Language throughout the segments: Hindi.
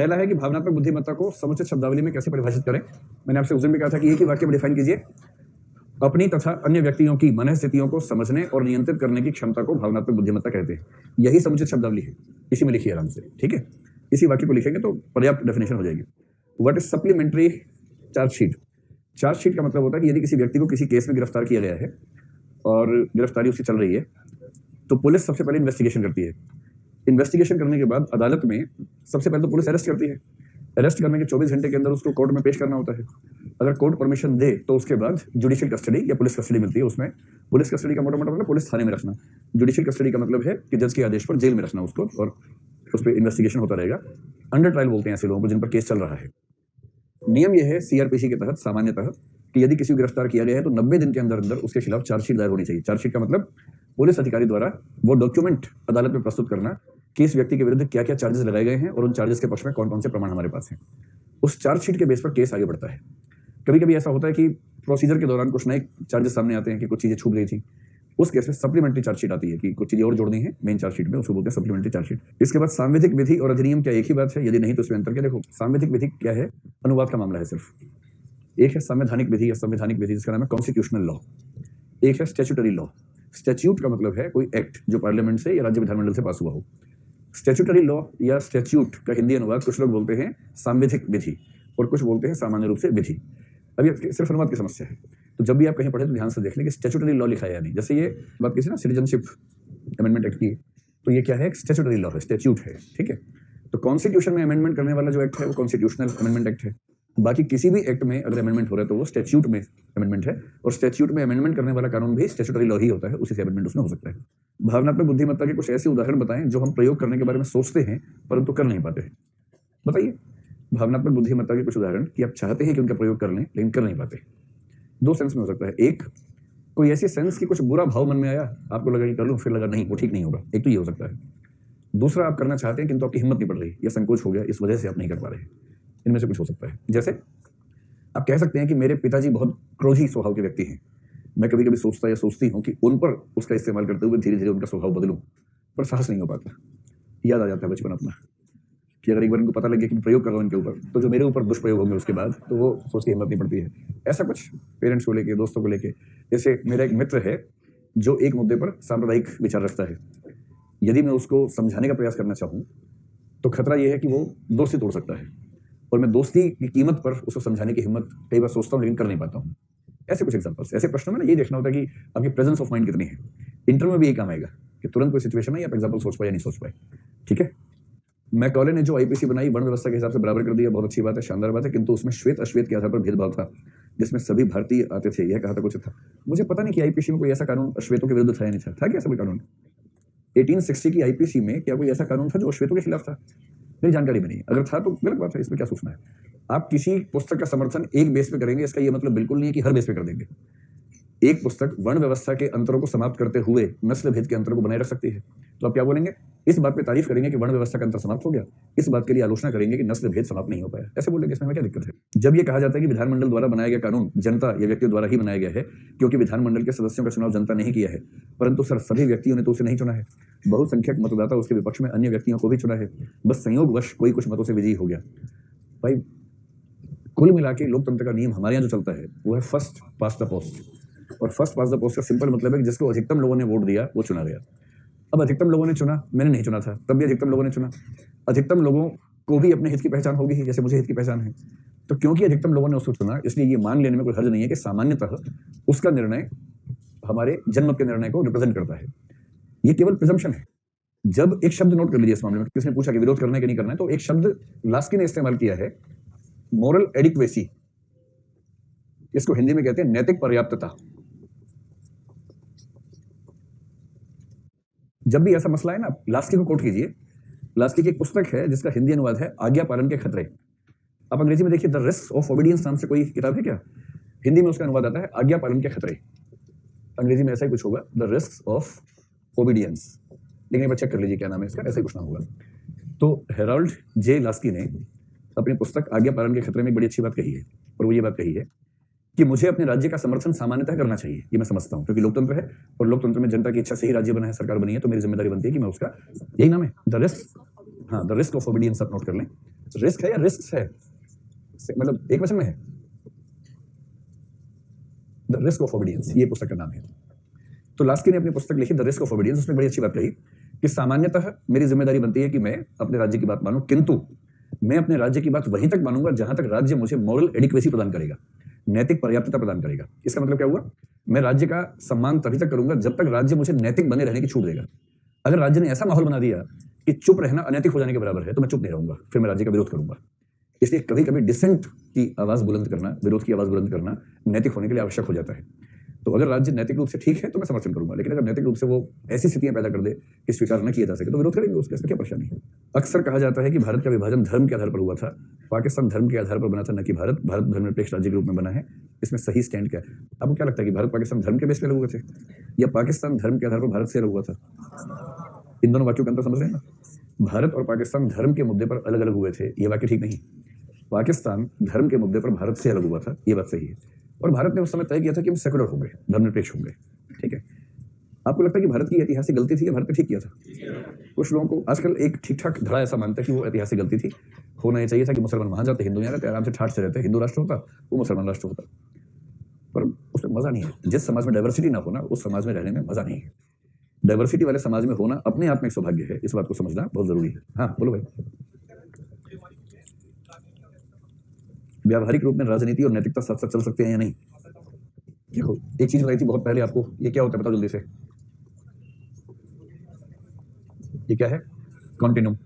पहला है कि भावनात्मक बुद्धिमत्ता को समुचित शब्दावली में कैसे परिभाषित करें। मैंने आपसे उस दिन भी कहा था कि एक ही वाक्य में डिफाइन कीजिए, अपनी तथा अन्य व्यक्तियों की मनःस्थितियों को समझने और नियंत्रित करने की क्षमता को भावनात्मक बुद्धिमत्ता कहते हैं। यही समुचित शब्दावली है, इसी में लिखिए आराम से, ठीक है। इसी वाक्य को लिखेंगे तो पर्याप्त डेफिनेशन हो जाएगी। What is supplementary chargesheet? Chargesheet का मतलब होता है कि यदि किसी व्यक्ति को किसी केस में गिरफ्तार किया गया है और गिरफ्तारी उसकी चल रही है, तो पुलिस सबसे पहले इन्वेस्टिगेशन करती है। इन्वेस्टिगेशन करने के बाद अदालत में सबसे पहले तो पुलिस अरेस्ट करती है। अरेस्ट करने के 24 घंटे के अंदर उसको कोर्ट में पेश करना होता है। अगर कोर्ट परमिशन दे तो उसके बाद जुडिशियल कस्टडी या पुलिस कस्टडी मिलती है। उसमें पुलिस कस्टडी का मोटा मोटा मतलब पुलिस थाने में रखना, जुडिशियल कस्टडी का मतलब है कि जज के आदेश पर जेल में रखना उसको, और उस पर इन्वेस्टिगेशन होता रहेगा। अंडर ट्रायल बोलते हैं ऐसे लोगों को जिन पर केस चल रहा है। नियम यह है सीआरपीसी के तहत सामान्यतः कि यदि किसी को गिरफ्तार किया गया है तो 90 दिन के अंदर अंदर उसके खिलाफ चार्जशीट दायर होनी चाहिए। चार्जशीट का मतलब पुलिस अधिकारी द्वारा वो डॉक्यूमेंट अदालत में प्रस्तुत करना कि इस व्यक्ति के विरुद्ध क्या क्या चार्जेस लगाए गए हैं और उन चार्जेस के पक्ष में कौन कौन से प्रमाण हमारे पास हैं। उस चार्जशीट के बेस पर केस आगे बढ़ता है। कभी कभी ऐसा होता है कि प्रोसीजर के दौरान कुछ नए चार्जेस सामने आते हैं कि कुछ चीजें छूट गई थी, उस केस में सप्लीमेंट्री चार्जशीट आती है कि कुछ चीजें और जोड़नी है मेन चार्जशीट में, उसको बोलते हैं सप्लीमेंट्री चार्जशीट। इसके बाद सांविधिक विधि और अधिनियम क्या एक ही बात है? यदि नहीं तो इसमें अंतर क्या? देखो, सांविधिक विधि क्या है? अनुवाद का मामला है सिर्फ। एक है संवैधानिक विधि या संवैधानिक विधि जिसका नाम है कॉन्स्टिट्यूशनल लॉ, एक है स्टैट्यूटरी लॉ। स्टैट्यूट का मतलब है कोई एक्ट जो पार्लियामेंट से या राज्य विधानमंडल से पास हुआ हो। स्टैट्यूटरी लॉ या स्टैट्यूट का हिंदी अनुवाद कुछ लोग बोलते हैं सांविधिक विधि और कुछ बोलते हैं सामान्य रूप से विधि। अभी सिर्फ अनुवाद की समस्या है, तो जब भी आप कहीं पढ़े तो ध्यान से देख लें कि स्टैट्यूटरी लॉ लिखा है या नहीं। जैसे ये बात किसी ना सिटीजनशिप अमेंडमेंट एक्ट की, तो ये क्या है? स्टैट्यूटरी लॉ है, स्टैट्यूट है, ठीक है। तो कॉन्स्टिट्यूशन में अमेंडमेंट करने वाला जो एक्ट है वो कॉन्स्टिट्यूशनल अमेंडमेंट एक्ट है। बाकी किसी भी एक्ट में अगर अमेंडमेंट हो रहा है तो वो स्टैट्यूट में अमेंडमेंट है, और स्टैट्यूट में अमेंडमेंट करने वाला कानून भी स्टैट्यूटरी लॉ ही होता है, उसी से अमेंडमेंट उसमें हो सकता है। भावनात्मक बुद्धिमत्ता के कुछ ऐसे उदाहरण बताएं जो हम प्रयोग करने के बारे में सोचते हैं परंतु कर नहीं पाते। बताइए भावनात्मक बुद्धिमत्ता के कुछ उदाहरण कि आप चाहते हैं कि उनका प्रयोग कर लें लेकिन कर नहीं पाते। दो सेंस में हो सकता है। एक, कोई ऐसी सेंस कि कुछ बुरा भाव मन में आया, आपको लगा कि कर लूं, फिर लगा नहीं वो ठीक नहीं होगा, एक तो ये हो सकता है। दूसरा, आप करना चाहते हैं किंतु आपकी हिम्मत नहीं पड़ रही या संकोच हो गया, इस वजह से आप नहीं कर पा रहे। इनमें से कुछ हो सकता है। जैसे आप कह सकते हैं कि मेरे पिताजी बहुत क्रोधी स्वभाव के व्यक्ति हैं, मैं कभी कभी सोचता या सोचती हूँ कि उन पर उसका इस्तेमाल करते हुए धीरे धीरे उनका स्वभाव बदलूं, पर साहस नहीं हो पाता। याद आ जाता है बचपन अपना कि अगर एक बार इनको पता लगे कि प्रयोग कर रहा हूं इनके ऊपर तो जो मेरे ऊपर दुष्प्रयोग होंगे उसके बाद, तो वो सोच की हिम्मत नहीं पड़ती है। ऐसा कुछ पेरेंट्स को लेके, दोस्तों को लेके। जैसे मेरा एक मित्र है जो एक मुद्दे पर सांप्रदायिक विचार रखता है, यदि मैं उसको समझाने का प्रयास करना चाहूँ तो खतरा यह है कि वो दोस्ती तोड़ सकता है, और मैं दोस्ती की कीमत पर उसको समझाने की हिम्मत कई बार सोचता हूँ लेकिन कर नहीं पाता हूँ। ऐसे कुछ एग्जाम्पल्स। ऐसे प्रश्नों में ना ये देखना होता है कि आपकी प्रेजेंस ऑफ माइंड कितनी है। इंटरव्यू में भी यही काम आएगा कि तुरंत कोई सिचुएशन में आप एग्जाम्पल सोच पाए या नहीं सोच पाए, ठीक है। मैकॉले ने जो आईपीसी बनाई वर्ण व्यवस्था के हिसाब से बराबर कर दिया, बहुत अच्छी बात है, शानदार बात है, किंतु उसमें श्वेत अश्वेत के आधार पर भेदभाव था जिसमें सभी भारतीय आते थे, यह कहा था कुछ था। मुझे पता नहीं कि आईपीसी में कोई ऐसा कानून अश्वेतों के विरुद्ध था या नहीं था क्या ऐसा कोई कानून? 1860 की आईपीसी में क्या कोई ऐसा कानून था जो अश्वेतों के खिलाफ था? मेरी जानकारी में नहीं। अगर था तो गलत बात है, इसमें क्या सोचना है। आप किसी पुस्तक का समर्थन एक बेस पे करेंगे, इसका यह मतलब बिल्कुल नहीं है कि हर बेस पे कर देंगे। एक पुस्तक वर्ण व्यवस्था के अंतरों को समाप्त करते हुए नस्ल भेद के अंतर को बनाए रख सकती है, तो आप क्या बोलेंगे? इस बात पे तारीफ करेंगे कि वर्ण व्यवस्था का अंतर समाप्त हो गया, इस बात के लिए आलोचना करेंगे कि नस्ल भेद समाप्त नहीं हो पाया। ऐसे बोलेंगे, इसमें क्या दिक्कत है? जब ये कहा जाता है कि विधानमंडल द्वारा बनाया गया कानून जनता या व्यक्तियों द्वारा ही बनाया गया है, क्योंकि विधानमंडल के सदस्यों का चुनाव जनता नहीं किया है, परंतु सर सभी व्यक्तियों ने तो उसे नहीं चुना है, बहुसंख्यक मतदाता उसके विपक्ष में अन्य व्यक्तियों को भी चुना है, बस संयोगवश कोई कुछ मतों से विजयी हो गया। भाई कुल मिला के लोकतंत्र का नियम हमारे यहाँ जो चलता है वो है फर्स्ट पास्ट द पोस्ट, और फर्स्ट पास्ट द पोस्ट का सिंपल मतलब है कि जिसको अधिकतम लोगों ने वोट दिया वो चुना गया। अब अधिकतम लोगों ने चुना, मैंने नहीं चुना था, तब भी अधिकतम लोगों ने चुना। अधिकतम लोगों को भी अपने हित की पहचान होगी ही, जैसे मुझे हित की पहचान है। तो क्योंकि अधिकतम लोगों ने उसको चुना, इसलिए ये मान लेने में कोई हर्ज नहीं है कि सामान्यतः उसका निर्णय हमारे जनमत के निर्णय को रिप्रेजेंट करता है। ये केवल प्रिजम्पशन है। जब एक शब्द नोट कर लीजिए इस मामले में, किसने पूछा कि विरोध करना है कि नहीं करना है, तो एक शब्द लास्की ने इस्तेमाल किया है, मोरल एडिक्वेसी। इसको हिंदी में कहते हैं नैतिक पर्याप्तता। जब भी ऐसा मसला है ना, लास्की को कोट कीजिए। लास्की की एक पुस्तक है जिसका हिंदी अनुवाद है आज्ञा पालन के खतरे। आप अंग्रेजी में देखिए, द रिस्क ऑफ ओबीडियंस नाम से कोई किताब है क्या? हिंदी में उसका अनुवाद आता है आज्ञा पालन के खतरे। अंग्रेजी में ऐसा ही कुछ होगा, द रिस्क ऑफ ओबीडियंस, लेकिन एक बार चेक कर लीजिए क्या नाम है इसका, ऐसा ही कुछ नाम होगा। तो हेराल्ड जे लास्की ने अपनी पुस्तक आज्ञा पालन के खतरे में एक बड़ी अच्छी बात कही है, और वो ये बात कही है कि मुझे अपने राज्य का समर्थन सामान्यतः करना चाहिए। ये मैं समझता हूं, क्योंकि लोकतंत्र है और लोकतंत्र में जनता की इच्छा से ही राज्य बना है, सरकार बनी है, तो मेरी जिम्मेदारी बनती है कि मैं उसका, यही नाम है द रिस्क, हाँ द रिस्क ऑफ ओबीडियंस, आप नोट कर लें। रिस्क है या रिस्क है, मतलब एक वचन में है। द रिस्क ऑफ ओबीडियंस, ये पुस्तक का नाम है। तो लास्की ने अपनी पुस्तक लिखी द रिस्क ऑफ ओबीडियंस, उसमें बड़ी अच्छी बात कही कि सामान्यतः मेरी जिम्मेदारी बनती है कि मैं अपने राज्य की बात मानूं, किंतु मैं अपने राज्य की बात वहीं तक मानूंगा जहां तक राज्य मुझे मॉरल एडिक्वेसी प्रदान करेगा, नैतिक पर्याप्तता प्रदान करेगा। इसका मतलब क्या हुआ, मैं राज्य का सम्मान तभी तक करूंगा जब तक राज्य मुझे नैतिक बने रहने की छूट देगा। अगर राज्य ने ऐसा माहौल बना दिया कि चुप रहना अनैतिक हो जाने के बराबर है, तो मैं चुप नहीं रहूंगा, फिर मैं राज्य का विरोध करूंगा। इसलिए कभी कभी डिसेंट की आवाज बुलंद करना, विरोध की आवाज बुलंद करना नैतिक होने के लिए आवश्यक हो जाता है। तो अगर राज्य नैतिक रूप से ठीक है तो मैं समर्थन करूंगा, लेकिन अगर नैतिक रूप से वो ऐसी स्थितियां पैदा कर दे कि स्वीकार न किया जा सके तो विरोध करेंगे उसके, इसमें क्या परेशानी है। अक्सर कहा जाता है कि भारत का विभाजन धर्म के आधार पर हुआ था, पाकिस्तान धर्म के आधार पर बना था, न कि भारत धर्मनिरपेक्ष राज्य के रूप में बना है। इसमें सही स्टैंड क्या है? आपको क्या लगता है कि भारत पाकिस्तान धर्म के बेस पर अलग हुए थे या पाकिस्तान धर्म के आधार पर भारत से अलग हुआ था? इन दोनों वाक्यों का अंतर समझ रहे हैं ना? भारत और पाकिस्तान धर्म के मुद्दे पर अलग अलग हुए थे, ये वाक्य ठीक नहीं। पाकिस्तान धर्म के मुद्दे पर भारत से अलग हुआ था, ये बात सही है। और भारत ने उस समय तय किया था कि हम सेकुलर होंगे, धर्मनिरपेक्ष होंगे, ठीक है। आपको लगता है कि भारत की ऐतिहासिक गलती थी या भारत ने ठीक किया था? कुछ लोगों को आजकल एक ठीक ठाक धड़ा ऐसा मानता है कि वो ऐतिहासिक गलती थी, होना ये चाहिए था कि मुसलमान वहां जाते, हिंदू यहाँ रहते, आराम से ठाठ से रहते, हिंदू राष्ट्र होता, वो मुसलमान राष्ट्र होता। पर उसमें मजा नहीं है। जिस समाज में डाइवर्सिटी ना होना, उस समाज में रहने में मजा नहीं है। डाइवर्सिटी वाले समाज में होना अपने आप में एक सौभाग्य है, इस बात को समझना बहुत जरूरी है। हाँ बोलो भाई। व्यावहारिक रूप में राजनीति और नैतिकता साथ साथ चल सकते हैं या नहीं? देखो एक चीज बताई थी बहुत पहले आपको, ये क्या होता है बताओ जल्दी से। ये क्या है? कॉन्टिन्यूम।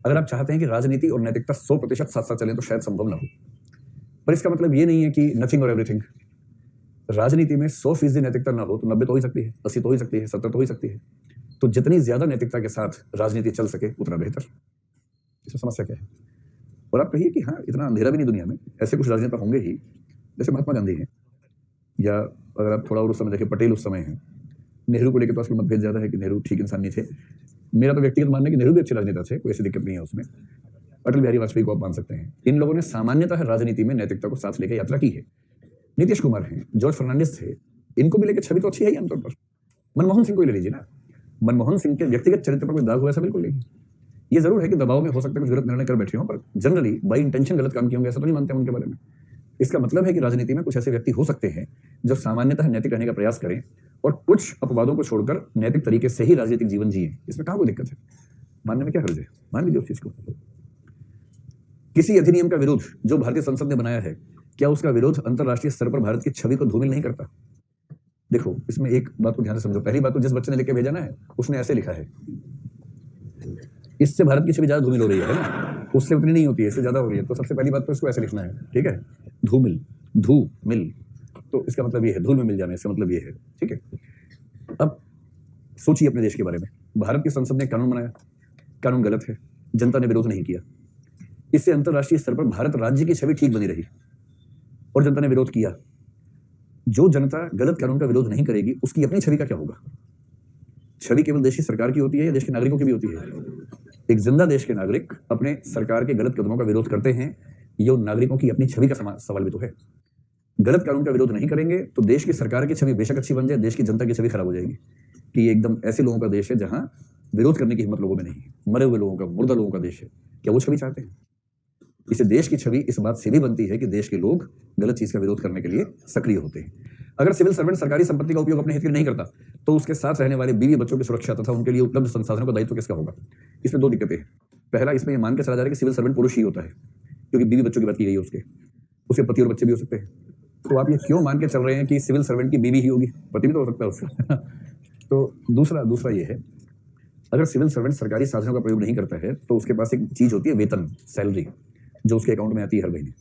अगर आप चाहते हैं कि राजनीति और नैतिकता 100% साथ साथ चलें तो शायद संभव ना हो, पर इसका मतलब ये नहीं है कि नथिंग और एवरीथिंग। राजनीति में 100% नैतिकता ना हो तो 90 तो हो ही सकती है, 80 तो हो ही सकती है, 70 तो हो ही सकती है। तो जितनी ज्यादा नैतिकता के साथ राजनीति चल सके उतना बेहतर। इसमें समस्या क्या है? और आप कहिए कि हाँ इतना अंधेरा भी नहीं दुनिया में, ऐसे कुछ राजनेता होंगे ही, जैसे महात्मा गांधी हैं, या अगर आप थोड़ा और उस समय देखें पटेल उस समय हैं। नेहरू को लेकर तो आजकल मतभेद ज्यादा है कि नेहरू ठीक इंसान नहीं थे। मेरा तो व्यक्तिगत मानना है कि नेहरू भी अच्छे राजनेता थे, कोई ऐसी दिक्कत नहीं है उसमें। अटल बिहारी वाजपेयी को आप मान सकते हैं। इन लोगों ने सामान्यतः राजनीति में नैतिकता को साथ लेकर यात्रा की है। नीतीश कुमार हैं, जॉर्ज फर्नांडिस थे, इनको भी लेकर छवि तो अच्छी है ही आमतौर पर। मनमोहन सिंह को ले लीजिए ना, मनमोहन सिंह के व्यक्तिगत चरित्र पर कोई दाग हुआ ऐसा बिल्कुल नहीं। ये जरूर है कि दबाव में हो सकता है कुछ गलत निर्णय कर बैठे हों, पर जनरली बाई इंटेंशन गलत काम किए होंगे ऐसा तो नहीं मानते उनके बारे में। इसका मतलब है कि राजनीति में कुछ ऐसे व्यक्ति हो सकते हैं जो सामान्यतः नैतिक रहने का प्रयास करें और कुछ अपवादों को छोड़कर नैतिक तरीके से ही राजनीतिक जीवन जिए। इसमें कहाँ कोई दिक्कत है? मानने में क्या हर्ज है? मान लीजिए उस चीज को। किसी अधिनियम का विरोध जो भारतीय संसद ने बनाया है, क्या उसका विरोध अंतरराष्ट्रीय स्तर पर भारत की छवि को धूमिल नहीं करता? देखो इसमें एक बात को ध्यान से समझो। पहली बात तो जिस बच्चे ने लिख के भेजा ना है उसने ऐसे लिखा है, इससे भारत की छवि ज्यादा धूमिल हो रही है ना, उससे उतनी नहीं होती है, इससे ज्यादा हो रही है। तो सबसे पहली बात तो इसको ऐसे लिखना है, ठीक है, धूमिल, धू मिल, तो इसका मतलब ये है धूल में मिल जाना, इसका मतलब ये है, ठीक है। अब सोचिए अपने देश के बारे में, भारत की संसद ने कानून बनाया, कानून गलत है, जनता ने विरोध नहीं किया, इससे अंतरराष्ट्रीय स्तर पर भारत राज्य की छवि ठीक बनी रही और जनता ने विरोध किया। जो जनता गलत कानून का विरोध नहीं करेगी उसकी अपनी छवि का क्या होगा? छवि केवल देश की सरकार की होती है या देश के नागरिकों की भी होती है? एक जिंदा देश के नागरिक अपने सरकार के गलत कदमों का विरोध करते हैं, ये नागरिकों की अपनी छवि का सवाल भी तो है। गलत कानून का विरोध नहीं करेंगे तो देश की सरकार की छवि बेशक अच्छी बन जाए, देश की जनता की छवि खराब हो जाएगी कि ये एकदम ऐसे लोगों का देश है जहां विरोध करने की हिम्मत लोगों में नहीं है, मरे हुए लोगों का, मुर्दा लोगों का देश है। क्या वो छवि चाहते हैं? इसे देश की छवि इस बात से भी बनती है कि देश के लोग गलत चीज का विरोध करने के लिए सक्रिय होते हैं। अगर सिविल सर्वेंट सरकारी संपत्ति का उपयोग अपने हित के लिए नहीं करता तो उसके साथ रहने वाले बीवी बच्चों की सुरक्षा तथा उनके लिए उपलब्ध संसाधनों का दायित्व किसका होगा? इसमें दो दिक्कतें हैं। पहला, इसमें यह मान के चला जा रहा है कि सिविल सर्वेंट पुरुष ही होता है, क्योंकि बीवी बच्चों की बात की गई है, उसके पति और बच्चे भी हो सकते हैं। तो आप ये क्यों मान के चल रहे हैं कि सिविल सर्वेंट की बीवी ही होगी? पति भी तो हो सकता है उसका। तो दूसरा ये है, अगर सिविल सर्वेंट सरकारी साधनों का प्रयोग नहीं करता है तो उसके पास एक चीज होती है वेतन, सैलरी, जो उसके अकाउंट में आती है हर महीने।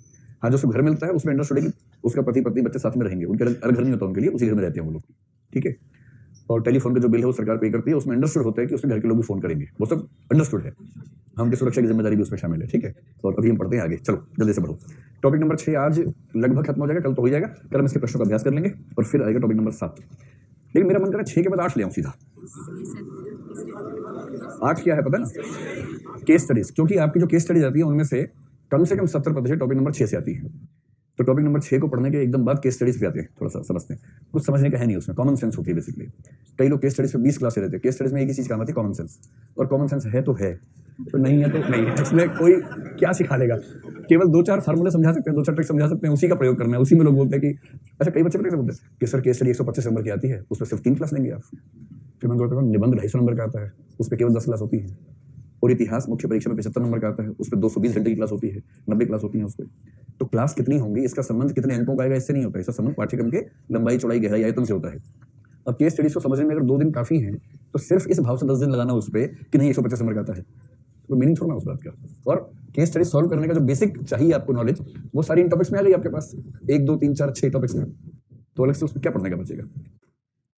हाँ, जो उसको घर मिलता है उसमें अंडरस्टूड है कि उसका पति पत्नी बच्चे साथ में रहेंगे, उनके अलग घर नहीं होता उनके लिए, उसी घर में रहते हैं वो लोग, ठीक है। और टेलीफोन का जो बिल है वो सरकार पे करती है, उसमें अंडरस्टूड होता है कि उसमें घर के लोग भी फोन करेंगे, वो सब अंडरस्टूड है। हमकी सुरक्षा की जिम्मेदारी भी उसमें शामिल है, ठीक है। तो अभी हम पढ़ते हैं आगे, चलो जल्दी से बढ़ो। टॉपिक नंबर 6 आज लगभग खत्म हो जाएगा, कल तो हो जाएगा, कल हम इसके प्रश्नों का अभ्यास कर लेंगे और फिर आएगा टॉपिक नंबर 7। लेकिन मेरा मन कर रहा है 6 के बाद 8 ले आऊं सीधा। 8 क्या है पता ना? केस स्टडीज, क्योंकि आपकी जो केस स्टडीज आती है उनमें से कम 70% टॉपिक नंबर 6 से आती है। तो टॉपिक नंबर 6 को पढ़ने के एकदम बाद केस स्टडीज पे आते हैं, थोड़ा सा समझते हैं, कुछ समझने का है नहीं उसमें, कॉमन सेंस होती है बेसिकली। कई लोग केस स्टडीज पे 20 क्लासें रहते हैं, केस स्टडीज में एक ही चीज काम आती है, कॉमन सेंस। और कॉमन सेंस है तो है, तो नहीं है तो नहीं है, इसमें कोई क्या सिखा देगा। केवल 2-4 फार्मूले समझा सकते हैं, 2-4 ट्रिक समझा सकते हैं, उसी का प्रयोग करना है। उसी में लोग बोलते हैं कि अच्छा, कई बच्चे पता कैसे बोलते हैं कि सर केस स्टडी 125 नंबर की आती है, उसमें सिर्फ 3 क्लास लेंगे आप। फिर मैं बोलता हूँ निबंध 250 नंबर का आता है, उस पर केवल 10 क्लास होती है। और इतिहास मुख्य परीक्षा में 75 नंबर का आता है, उस पर 220 घंटे की क्लास होती है, 90 क्लास होती है उस पर। तो क्लास कितनी होंगी, इसका संबंध कितने अंकों का आएगा, इससे नहीं होता है। इसका संबंध पाठ्यक्रम के लंबाई, चौड़ाई, गहराई, आयतन से होता है। अब केस स्टडीज को समझने में अगर 2 दिन काफी है, तो सिर्फ इस भाव से 10 दिन लगाना उस पर कि नहीं 150 नंबर का आता है, तो मीनिंग छोड़ना उस बात का। और केस स्टडी सॉल्व करने का जो बेसिक चाहिए आपको नॉलेज, वो सारी इन टॉपिक्स में आ गई आपके पास, 1, 2, 3, 4, 6 टॉपिक्स में। तो अलग से उसमें क्या पढ़ने का बचेगा।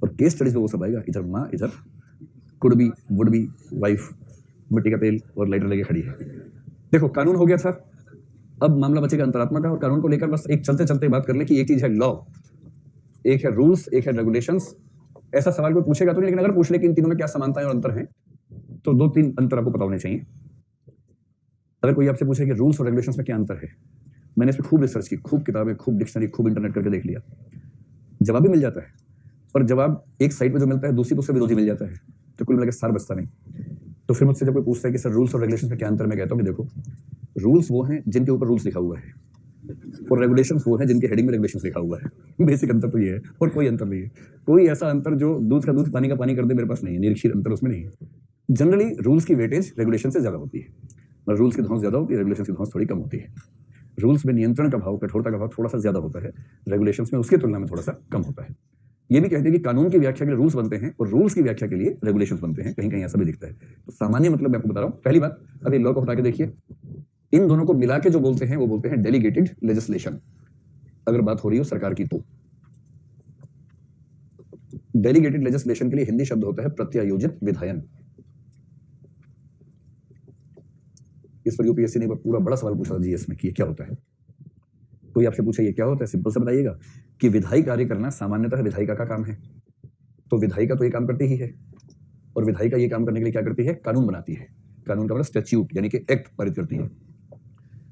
और केस स्टडीज में वो सब आएगा, इधर माँ, इधर could be, would be, wife, मिट्टी का तेल और लाइटर लेके खड़ी है। देखो कानून हो गया था, अब मामला बचेगा अंतरात्मा का। और कानून को लेकर बस एक चलते चलते बात कर ले कि एक चीज है लॉ, एक है रूल्स, एक है रेगुलेशंस। ऐसा सवाल कोई पूछेगा तो नहीं, लेकिन अगर पूछ ले कि इन तीनों में क्या समानताएं और अंतर हैं, तो 2-3 अंतर आपको पता होने चाहिए। अगर कोई आपसे पूछे कि रूल्स और रेगुलेशंस में क्या अंतर है, मैंने इस पर खूब रिसर्च की, खूब किताबें, खूब डिक्शनरी, खूब इंटरनेट करके देख लिया, जवाब भी मिल जाता है। और जवाब एक साइड पे जो मिलता है, दूसरी तो उससे विरोधी मिल जाता है, तो कुल मिलाकर सार बचता नहीं। तो फिर मुझसे जब कोई पूछता है कि सर रूल्स और रेगुलेशंस में क्या अंतर, मैं कहता हूँ कि देखो, रूल्स वो हैं जिनके ऊपर रूल्स लिखा हुआ है, और रेगुलेशंस वो हैं जिनके हेडिंग में रेगुलेशंस लिखा हुआ है। बेसिक अंतर तो ये है, और कोई अंतर नहीं है। कोई ऐसा अंतर जो दूध का दूध पानी का पानी कर दे, मेरे पास नहीं है। निरीक्षित अंतर उसमें नहीं है। जनरली रूल्स की वेटेज रेगुलेशन से ज्यादा होती है, और रूल्स की धौंस ज्यादा होती है, रेगुलेशन की धौंस थोड़ी कम होती है। रूल्स में नियंत्रण का भाव, कठोरता का भाव थोड़ा सा ज्यादा होता है, रेगुलेशंस में उसकी तुलना में थोड़ा सा कम होता है। ये भी कहते हैं कि कानून की व्याख्या के लिए रूल्स बनते हैं और रूल्स की व्याख्या के लिए रेगुलेशंस बनते हैं, कहीं कहीं ऐसा भी दिखता है। तो सामान्य मतलब मैं आपको बता रहा हूं। पहली बात, अभी लॉ को हटा के देखिए, इन दोनों को मिला के जो बोलते हैं वो बोलते हैं डेलीगेटेड लेजिस्लेशन। अगर बात हो रही हो सरकार की, तो डेलीगेटेड लेजिस्लेशन के लिए हिंदी शब्द होता है प्रत्यायोजित विधायन। इस पर यूपीएससी ने पूरा बड़ा सवाल पूछा था जीएस में कि ये क्या होता है। कोई आपसे पूछे ये क्या होता है, सिंपल सा बताइएगा कि विधायी कार्य करना सामान्यतः विधायिका का काम है। तो विधायिका तो ये काम करती ही है, और विधायिका ये काम करने के लिए क्या करती है, कानून बनाती है। कानून का मतलब स्टैट्यूट, यानी कि एक्ट पारित करती है।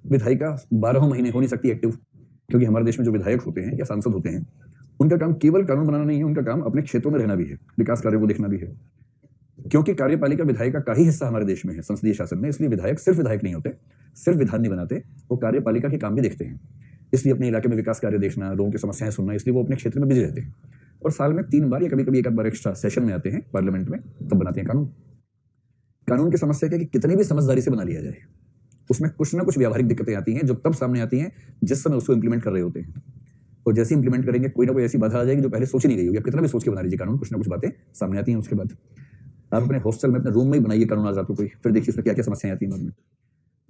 विधायिका 12 महीने हो नहीं सकती एक्टिव, क्योंकि हमारे देश में जो विधायक होते हैं या सांसद होते हैं, उनका काम केवल कानून बनाना नहीं है, उनका काम अपने क्षेत्रों में रहना भी है, विकास कार्यों को देखना भी है। क्योंकि कार्यपालिका विधायिका का ही हिस्सा हमारे देश में है, संसदीय शासन में, इसलिए विधायक सिर्फ विधायक नहीं होते, सिर्फ विधान नहीं बनाते, वो कार्यपालिका के काम भी देखते हैं। इसलिए अपने इलाके में विकास कार्य देखना, लोगों की समस्याएं सुनना, इसलिए वो अपने क्षेत्र में बिजी रहते हैं। और साल में 3 बार या कभी कभी 1 आध बार एक्स्ट्रा सेशन में आते हैं पार्लियामेंट में, तब बनाते हैं कानून। कानून की समस्या क्या है कि कितनी भी समझदारी से बना लिया जाए, उसमें कुछ ना कुछ व्यावहारिक दिक्कतें आती हैं, जो तब सामने आती हैं जिस समय उसको इंप्लीमेंट कर रहे होते हैं। और जैसे इंप्लीमेंट करेंगे, कोई ना कोई ऐसी बाधा आ जाएगी जो पहले सोची नहीं गई होगी। आप कितना भी सोच के बना लीजिए कानून, कुछ ना कुछ बातें सामने आती हैं। उसके बाद आप अपने हॉस्टल में, अपने रूम में ही बनाइए कानून आज रात को कोई, फिर देखिए उसमें क्या क्या समस्याएं आती हैं बाद में।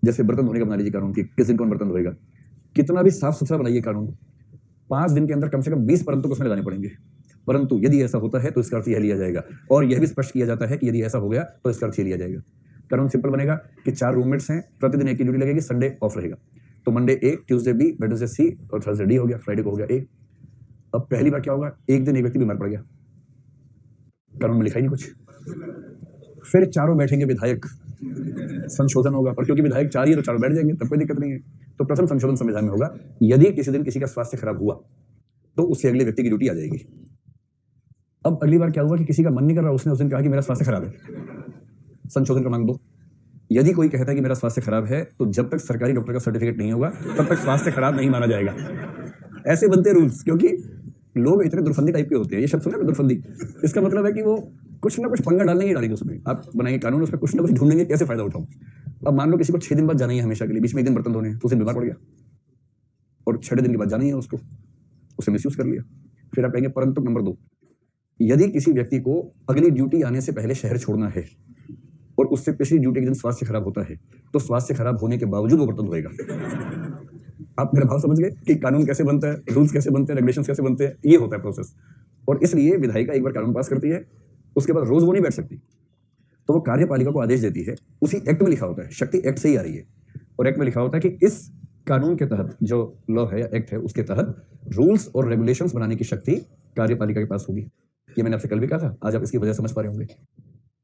जैसे बर्तन धोने का बना लीजिए कानून की, किस दिन कौन बर्तन धोएगा। कितना भी साफ सुथरा बनाइए कानून, 5 दिन के अंदर कम से कम 20 परंतु उसमें लगाने पड़ेंगे। परंतु यदि ऐसा होता है तो इसका अर्थ यह लिया जाएगा, और यह भी स्पष्ट किया जाता है कि यदि ऐसा हो गया तो इसका अर्थ यह लिया जाएगा। कानून सिंपल बनेगा कि 4 रूममेट्स हैं, प्रतिदिन एक की ड्यूटी लगेगी, संडे ऑफ रहेगा। तो मंडे ए, ट्यूसडे बी, वेडनेसडे सी और थर्सडे डी हो गया, फ्राइडे को हो गया ए। अब पहली बार क्या होगा, एक दिन एक व्यक्ति बीमार पड़ गया, कानून में लिखा ही नहीं कुछ। फिर चारों बैठेंगे विधायक, संशोधन होगा, और क्योंकि विधायक 4 ही है तो चारों बैठ जाएंगे, तब कोई दिक्कत नहीं है। तो प्रथम संशोधन संविधान में होगा, यदि किसी दिन किसी का स्वास्थ्य खराब हुआ तो उससे अगले व्यक्ति की ड्यूटी आ जाएगी। अब अगली बार क्या हुआ कि किसी का मन नहीं कर रहा, उसने उस दिन कहा कि मेरा स्वास्थ्य खराब है, संशोधन क्रमांक 2, यदि कोई कहता है कि मेरा स्वास्थ्य खराब है, तो जब तक सरकारी डॉक्टर का सर्टिफिकेट नहीं होगा तब तक स्वास्थ्य खराब नहीं माना जाएगा। ऐसे बनते रूल्स, क्योंकि लोग इतने दुर्फंदी टाइप के होते हैं। ये शब्द सुना है दुर्फंदी, इसका मतलब है कि वो कुछ ना कुछ पंगा डालेंगे ही डालेंगे उसमें। आप बनाएंगे कानून, उसमें कुछ ना कुछ ढूंढेंगे कैसे फायदा उठाऊं। अब मान लो किसी को 6 दिन बाद जाना ही है हमेशा के लिए, बीच में 1 दिन बर्तन धोने, तो उसे बीमार पड़ गया, और 6 दिन के बाद जाना ही है उसको, उसे मिसयूज कर लिया। फिर आप कहेंगे परंतु नंबर 2, यदि किसी व्यक्ति को अगली ड्यूटी आने से पहले शहर छोड़ना है और उससे पिछली ड्यूटी के दिन स्वास्थ्य खराब होता है, तो स्वास्थ्य खराब होने के बावजूद वो बर्तन धोएगा। आप मेरा भाव समझ गए कि कानून कैसे बनता है, रूल्स कैसे बनते हैं, रेगुलेशंस कैसे बनते हैं, ये होता है प्रोसेस। और इसलिए विधायिका एक बार कानून पास करती है, उसके बाद रोज वो नहीं बैठ सकती, तो वो कार्यपालिका को आदेश देती है। उसी एक्ट में लिखा होता है, शक्ति एक्ट से ही आ रही है, और एक्ट में लिखा होता है कि इस कानून के तहत, जो लॉ है या एक्ट है, उसके तहत रूल्स और रेगुलेशंस बनाने की शक्ति कार्यपालिका के पास होगी। ये मैंने आपसे कल भी कहा था, आज आप इसकी वजह समझ पा रहे होंगे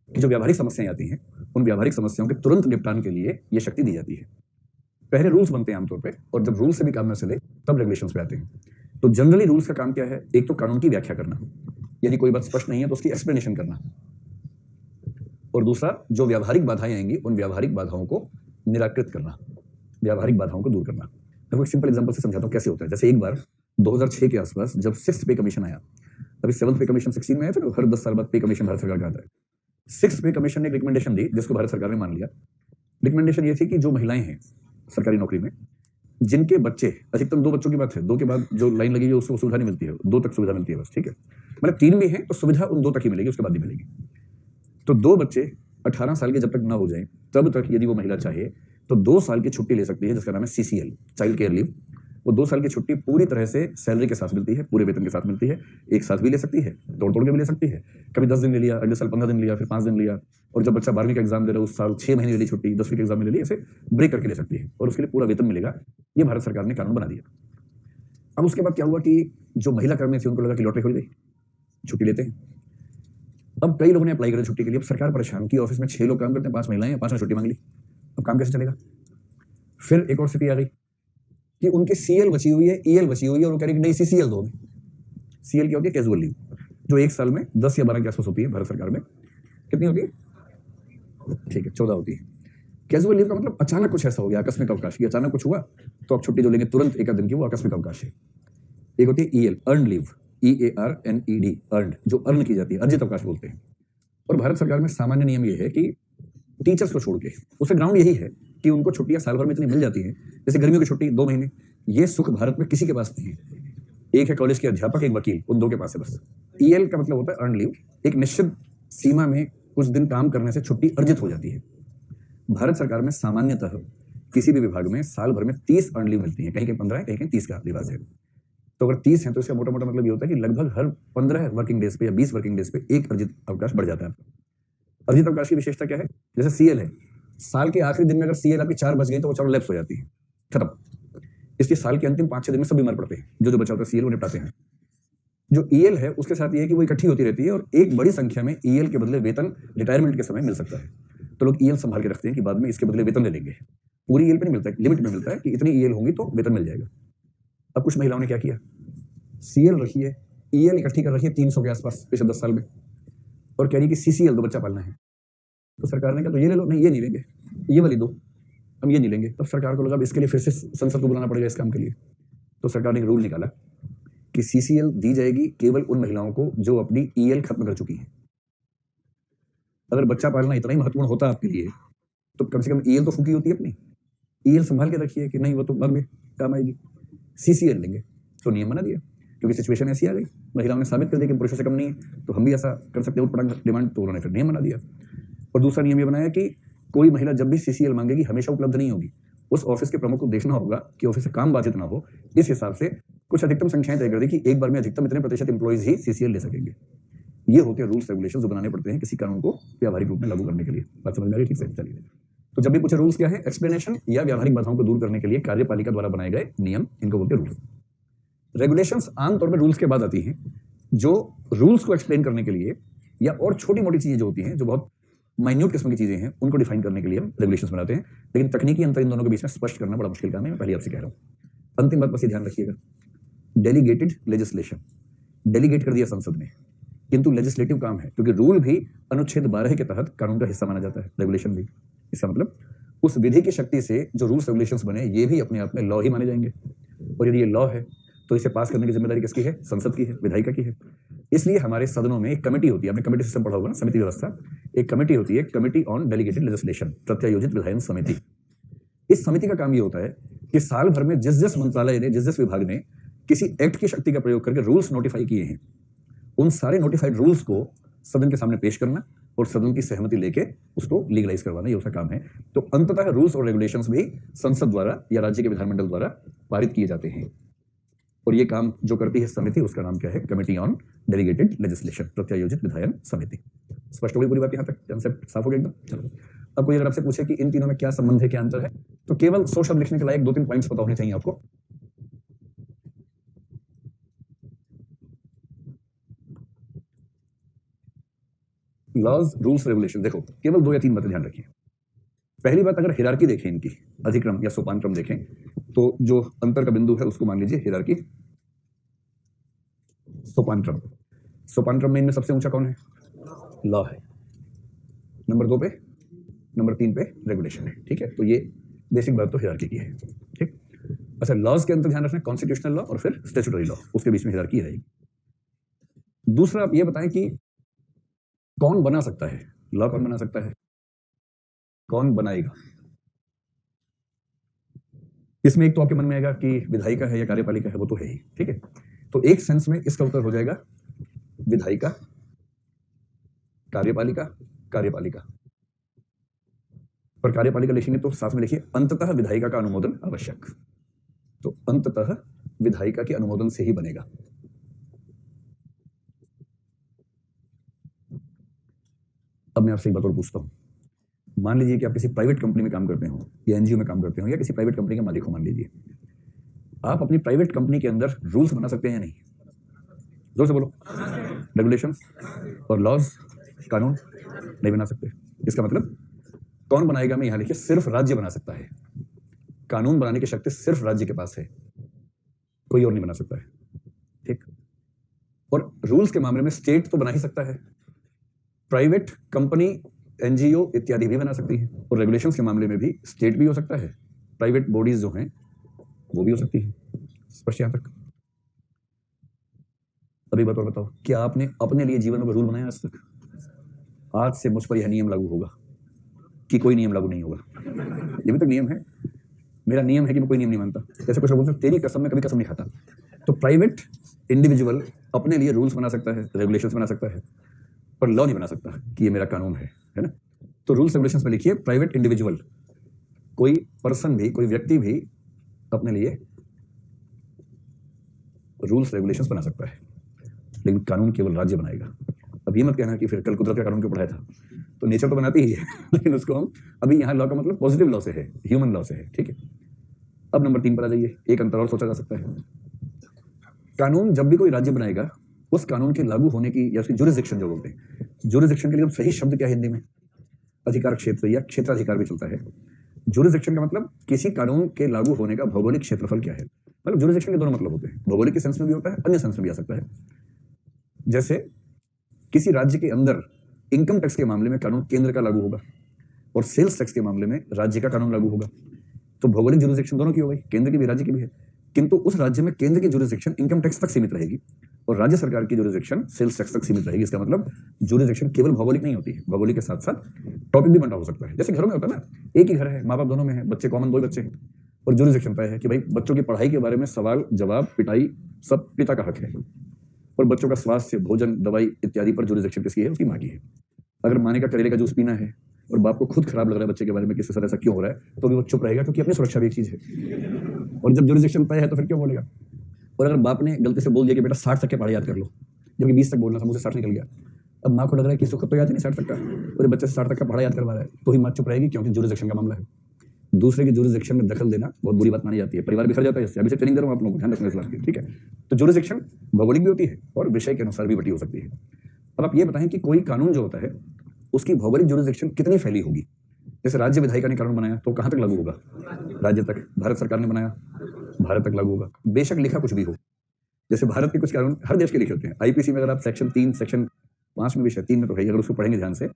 कि जो व्यावहारिक समस्याएं आती हैं, उन व्यावहारिक समस्याओं के तुरंत निपटान के लिए ये शक्ति दी जाती है। पहले रूल्स बनते हैं आमतौर पे, और जब रूल्स से भी काम न चले तब रेगुलेशंस पे आते हैं। तो जनरली रूल्स का काम क्या है, एक तो कानून की व्याख्या करना, यदि कोई बात स्पष्ट नहीं है तो उसकी एक्सप्लेनेशन करना, और दूसरा जो व्यावहारिक बाधाएं आएंगी उन व्यावहारिक बाधाओं को निराकृत करना, व्यावहारिक बाधाओं को दूर करना। मैं एक सिंपल एग्जांपल से समझाता हूँ कैसे होता है। जैसे एक बार 2006 के आसपास जब 6th पे कमीशन आया, अभी 7th पे कमीशन 16 में आया था, तो हर 10 साल बाद पे कमीशन भारत सरकार का आता है। 6th पे कमीशन ने एक रिकमेंडेशन दी जिसको भारत सरकार ने मान लिया। रिकमेंडेशन ये थी कि जो महिलाएं हैं सरकारी नौकरी में, जिनके बच्चे, अधिकतम 2 बच्चों की बात है, 2 के बाद जो लाइन लगी है उसको सुविधा नहीं मिलती है, 2 तक सुविधा मिलती है बस, ठीक है। मतलब 3 भी हैं तो सुविधा उन 2 तक ही मिलेगी, उसके बाद नहीं मिलेगी। तो 2 बच्चे 18 साल के जब तक ना हो जाए तब तक यदि वो महिला चाहे तो 2 साल की छुट्टी ले सकती है, जिसका नाम है CCL, चाइल्ड केयर लीव। वो 2 साल की छुट्टी पूरी तरह से सैलरी के साथ मिलती है, पूरे वेतन के साथ मिलती है। एक साथ भी ले सकती है, तोड़ तोड़ के भी ले सकती है। कभी 10 दिन ले लिया, अगले साल 15 दिन लिया, फिर 5 दिन लिया, और जब बच्चा 12वीं का एग्जाम दे रहा है उस साल 6 महीने ले ली छुट्टी, 10वीं के एग्जाम में ले ली, ऐसे ब्रेक करके ले सकती है और उसके लिए पूरा वेतन मिलेगा। ये भारत सरकार ने कानून बना दिया। अब उसके बाद क्या हुआ कि जो महिला कर्मी थी उनको लगा कि लॉटरी खुल गई, छुट्टी लेते हैं। अब कई लोगों ने अप्लाई करा छुट्टी के लिए। अब सरकार परेशान की, ऑफिस में 6 लोग काम करते हैं, 5 महिलाएं हैं, 5 ने छुट्टी मांग ली। अब काम कैसे चलेगा? फिर एक और स्थिति आ गई कि उनके CL बची हुई है, EL बची हुई है, और वो कह रही कि नहीं CCL दो। CL क्या होती है? कैजुअल लीव, जो एक साल में 10 या 12 के आसपास होती है भारत सरकार में। कितनी होती है? ठीक है, 14 होती है। कैजुअल लीव का मतलब अचानक कुछ ऐसा हो गया, आकस्मिक अवकाश, ये अचानक कुछ हुआ तो आप छुट्टी जो लेंगे तुरंत एक दिन की, वो आकस्मिक अवकाश है। एक होती है EL, earn leave, EARNED, earn, जो अर्न की जाती है, अर्जित अवकाश बोलते हैं। और भारत सरकार में सामान्य नियम ये है कि टीचर्स को छोड़ के, उससे ग्राउंड यही है कि उनको छुट्टियां साल भर में इतनी मिल जाती हैं, जैसे गर्मियों की छुट्टी 2 महीने, ये सुख भारत में किसी के पास नहीं है। एक है कॉलेज के अध्यापक, एक वकील, उन 2 के पास है बस। EL का मतलब होता है अर्न लीव, एक निश्चित सीमा में कुछ दिन काम करने से छुट्टी अर्जित हो जाती है। भारत सरकार में सामान्यतः किसी भी विभाग में साल भर में 30 अर्न लीव मिलती है, कहीं कहीं 15 है, कहीं कहीं 30 का रिवाज है। तो अगर 30 है तो इसका मोटा मोटा मतलब ये होता है कि लगभग हर 15 वर्किंग डेज पे या 20 वर्किंग डेज पे एक अर्जित अवकाश बढ़ जाता है। अर्जित अवकाश की विशेषता क्या है? जैसे CL है, साल के आखिरी दिन में अगर CL आपकी 4 बच गई तो वो 4 लैप्स हो जाती है, खत्म। इसलिए साल के अंतिम 5-6 दिन में सब बीमार पड़ते हैं, जो बचा होता है CL वो निपटाते हैं। जो EL है उसके साथ ये है कि वो इकट्ठी होती रहती है और एक बड़ी संख्या में EL के बदले वेतन रिटायरमेंट के समय मिल सकता है। तो लोग EL संभाल के रखते हैं कि बाद में इसके बदले वेतन ले लेंगे। पूरी EL पे नहीं मिलता है, लिमिट में मिलता है कि इतनी EL होंगी तो वेतन मिल जाएगा। अब कुछ महिलाओं ने क्या किया, CL रखी है, EL इकट्ठी कर रखी है 300 के आसपास पिछले 10 साल में, और कह रही कि CCL 2 बच्चा पालना है। तो सरकार ने कहा तो ये ले लो, नहीं ये नहीं लेंगे, ये वाली दो, हम ये नहीं लेंगे। तब सरकार को लगा अब इसके लिए फिर से संसद को बुलाना पड़ेगा इस काम के लिए। तो सरकार ने एक रूल निकाला कि CCL दी जाएगी केवल उन महिलाओं को जो अपनी EL खत्म कर चुकी हैं। अगर बच्चा पालना इतना ही महत्वपूर्ण होता आपके लिए तो कम से कम EL तो फूकी होती है अपनी, EL संभाल के रखिए कि नहीं वो तो बाद में काम आएगी, CCL लेंगे। तो नियम बना दिया, क्योंकि सिचुएशन ऐसी आ गई, महिलाओं ने साबित कर दिया कि पुरुषों से कम नहीं है, तो हम भी ऐसा कर सकते हैं, उठ डिमांड, तो उन्होंने फिर नियम बना दिया। और दूसरा नियम ये बनाया कि कोई महिला जब भी CCL मांगेगी हमेशा उपलब्ध नहीं होगी। उस ऑफिस के प्रमुख को देखना होगा कि ऑफिस से काम बाधित ना हो, इस हिसाब से कुछ अधिकतम संख्याएं तय कर दी कि एक बार में अधिकतम इतने प्रतिशत एम्प्लॉइज ही CCL ले सकेंगे। ये होते हैं रूल्स रेगुलेशन जो बनाने पड़ते हैं किसी कानून को व्यावहारिक रूप में लागू करने के लिए। बात समझ में आ रही? ठीक से चलिए। तो जब भी पूछे रूल्स क्या है, एक्सप्लेनेशन या व्यावहारिक बाधाओं को दूर करने के लिए कार्यपालिका द्वारा बनाए गए नियम, इनको बोलते हैं रूल्स। रेगुलेशंस आमतौर पर रूल्स के बाद आती हैं, जो रूल्स को एक्सप्लेन करने के लिए या और छोटी मोटी चीजें जो होती हैं, जो बहुत माइन्यूट किस्म की चीजें हैं, उनको डिफाइन करने के लिए हम रेगुलेशंस बनाते हैं। लेकिन तकनीकी अंतर इन दोनों के बीच में स्पष्ट करना बड़ा मुश्किल काम है, मैं पहले आपसे कह रहा हूं। अंतिम बात बस ये ध्यान रखिएगा, डेलीगेटेड लेजिस्लेशन, डेलीगेट कर दिया संसद ने, किंतु लेजिस्लेटिव काम है, क्योंकि रूल भी अनुच्छेद 12 के तहत कानून का हिस्सा माना जाता है, रेगुलेशन भी। इसका मतलब उस विधि की शक्ति से जो रूल्स रेगुलेशंस बने ये भी अपने आप में लॉ ही माने जाएंगे, और यदि ये लॉ है तो इसे पास करने की जिम्मेदारी किसकी है? संसद की है, विधायिका की है। इसलिए हमारे सदनों में एक कमेटी होती है, आपने कमेटी सिस्टम पढ़ा होगा ना, समिति व्यवस्था। एक कमेटी होती है, कमेटी ऑन डेलीगेटेड लेजिस्लेशन, प्रत्यायोजित विधायन समिति। इस समिति का काम ये होता है कि साल भर में जिस जिस मंत्रालय ने, जिस जिस विभाग ने किसी एक्ट की शक्ति का प्रयोग करके रूल्स नोटिफाई किए हैं, उन सारे नोटिफाइड रूल्स को सदन के सामने पेश करना और सदन की सहमति लेके उसको लीगलाइज करवाना, ये उसका काम है। तो अंततः रूल्स और रेगुलेशंस भी संसद द्वारा या राज्य के विधानमंडल द्वारा पारित किए जाते हैं, और ये काम जो करती है समिति, उसका नाम क्या है? कमेटी ऑन डेलीगेटेड लेजिस्लेशन, प्रत्यायोजित विधायन समिति। स्पष्ट हो गई पूरी बात? यहां तक कंसेप्ट साफ हो गया एकदम? चलो, अब कोई अगर आपसे पूछे कि इन तीनों में क्या संबंध है, क्या अंतर है, तो केवल 100 शब्द लिखने के लायक 2-3 पॉइंट्स पता होने चाहिए आपको। लॉज, रूल्स, रेगुलेशन, देखो केवल 2 या 3 बातें ध्यान रखिए। पहली बात, अगर हिरार्की देखें इनकी, अधिक्रम या सोपान क्रम देखें, तो जो अंतर का बिंदु है उसको मान लीजिए हिरार्की, सोपान क्रम। सोपान क्रम में इनमें सबसे ऊंचा कौन है? लॉ है। नंबर 2 पे, नंबर 3 पे रेगुलेशन है। ठीक है, तो ये बेसिक बात तो हायरार्की की है। ठीक, अच्छा, लॉज के अंदर ध्यान रखना, कॉन्स्टिट्यूशनल लॉ और फिर स्टैट्यूटरी लॉ, उसके बीच में हायरार्की रहेगी। दूसरा आप ये बताएं कि कौन बना सकता है लॉ, कौन बना सकता है, कौन बनाएगा? इसमें एक तो आपके मन में आएगा कि विधायिका है या कार्यपालिका है, वो तो है ही। ठीक है, तो एक सेंस में इसका उत्तर हो जाएगा विधायिका, कार्यपालिका, कार्यपालिका। पर कार्यपालिका लिखेंगे तो साथ में लिखिए अंततः विधायिका का अनुमोदन आवश्यक। तो अंततः विधायिका के अनुमोदन से ही बनेगा। अब मैं आपसे एक बात और पूछता हूं, मान लीजिए कि आप किसी प्राइवेट कंपनी में काम करते हो या एनजीओ में काम करते हो या किसी प्राइवेट कंपनी के मालिक हो, मान लीजिए आप अपनी प्राइवेट कंपनी के अंदर रूल्स बना सकते हैं या नहीं? जोर से बोलो। रेगुलेशंस और लॉज, कानून नहीं बना सकते। इसका मतलब कौन बनाएगा? मैं यहां लिखिए सिर्फ राज्य बना सकता है। कानून बनाने की शक्ति सिर्फ राज्य के पास है, कोई और नहीं बना सकता है। ठीक, और रूल्स के मामले में स्टेट तो बना ही सकता है, प्राइवेट कंपनी, एनजीओ इत्यादि भी बना सकती है, और रेगुलेशंस के मामले में भी स्टेट भी हो सकता है, प्राइवेट बॉडीज जो हैं वो भी हो सकती है। स्पष्ट यहां तक? अभी बात और बताओ, क्या आपने अपने लिए जीवन में रूल बनाया आज तक? आज से मुझ पर यह नियम लागू होगा कि कोई नियम लागू नहीं होगा? ये भी तो नियम है। मेरा नियम है कि मैं कोई नियम नहीं मानता। जैसे कुछ लोग बोलते हैं तेरी कसम, मैं कभी कसम नहीं खाता। तो प्राइवेट इंडिविजुअल अपने लिए रूल्स बना सकता है, रेगुलेशंस बना सकता है, पर लॉ नहीं बना सकता कि ये मेरा कानून है ना? तो रूल्स रेगुलेशंस में लिखिए प्राइवेट इंडिविजुअल, कोई पर्सन भी, कोई व्यक्ति भी अपने लिए रूल्स रेगुलेशंस बना सकता है, लेकिन कानून केवल राज्य बनाएगा। अब ये मत कहना कि फिर कल कुदरत का कानून क्यों पढ़ाया था, तो नेचर तो बनाती ही है लेकिन उसको हम अभी यहाँ लॉ का मतलब पॉजिटिव लॉ से है, ह्यूमन लॉ से है। ठीक है, अब नंबर 3 पर आ जाइए। एक अंतर और सोचा जा सकता है, कानून जब भी कोई राज्य बनाएगा उस कानून के लागू होने की या उसकी जुरिसडिक्शन जो बोलते हैं, जुरिसडिक्शन के लिए सही शब्द क्या है हिंदी में? अधिकार क्षेत्र या क्षेत्राधिकार भी चलता है। जुरिसडिक्शन का मतलब किसी कानून के लागू होने का भौगोलिक क्षेत्रफल क्या है। मतलब जुरिसडिक्शन के दोनों मतलब होते हैं, भौगोलिक के सेंस में भी होता है, अन्य सेंस में भी आ सकता है। जैसे किसी राज्य के अंदर इनकम टैक्स के मामले में कानून केंद्र का लागू होगा और सेल्स टैक्स के मामले में राज्य का कानून लागू होगा। तो भौगोलिक जुरिसडिक्शन दोनों की हो गई, केंद्र की भी राज्य की भी है, किंतु उस राज्य में केंद्र की जुरिसडिक्शन इनकम टैक्स तक सीमित रहेगी और राज्य सरकार की जुरिसडिक्शन सेल्स टैक्स तक सीमित रहेगी। इसका मतलब जुरिसडिक्शन केवल भौगोलिक नहीं होती है, भौगोलिक के साथ साथ टॉपिक भी बंटा हो सकता है। जैसे घरों में होता है ना, एक ही घर है, माँ बाप दोनों में है, बच्चे कॉमन 2 ही बच्चे हैं, और जुरिसडिक्शन तय है कि भाई बच्चों की पढ़ाई के बारे में सवाल जवाब पिटाई सब पिता का हक है, और बच्चों का स्वास्थ्य, भोजन, दवाई इत्यादि पर जुरिसडिक्शन किसकी है? उसकी माँ की है। अगर माँ ने का करेले का जूस पीना है और बाप को खुद खराब लग रहा है बच्चे के बारे में, किस तरह ऐसा क्यों हो रहा है, तो भी वो चुप रहेगा क्योंकि अपनी सुरक्षा भी एक चीज है। और जब जुरिसडिक्शन तय है तो फिर क्यों बोलेगा? और अगर बाप ने गलती से बोल दिया कि बेटा 60 तक के पढ़ाई याद कर लो, जबकि 20 तक बोलना था, मुझे 60 निकल गया, अब माँ को लग रहा है कि इसको तो याद ही नहीं 60 तक का, और बच्चे से 60 तक का पढ़ाई याद करवा रहा है, तो ही माँ चुप रहेगी क्योंकि जुरिसडिक्शन का मामला है। दूसरे की जुरिसडिक्शन में दखल देना बहुत बुरी बात मानी जाती है, परिवार बिखर जाता है इससे। अभी से ट्रेनिंग दे रहा हूं आप लोगों को, ध्यान रखना इस बात की। ठीक है, तो जुरिसडिक्शन भौगोलिक भी होती है और विषय के अनुसार भी बटी हो सकती है। अब आप ये बताएं कि कोई कानून जो होता है उसकी भौगोलिक जुरिसडिक्शन कितनी फैली होगी? जैसे राज्य विधायिका ने कानून बनाया तो कहां तक लागू होगा? राज्य तक। भारत सरकार ने बनाया, भारत तक लागू होगा, बेशक लिखा कुछ भी हो। जैसे भारत के कुछ कानून हर देश के लिखे होते हैं। आईपीसी में अगर आप सेक्शन 3, सेक्शन 5 में भी, 3 में तो है, अगर उसको पढ़ेंगे ध्यान से,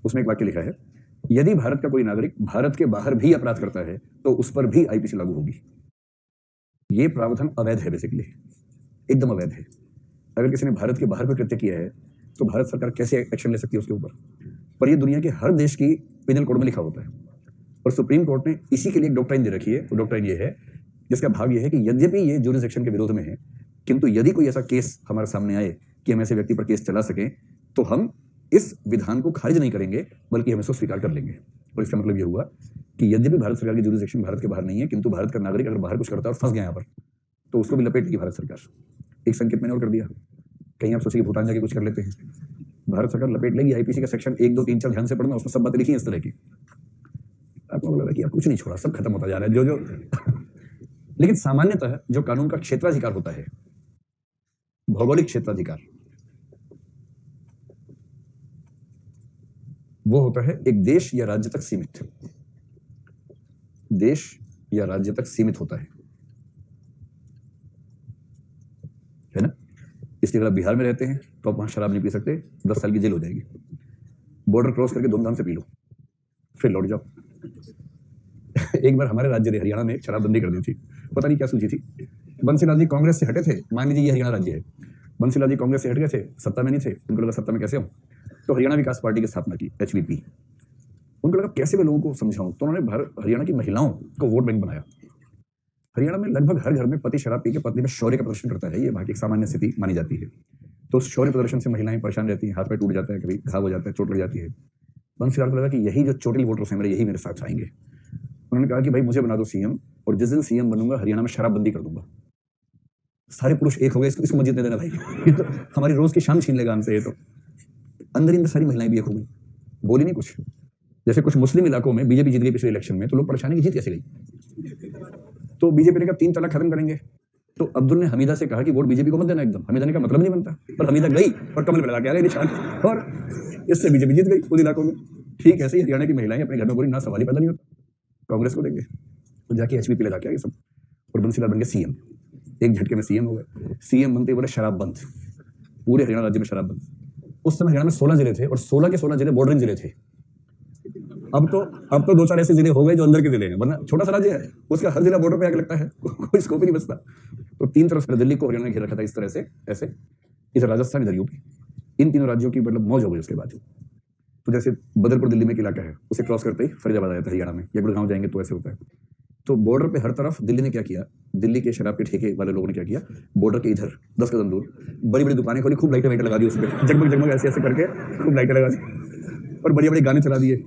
उसमें एक वाक्य लिखा है, यदि भारत का कोई नागरिक भारत के बाहर भी अपराध करता है तो उस पर भी आईपीसी लागू होगी। ये प्रावधान अवैध है, बेसिकली एकदम अवैध है। अगर किसी ने भारत के बाहर कोई कृत्य किया है तो भारत सरकार कैसे एक्शन ले सकती है उसके ऊपर? पर ये दुनिया के हर देश की पिनल कोड में लिखा होता है, और सुप्रीम कोर्ट ने इसी के लिए एक डॉक्ट्राइन दे रखी है। वो डॉक्ट्राइन ये है, जिसका भाग ये है कि यद्यपि ये जुरिसडिक्शन के विरोध में है, किंतु यदि कोई ऐसा केस हमारे सामने आए कि हम ऐसे व्यक्ति पर केस चला सकें, तो हम इस विधान को खारिज नहीं करेंगे, बल्कि हम इसको स्वीकार कर लेंगे। और इसका मतलब ये हुआ कि यद्यपि भारत सरकार की जुरिसडिक्शन भारत के बाहर नहीं है, किंतु भारत का नागरिक अगर बाहर कुछ करता है और फंस गया यहाँ पर, तो उसको भी लपेट लेगी भारत सरकार। एक संकेत मैंने और कर दिया, कहीं आप सोचिए भूटान जाके कुछ कर लेते हैं, भारत सरकार लपेट लेगी। आईपीसी का सेक्शन 1, 2, 3, 4 ध्यान से पढ़ना, उसमें सब बातें लिखी इस तरह की। आपको लग रहा है कि आप कुछ नहीं छोड़ा, सब खत्म होता जा रहा है जो लेकिन सामान्यतः जो कानून का क्षेत्राधिकार होता है, भौगोलिक क्षेत्राधिकार, वो होता है एक देश या राज्य तक सीमित। देश या राज्य तक सीमित होता है ना? इसलिए अगर आप बिहार में रहते हैं तो आप वहां शराब नहीं पी सकते, 10 साल की जेल हो जाएगी। बॉर्डर क्रॉस करके धूमधाम से पी लो, फिर लौट जाओ। एक बार हमारे राज्य ने हरियाणा में शराबबंदी कर दी थी, पता नहीं क्या सूची थी। बंसीलाल जी कांग्रेस से हटे थे, मान लीजिए ये हरियाणा राज्य है, बंसीलाल जी कांग्रेस से हट गए थे, सत्ता में नहीं थे, उनको लगा सत्ता में कैसे हो, तो हरियाणा विकास पार्टी की स्थापना की, HVP। उनको लगा कैसे मैं लोगों को समझाऊं, तो उन्होंने हरियाणा की महिलाओं को वोट बैंक बनाया। हरियाणा में लगभग हर घर में पति शराब पी के पत्नी में शौर्य का प्रदर्शन करता है, ये वहां की सामान्य स्थिति मानी जाती है। तो उस शौर्य प्रदर्शन से महिलाएं परेशान रहती हैं, हाथ पैर टूट जाता है, कभी घाव हो जाता है, चोट लग जाती है। बंसीलाल को लगा कि यही जो चोटिल वोटर्स हैं मेरे, यही मेरे साथ आएंगे। उन्होंने कहा कि भाई मुझे बना दो सीएम, और जिस दिन सीएम बनूंगा हरियाणा में शराबबंदी कर दूंगा। सारे पुरुष एक हो गए, इसको मत जीतने देना भाई, ये तो हमारी रोज की शान छीन लेगा हमसे। ये तो अंदर ही अंदर सारी महिलाएं भी एक हो गई, बोली नहीं कुछ। जैसे कुछ मुस्लिम इलाकों में बीजेपी जीत गई पिछले इलेक्शन में, तो लोग परेशानी की जीत कैसे गई, तो बीजेपी ने कहा 3 तलाक खत्म करेंगे। तो अब्दुल ने हमीदा से कहा कि वोट बीजेपी को मत देना एकदम। हमीदा ने कहा मतलब नहीं बनता, पर हमीदा गई और कमल में लगा के आ गई निशान, और इससे बीजेपी जीत गई उन इलाकों में। ठीक ऐसे ही हरियाणा की महिलाएं अपने घर में बोली ना सवाल ही पैदा नहीं होता, कांग्रेस को देंगे, तो जाके HVP ले जाके आगे सब, और बंसीलाल बन गए सीएम। एक झटके में सीएम हो गए। सीएम बनते बोले शराब बंद, पूरे हरियाणा राज्य में शराब बंद। उस समय हरियाणा में 16 जिले थे, और 16 के 16 जिले बॉर्डरिंग जिले थे। अब तो 2-4 ऐसे जिले हो गए जो अंदर के जिले हैं, वरना छोटा सा राज्य है, उसका हर जिला बॉर्डर पे आके लगता है, कोई स्कोप ही नहीं बचता। तो 3 तरफ से दिल्ली को हरियाणा ने घेर रखा था इस तरह से, ऐसे, इधर राजस्थान, इधर यूपी। इन तीनों राज्यों की मतलब मौज हो गई उसके बाद। तो जैसे बदरपुर दिल्ली में एक इलाका है, उसे क्रॉस करते ही फरीदाबाद आ जाता है हरियाणा में, या गुड़गांव जाएंगे तो ऐसे होता है। तो बॉर्डर पे हर तरफ दिल्ली ने क्या किया, दिल्ली के शराब के ठेके वाले लोगों ने क्या किया, बॉर्डर के इधर 10 कदम दूर बड़ी बड़ी दुकानें खोली, खूब लाइटें लगा दी उस पर, जगमग जगमग ऐसे ऐसे करके खूब लाइटें लगा दी, और बड़े बड़े गाने चला दिए।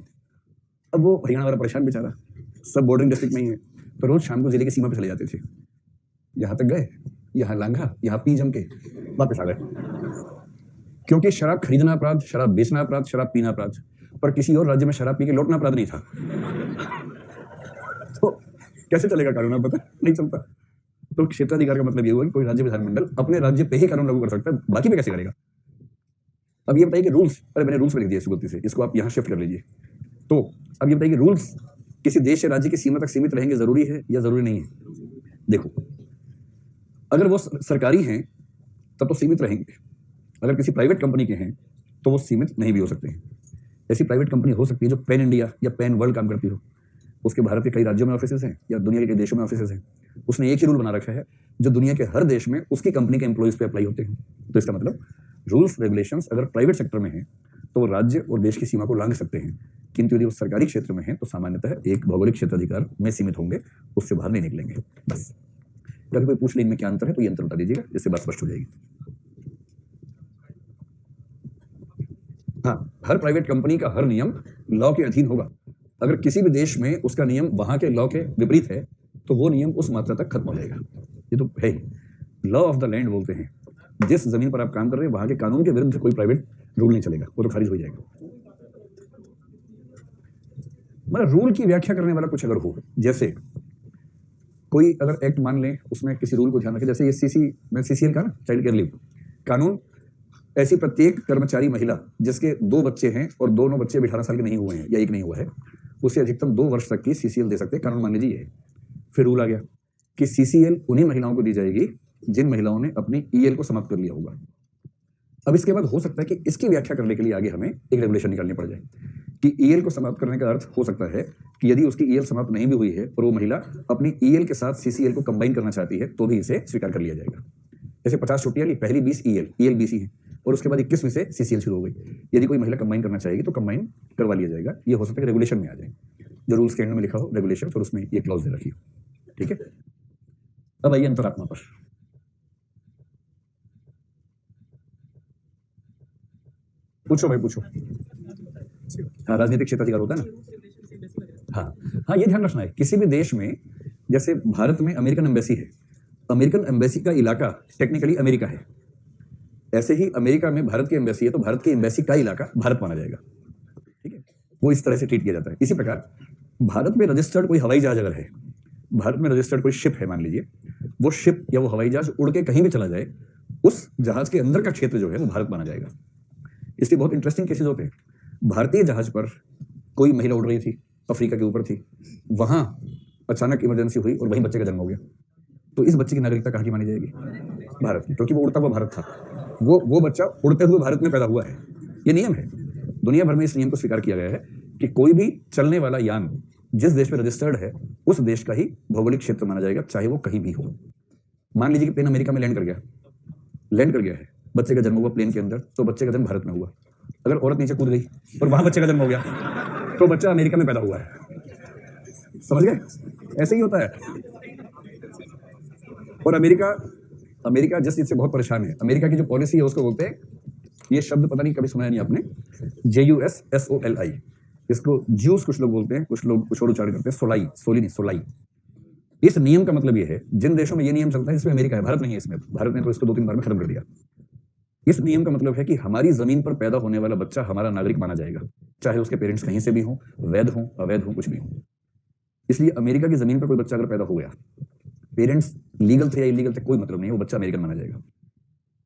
अब वो हरियाणा वाला परेशान बेचारा, सब बॉर्डरिंग डिस्ट्रिक्ट में ही है, तो रोज शाम को जिले की सीमा पे चले जाते थे। यहाँ तक गए, यहाँ लांघा, यहाँ पी जम के वापस आ गए, क्योंकि शराब खरीदना अपराध, शराब बेचना अपराध, शराब पीना अपराध, पर किसी और राज्य में शराब पी के लौटना अपराध नहीं था। तो कैसे चलेगा कानून, आप पता नहीं चलता। तो क्षेत्राधिकार का मतलब ये हुआ कि कोई राज्य विधानमंडल अपने राज्य पे ही कानून लागू कर सकता है, बाकी पे कैसे करेगा। अब ये बताइए कि रूल्स, अरे मैंने रूल्स में लिख दिया गलती से, इसको आप यहाँ शिफ्ट कर लीजिए। तो अब ये बताइए कि रूल्स किसी देश या राज्य की सीमा तक सीमित रहेंगे, जरूरी है या जरूरी नहीं है। देखो, अगर वो सरकारी हैं तब तो सीमित रहेंगे, अगर किसी प्राइवेट कंपनी के हैं तो वो सीमित नहीं भी हो सकते हैं। ऐसी प्राइवेट कंपनी हो सकती है जो पैन इंडिया या पैन वर्ल्ड काम करती हो, उसके भारत के कई राज्यों में ऑफिसेज हैं या दुनिया के कई देशों में ऑफिसेज हैं, उसने एक ही रूल बना रखा है जो दुनिया के हर देश में उसकी कंपनी के एम्प्लॉइज पे अप्लाई होते हैं। तो इसका मतलब रूल्स रेगुलेशंस अगर प्राइवेट सेक्टर में हैं तो वो राज्य और देश की सीमा को लांघ सकते हैं, किंतु यदि वो सरकारी क्षेत्र में है तो सामान्यतः एक भौगोलिक क्षेत्राधिकार में सीमित होंगे, उससे बाहर नहीं निकलेंगे। बस अगर कोई पूछ ले इनमें क्या अंतर है तो ये अंतर बता दीजिएगा, जिससे बात स्पष्ट हो जाएगी। हाँ, हर प्राइवेट कंपनी का हर नियम लॉ के अधीन होगा। अगर किसी भी देश में उसका नियम वहां के लॉ के विपरीत है तो वो नियम उस मात्रा तक खत्म हो जाएगा। ये तो है, लॉ ऑफ द लैंड बोलते हैं। जिस जमीन पर आप काम कर रहे हैं वहां के कानून के विरुद्ध कोई प्राइवेट रूल नहीं चलेगा, वो तो खारिज हो जाएगा। मतलब रूल की व्याख्या करने वाला कुछ अगर हो, जैसे कोई अगर एक्ट मान लें, उसमें किसी रूल को ध्यान रखें, जैसे ये CCL का ना, चाइल्ड केयर लीव कानून, ऐसी प्रत्येक कर्मचारी महिला जिसके 2 बच्चे हैं और दोनों बच्चे 18 साल के नहीं हुए हैं या एक नहीं हुआ है, उसे अधिकतम 2 वर्ष तक की CCL दे सकते हैं, कानून मान लीजिए ये। फिर रूल आ गया कि CCL उन्हीं महिलाओं को दी जाएगी जिन महिलाओं ने अपनी EL को समाप्त कर लिया होगा। अब इसके बाद हो सकता है कि इसकी व्याख्या करने के लिए आगे हमें एक रेगुलेशन निकालनी पड़ जाए कि EL को समाप्त करने का अर्थ हो सकता है कि यदि उसकी EL समाप्त नहीं भी हुई है और वो महिला अपनी EL के साथ CCL को कंबाइन करना चाहती है तो भी इसे स्वीकार कर लिया जाएगा। जैसे 50 छुट्टियां ली, पहली 20 EL 20 है, और उसके बाद 21 में से CCL शुरू हो गई। यदि कोई महिला कंबाइन करना चाहेगी तो कंबाइन करवा लिया जाएगा। ये हो सकता है कि रेगुलेशन में आ जाए, जो रूल्स के एंड में लिखा हो रेगुलेशन, और उसमें ये क्लॉज दे रखी हो। ठीक है, अब आइए अंतरात्मा पर। पूछो भाई पूछो। हाँ, राजनीतिक क्षेत्राधिकार होता है ना। हाँ, ये ध्यान रखना है, किसी भी देश में, जैसे भारत में अमेरिकन एम्बेसी है, अमेरिकन एम्बेसी का इलाका टेक्निकली अमेरिका है। ऐसे ही अमेरिका में भारत की एम्बेसी है तो भारत की एम्बेसी का इलाका भारत माना जाएगा। ठीक है, वो इस तरह से ट्रीट किया जाता है। इसी प्रकार भारत में रजिस्टर्ड कोई हवाई जहाज अगर है, भारत में रजिस्टर्ड कोई शिप है मान लीजिए, वो शिप या वो हवाई जहाज उड़ के कहीं भी चला जाए, उस जहाज के अंदर का क्षेत्र जो है वो भारत माना जाएगा। इसलिए बहुत इंटरेस्टिंग केसेस होते हैं। भारतीय जहाज पर कोई महिला उड़ रही थी, अफ्रीका के ऊपर थी, वहां अचानक इमरजेंसी हुई और वहीं बच्चे का जन्म हो गया, तो इस बच्चे की नागरिकता कहाँ की मानी जाएगी? भारत की, क्योंकि वो उड़ता हुआ भारत था। वो बच्चा उड़ते हुए भारत में पैदा हुआ है, ये नियम है। दुनिया भर में इस नियम को स्वीकार किया गया है कि कोई भी चलने वाला यान जिस देश में रजिस्टर्ड है उस देश का ही भौगोलिक क्षेत्र माना जाएगा, चाहे वो कहीं भी हो। मान लीजिए कि प्लेन अमेरिका में लैंड कर गया है, बच्चे का जन्म हुआ प्लेन के अंदर, तो बच्चे का जन्म भारत में हुआ। अगर औरत नीचे कूद गई और वहां बच्चे का जन्म हो गया तो बच्चा अमेरिका में पैदा हुआ है। समझ गए? ऐसे ही होता है। और अमेरिका जिस चीज से बहुत परेशान है, अमेरिका की जो पॉलिसी है उसको बोलते हैं, ये शब्द पता नहीं कभी सुना है नहीं आपने, JUSSOLI। इसको ज्यूस कुछ लोग बोलते हैं, कुछ लोग कुछ और उच्चारण करते हैं, सोलाई। इस नियम का मतलब ये है, जिन देशों में ये नियम चलता है इसमें अमेरिका है, भारत नहीं है इसमें। भारत ने तो इसको 2-3 बार में खत्म कर दिया। इस नियम का मतलब है कि हमारी जमीन पर पैदा होने वाला बच्चा हमारा नागरिक माना जाएगा, चाहे उसके पेरेंट्स कहीं से भी हों, वैध हों, अवैध हों, कुछ भी हों। इसलिए अमेरिका की जमीन पर कोई बच्चा अगर पैदा हो गया, पेरेंट्स लीगल थे या इलीगल थे कोई मतलब नहीं है, वो बच्चा अमेरिकन माना जाएगा।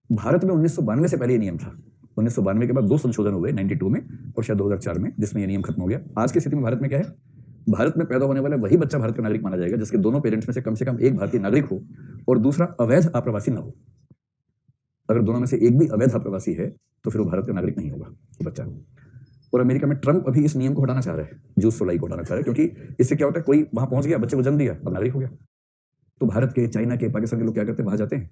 भारत में 1992 से पहले ये नियम था। 1992 के बाद 2 संशोधन हुए, 92 में और शायद 2004 में, जिसमें ये नियम खत्म हो गया। आज की स्थिति में भारत में क्या है? भारत में पैदा होने वाला वही बच्चा भारत का नागरिक माना जाएगा जिसके दोनों पेरेंट्स में से कम एक भारतीय नागरिक हो और दूसरा अवैध आप्रवासी न हो। अगर दोनों में से एक भी अवैध आप्रवासी है तो फिर वो भारत का नागरिक नहीं होगा वो बच्चा। और अमेरिका में ट्रंप अभी इस नियम को हटाना चाह रहा है, जूस सोलाई को हटाना चाह रहा है, क्योंकि इससे क्या होता है, कोई वहां पहुंच गया, बच्चे को जन्म दिया, अब नागरिक हो गया। तो भारत के, चाइना के, पाकिस्तान के लोग क्या करते हैं, वहां जाते हैं,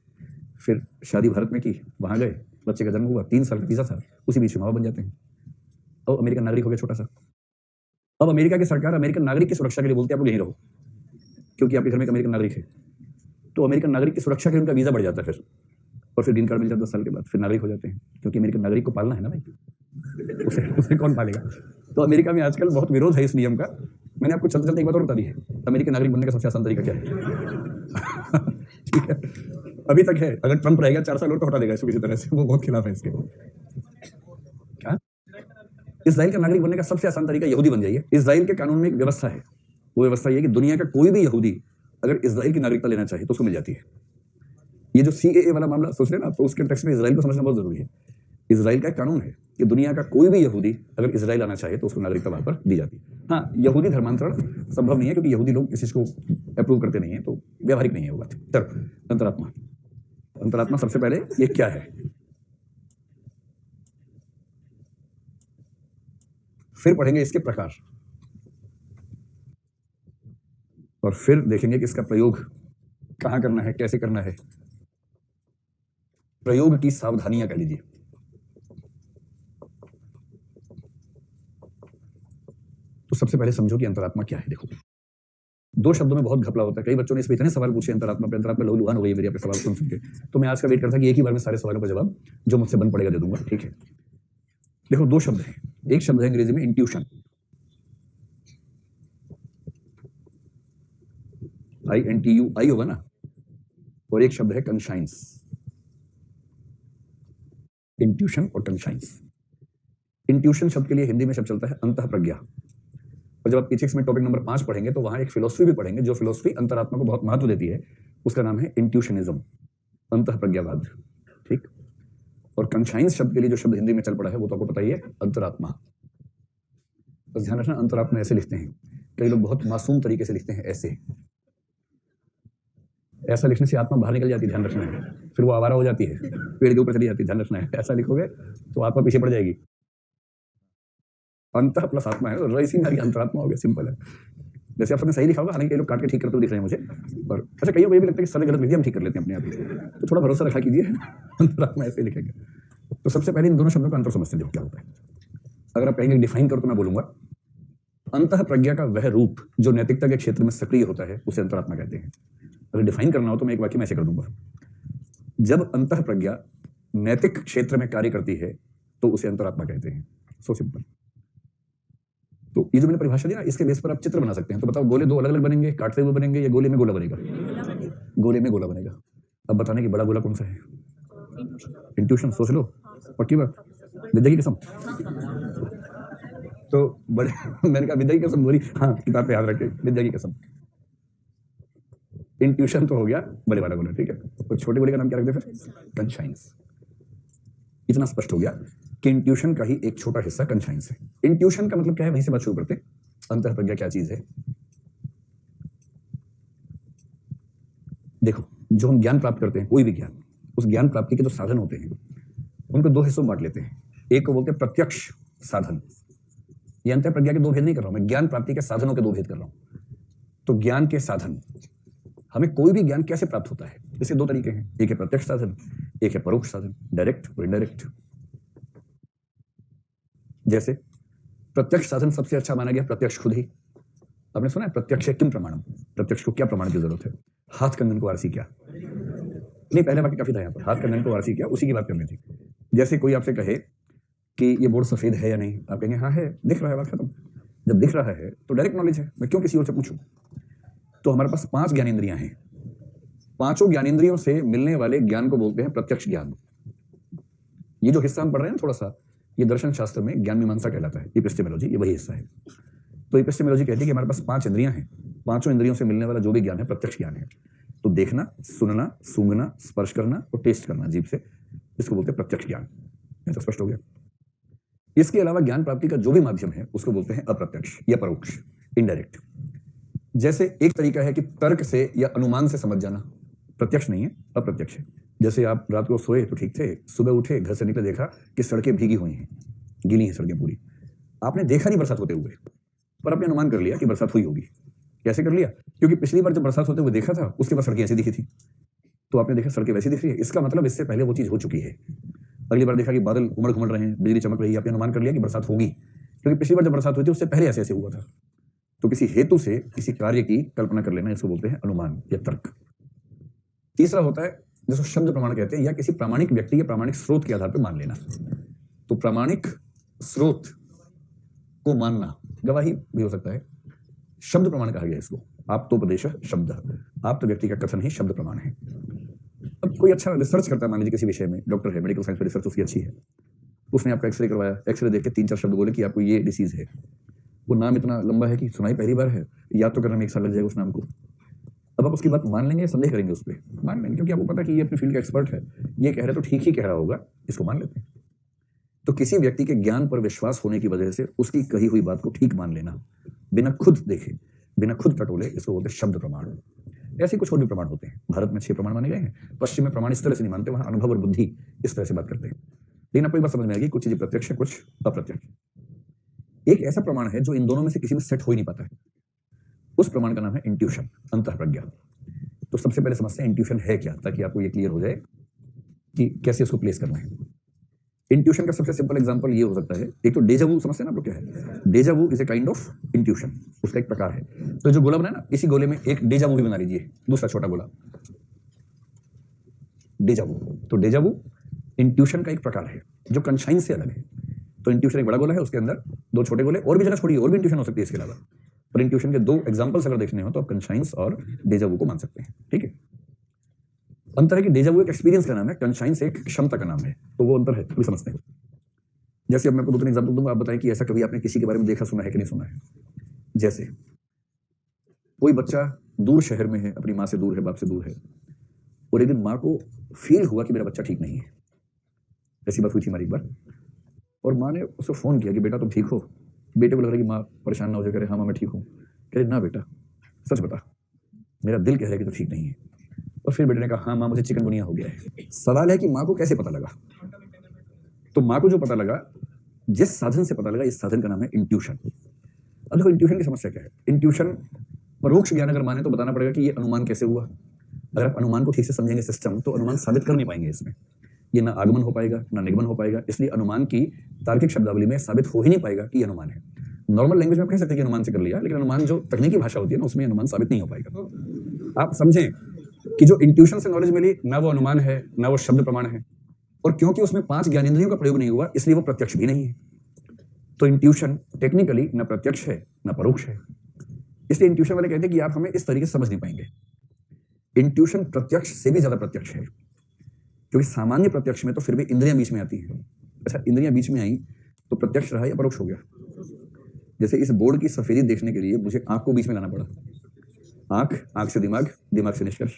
फिर शादी भारत में की, वहां गए, बच्चे का जन्म हुआ, 3 साल का वीजा था, उसी बीच में बन जाते हैं, अब अमेरिकन नागरिक हो गया छोटा सा। अब अमेरिका की सरकार अमेरिकन नागरिक की सुरक्षा के लिए बोलती है आप लोग यहीं रहो, क्योंकि आपके घर में एक अमेरिकन नागरिक है। तो अमेरिकन नागरिक की सुरक्षा के लिए उनका वीजा बढ़ जाता है फिर, और फिर ग्रीन कार्ड मिल जाता है 10 साल के बाद, फिर नागरिक हो जाते हैं, क्योंकि अमेरिकन नागरिक को पालना है ना भाई, उसे कौन पालेगा। तो अमेरिका में आजकल बहुत विरोध है इस नियम का। मैंने आपको चलते चलते एक बात और बता दी है, अमेरिकन नागरिक बनने का सबसे आसान तरीका क्या है? ठीक है, अभी तक है, अगर ट्रंप रहेगा 4 साल और तो हटा देगा इसको किसी तरह से, वो बहुत खिलाफ है इसके। क्या? इजराइल का नागरिक बनने का सबसे आसान तरीका यहूदी बन जाइए। इजराइल के कानून में एक व्यवस्था है, वो व्यवस्था ये है कि दुनिया का कोई भी यहूदी अगर इजराइल की नागरिकता लेना चाहे तो उसको मिल जाती है। ये जो CAA वाला मामला सोच रहे हैं ना, तो उसके टेक्स्ट में इजराइल को समझना बहुत जरूरी है। इजराइल का एक कानून है कि दुनिया का कोई भी यहूदी अगर इजराइल आना चाहे तो उसको नागरिकता वहां पर दी जाती है। हाँ, यहूदी धर्मांतरण संभव नहीं है क्योंकि यहूदी लोग इस चीज को अप्रूव करते नहीं है, तो व्यावहारिक नहीं है वो बात। चलो, अंतरात्मा सबसे पहले ये क्या है, फिर पढ़ेंगे इसके प्रकार, और फिर देखेंगे कि इसका प्रयोग कहां करना है, कैसे करना है, प्रयोग की सावधानियां कह लीजिए। तो सबसे पहले समझो कि अंतरात्मा क्या है। देखो, 2 शब्दों में बहुत घपला होता है। कई बच्चों ने इस पे इतने सवाल पूछे अंतरात्मा पे लहू-लुहान हो गई है मेरी आपके सवाल सुन के। तो मैं आज का वेट करता कि एक ही बार में सारे सवालों का जवाब जो मुझसे बन पड़ेगा दे दूंगा, ठीक है। देखो, 2 शब्द हैं, एक शब्द है अंग्रेजी में इंट्यूशन, INTUI होगा ना, और एक शब्द है कंशाइंस। इंट्यूशन और कंशाइंस। इंट्यूशन शब्द के लिए हिंदी में शब्द चलता है अंतः प्रज्ञा, और जब आप फिजिक्स में टॉपिक नंबर 5 पढ़ेंगे तो वहां एक फिलोसफी भी पढ़ेंगे जो फिलोसफी अंतरात्मा को बहुत महत्व देती है, उसका नाम है इंट्यूशनिज्म, अंतः प्रज्ञावाद, ठीक। और कंशाइंस शब्द के लिए जो शब्द हिंदी में चल पड़ा है वो तो आपको पता ही है, अंतरात्मा। बस ध्यान रखना, अंतरात्मा ऐसे लिखते हैं, कई लोग बहुत मासूम तरीके से लिखते हैं, ऐसा लिखने से आत्मा बाहर निकल जाती है, ध्यान रखना है, फिर वो आवारा हो जाती है, पेड़ के ऊपर चली जाती है, ध्यान रखना है। ऐसा लिखोगे तो आत्मा पीछे पड़ जाएगी। अंतः प्लस आत्मा है, रईसी नारी अंतरात्मा हो गया, सिंपल है। जैसे आप सबने सही लिखा होगा, हालांकि कई लोग काट के ठीक करते हुए दिख रहे हैं मुझे, और अच्छा कईयों को ये भी लगता है कि सर ने गलत लिख दिया, हम ठीक कर लेते हैं अपने आप ही, तो थोड़ा भरोसा रखा कीजिए, अंतरात्मा ऐसे लिखेंगे। तो सबसे पहले इन दोनों शब्दों का अंतर समझते हैं, क्या होता है। अगर आप कहेंगे डिफाइन करो तो मैं बोलूंगा, अंतः प्रज्ञा का वह रूप जो नैतिकता के क्षेत्र में सक्रिय होता है उसे अंतरात्मा कहते हैं। अगर डिफाइन करना हो तो मैं एक वाक्य में ऐसे कर दूंगा, जब अंतः प्रज्ञा नैतिक क्षेत्र में कार्य करती है तो उसे अंतरात्मा कहते हैं। So simple. तो ये जो मैंने परिभाषा दी ना, इसके बेस पर आप चित्र बना सकते हैं। तो बताओ, गोले 2 अलग अलग बनेंगे, काटते हुए बनेंगे, या गोले में गोला बनेगा? गोले में गोला बनेगा। अब बताने की बड़ा गोला कौन सा है? इंट्यूशन। सोच लो, पक्की बात, विद्या की कसम। तो बड़े मैंने कहा विद्या की कसम बोली, हाँ किताब पे याद रखे, विद्या की कसम। इंट्यूशन तो हो गया बड़े वाला गोला, ठीक है। तो छोटे गोले का नाम क्या रखते फिर? कंशाइंस। इतना स्पष्ट हो गया कि इंट्यूशन का ही एक छोटा हिस्सा कंशाइंस है। इंट्यूशन का मतलब क्या है, वहीं से बात शुरू करते हैं। अंतः प्रज्ञा क्या चीज है? देखो, जो हम ज्ञान प्राप्त करते हैं, कोई भी ज्ञान, उस ज्ञान प्राप्ति के जो साधन होते हैं उनको 2 हिस्सों में बांट लेते हैं। एक को बोलते हैं प्रत्यक्ष साधन। ये अंतः प्रज्ञा के दो भेद नहीं कर रहा हूं मैं, ज्ञान प्राप्ति के साधनों के दो भेद कर रहा हूं। तो ज्ञान के साधन, हमें कोई भी ज्ञान कैसे प्राप्त होता है, इसके दो तरीके हैं, एक है प्रत्यक्ष साधन, एक है परोक्ष साधन, डायरेक्ट और इनडायरेक्ट। जैसे प्रत्यक्ष साधन सबसे अच्छा माना गया प्रत्यक्ष खुद ही। आपने सुना है प्रत्यक्ष किम प्रमाणम, प्रत्यक्ष को क्या प्रमाण की जरूरत है? हाथ कंगन को आरसी क्या? नहीं, पहले बाकी काफी था यहाँ पर, हाथ कंगन को आरसी क्या, उसी की बात करनी थी। जैसे कोई आपसे कहे कि ये बोर्ड सफेद है या नहीं, आप कहेंगे हाँ है, दिख रहा है, बात खत्म। जब दिख रहा है तो डायरेक्ट नॉलेज है, मैं क्यों किसी और से पूछूं? तो हमारे पास 5 ज्ञानेंद्रियां हैं, पांचों ज्ञानेंद्रियों से मिलने वाले ज्ञान को बोलते हैं प्रत्यक्ष ज्ञान। ये जो हिस्सा हम पढ़ रहे हैं थोड़ा सा, ये दर्शन शास्त्र में ज्ञान मीमांसा कहलाता है, एपिस्टेमोलॉजी, ये वही हिस्सा है। तो एपिस्टेमोलॉजी कहती है कि हमारे पास 5 इंद्रियां हैं, पांचों इंद्रियों से मिलने वाला जो भी ज्ञान है प्रत्यक्ष ज्ञान है। तो देखना, सुनना, सूंघना, स्पर्श करना और टेस्ट करना जीभ से, इसको बोलते हैं प्रत्यक्ष ज्ञान। ये तो स्पष्ट हो गया। इसके अलावा ज्ञान प्राप्ति का जो भी माध्यम है उसको बोलते हैं अप्रत्यक्ष या परोक्ष, इनडायरेक्ट। जैसे एक तरीका है कि तर्क से या अनुमान से समझ जाना, प्रत्यक्ष नहीं है, अप्रत्यक्ष है। जैसे आप रात को सोए तो ठीक थे, सुबह उठे, घर से निकले, देखा कि सड़कें भीगी हुई हैं, गीली हैं सड़कें पूरी। आपने देखा नहीं बरसात होते हुए, पर आपने अनुमान कर लिया कि बरसात हुई होगी। कैसे कर लिया? क्योंकि पिछली बार जब बरसात होते हुए देखा था, उसके बाद सड़कें ऐसी दिखी थी, तो आपने देखा सड़कें वैसी दिख रही है, इसका मतलब इससे पहले वो चीज हो चुकी है। अगली बार देखा कि बादल उमड़ घुमड़ रहे हैं, बिजली चमक रही है, आपने अनुमान कर लिया कि बरसात होगी, क्योंकि पिछली बार जब बरसात हुई थी उससे पहले ऐसे ऐसे हुआ था। तो किसी हेतु से किसी कार्य की कल्पना कर लेना, इसको बोलते हैं अनुमान या तर्क। तीसरा होता है जिसको शब्द प्रमाण कहते हैं, या किसी प्रामाणिक व्यक्ति या प्रामाणिक स्रोत के आधार पर मान लेना। तो प्रामाणिक स्रोत को मानना गवाही भी हो सकता है, शब्द प्रमाण कहा गया इसको। आप्तोपदेश शब्द, आप्त व्यक्ति का कथन ही शब्द प्रमाण है। अब कोई अच्छा रिसर्च करता है, मान लीजिए किसी विषय में, डॉक्टर है, मेडिकल साइंस में रिसर्च उसकी अच्छी है, उसने आपका एक्सरे करवाया, एक्सरे देख के 3-4 शब्द बोले कि आपको ये डिसीज है। वो नाम इतना लंबा है कि सुनाई पहली बार है, याद तो करने में 1 साल लग जाएगा उस नाम को। अब आप उसकी बात मान लेंगे, संदेह करेंगे उस पर? मान लेंगे, क्योंकि आपको पता है कि ये अपनी फील्ड का एक्सपर्ट है, ये कह रहा है तो ठीक ही कह रहा होगा, इसको मान लेते हैं। तो किसी व्यक्ति के ज्ञान पर विश्वास होने की वजह से उसकी कही हुई बात को ठीक मान लेना, बिना खुद देखे, बिना खुद टटोले, इसको बोलते हैं शब्द प्रमाण। ऐसे कुछ और भी प्रमाण होते हैं। भारत में 6 प्रमाण माने गए हैं, पश्चिम में प्रमाण इस तरह से नहीं मानते, वहां अनुभव और बुद्धि इस तरह से बात करते हैं। लेकिन आपको एक बात समझ में आएगी, कुछ चीजें प्रत्यक्ष है, कुछ अप्रत्यक्ष। एक ऐसा प्रमाण है जो इन दोनों में से किसी में सेट हो ही नहीं पाता है, उस प्रमाण का नाम है इंट्यूशन, अंतः प्रज्ञा। तो सबसे पहले समझते हैं इंट्यूशन है क्या, ताकि आपको ये क्लियर हो जाए कि कैसे उसको प्लेस करना है। इंट्यूशन का सबसे सिंपल एग्जांपल ये हो सकता है, एक तो डेजा वू, समझते हैं ना आप लोग क्या है? Deja vu is a kind of intuition, उसका एक प्रकार है। तो जो गोला बनाया ना, इसी गोले में एक डेजा वू भी बना लीजिए, दूसरा छोटा गोला, डेजा वू। तो डेजा वू इंट्यूशन का एक प्रकार है जो कॉन्शियस से अलग है। तो इंट्यूशन एक बड़ा गोला है, उसके अंदर 2 छोटे गोले, और भी जगह छोड़िए, और भी इंट्यूशन हो सकती है इसके अलावा। पर इंट्यूशन के 2 एग्जांपल्स अगर देखने हो तो आप कॉन्शियस और डेजा वू को मान सकते हैं, ठीक है। अंतर है कि डेजा वू एक एक्सपीरियंस का नाम है, कॉन्शियस एक क्षमता का नाम है, तो वो अंतर है, तो समझते हैं। जैसे अब मैं आपको 2-3 एग्जांपल दूंगा, आप बताएं कि ऐसा कभी आपने किसी के बारे में देखा, सुना है कि नहीं सुना है। जैसे कोई बच्चा दूर शहर में है, अपनी माँ से दूर है, बाप से दूर है, और एक दिन माँ को फील हुआ कि मेरा बच्चा ठीक नहीं है। ऐसी बात हुई थी हमारी एक बार, और माँ ने उसको फोन किया कि बेटा तुम ठीक हो? बेटे को लग रहा है कि माँ परेशान ना हो जाए, कह रहे हाँ माँ मैं ठीक हूँ। कह रहे ना बेटा सच बता, मेरा दिल कह रहा है कि तू ठीक नहीं है। और फिर बेटे ने कहा हाँ माँ मुझे चिकनगुनिया हो गया है। सवाल है कि माँ को कैसे पता लगा? तो माँ को जो पता लगा, जिस साधन से पता लगा, इस साधन का नाम है इंट्यूशन। अब देखो इंट्यूशन की समस्या क्या है। इंट्यूशन परोक्ष ज्ञान अगर माने तो बताना पड़ेगा कि ये अनुमान कैसे हुआ। अगर आप अनुमान को ठीक से समझेंगे सिस्टम, तो अनुमान साबित कर नहीं पाएंगे इसमें, ये ना आगमन हो पाएगा ना निगमन हो पाएगा। इसलिए अनुमान की तार्किक शब्दावली में साबित हो ही नहीं पाएगा कि अनुमान है। नॉर्मल लैंग्वेज में आप कह सकते हैं कि अनुमान से कर लिया, लेकिन अनुमान जो तकनीकी भाषा होती है ना, उसमें अनुमान साबित नहीं हो पाएगा। आप समझें कि जो इंट्यूशन से नॉलेज मिली, ना वो अनुमान है ना वो शब्द प्रमाण है, और क्योंकि उसमें 5 ज्ञानेंद्रियों का प्रयोग नहीं हुआ, इसलिए वो प्रत्यक्ष भी नहीं है। तो इंट्यूशन टेक्निकली ना प्रत्यक्ष है ना परोक्ष है। इसलिए इंट्यूशन वाले कहते हैं कि आप हमें इस तरीके से समझ नहीं पाएंगे। इंट्यूशन प्रत्यक्ष से भी ज्यादा प्रत्यक्ष है, क्योंकि सामान्य प्रत्यक्ष में तो फिर भी इंद्रियां बीच में आती हैं। अच्छा, इंद्रियां बीच में आई तो प्रत्यक्ष रहा या परोक्ष हो गया? जैसे इस बोर्ड की सफेदी देखने के लिए मुझे आंख को बीच में लाना पड़ा, आंख से दिमाग, दिमाग से निष्कर्ष,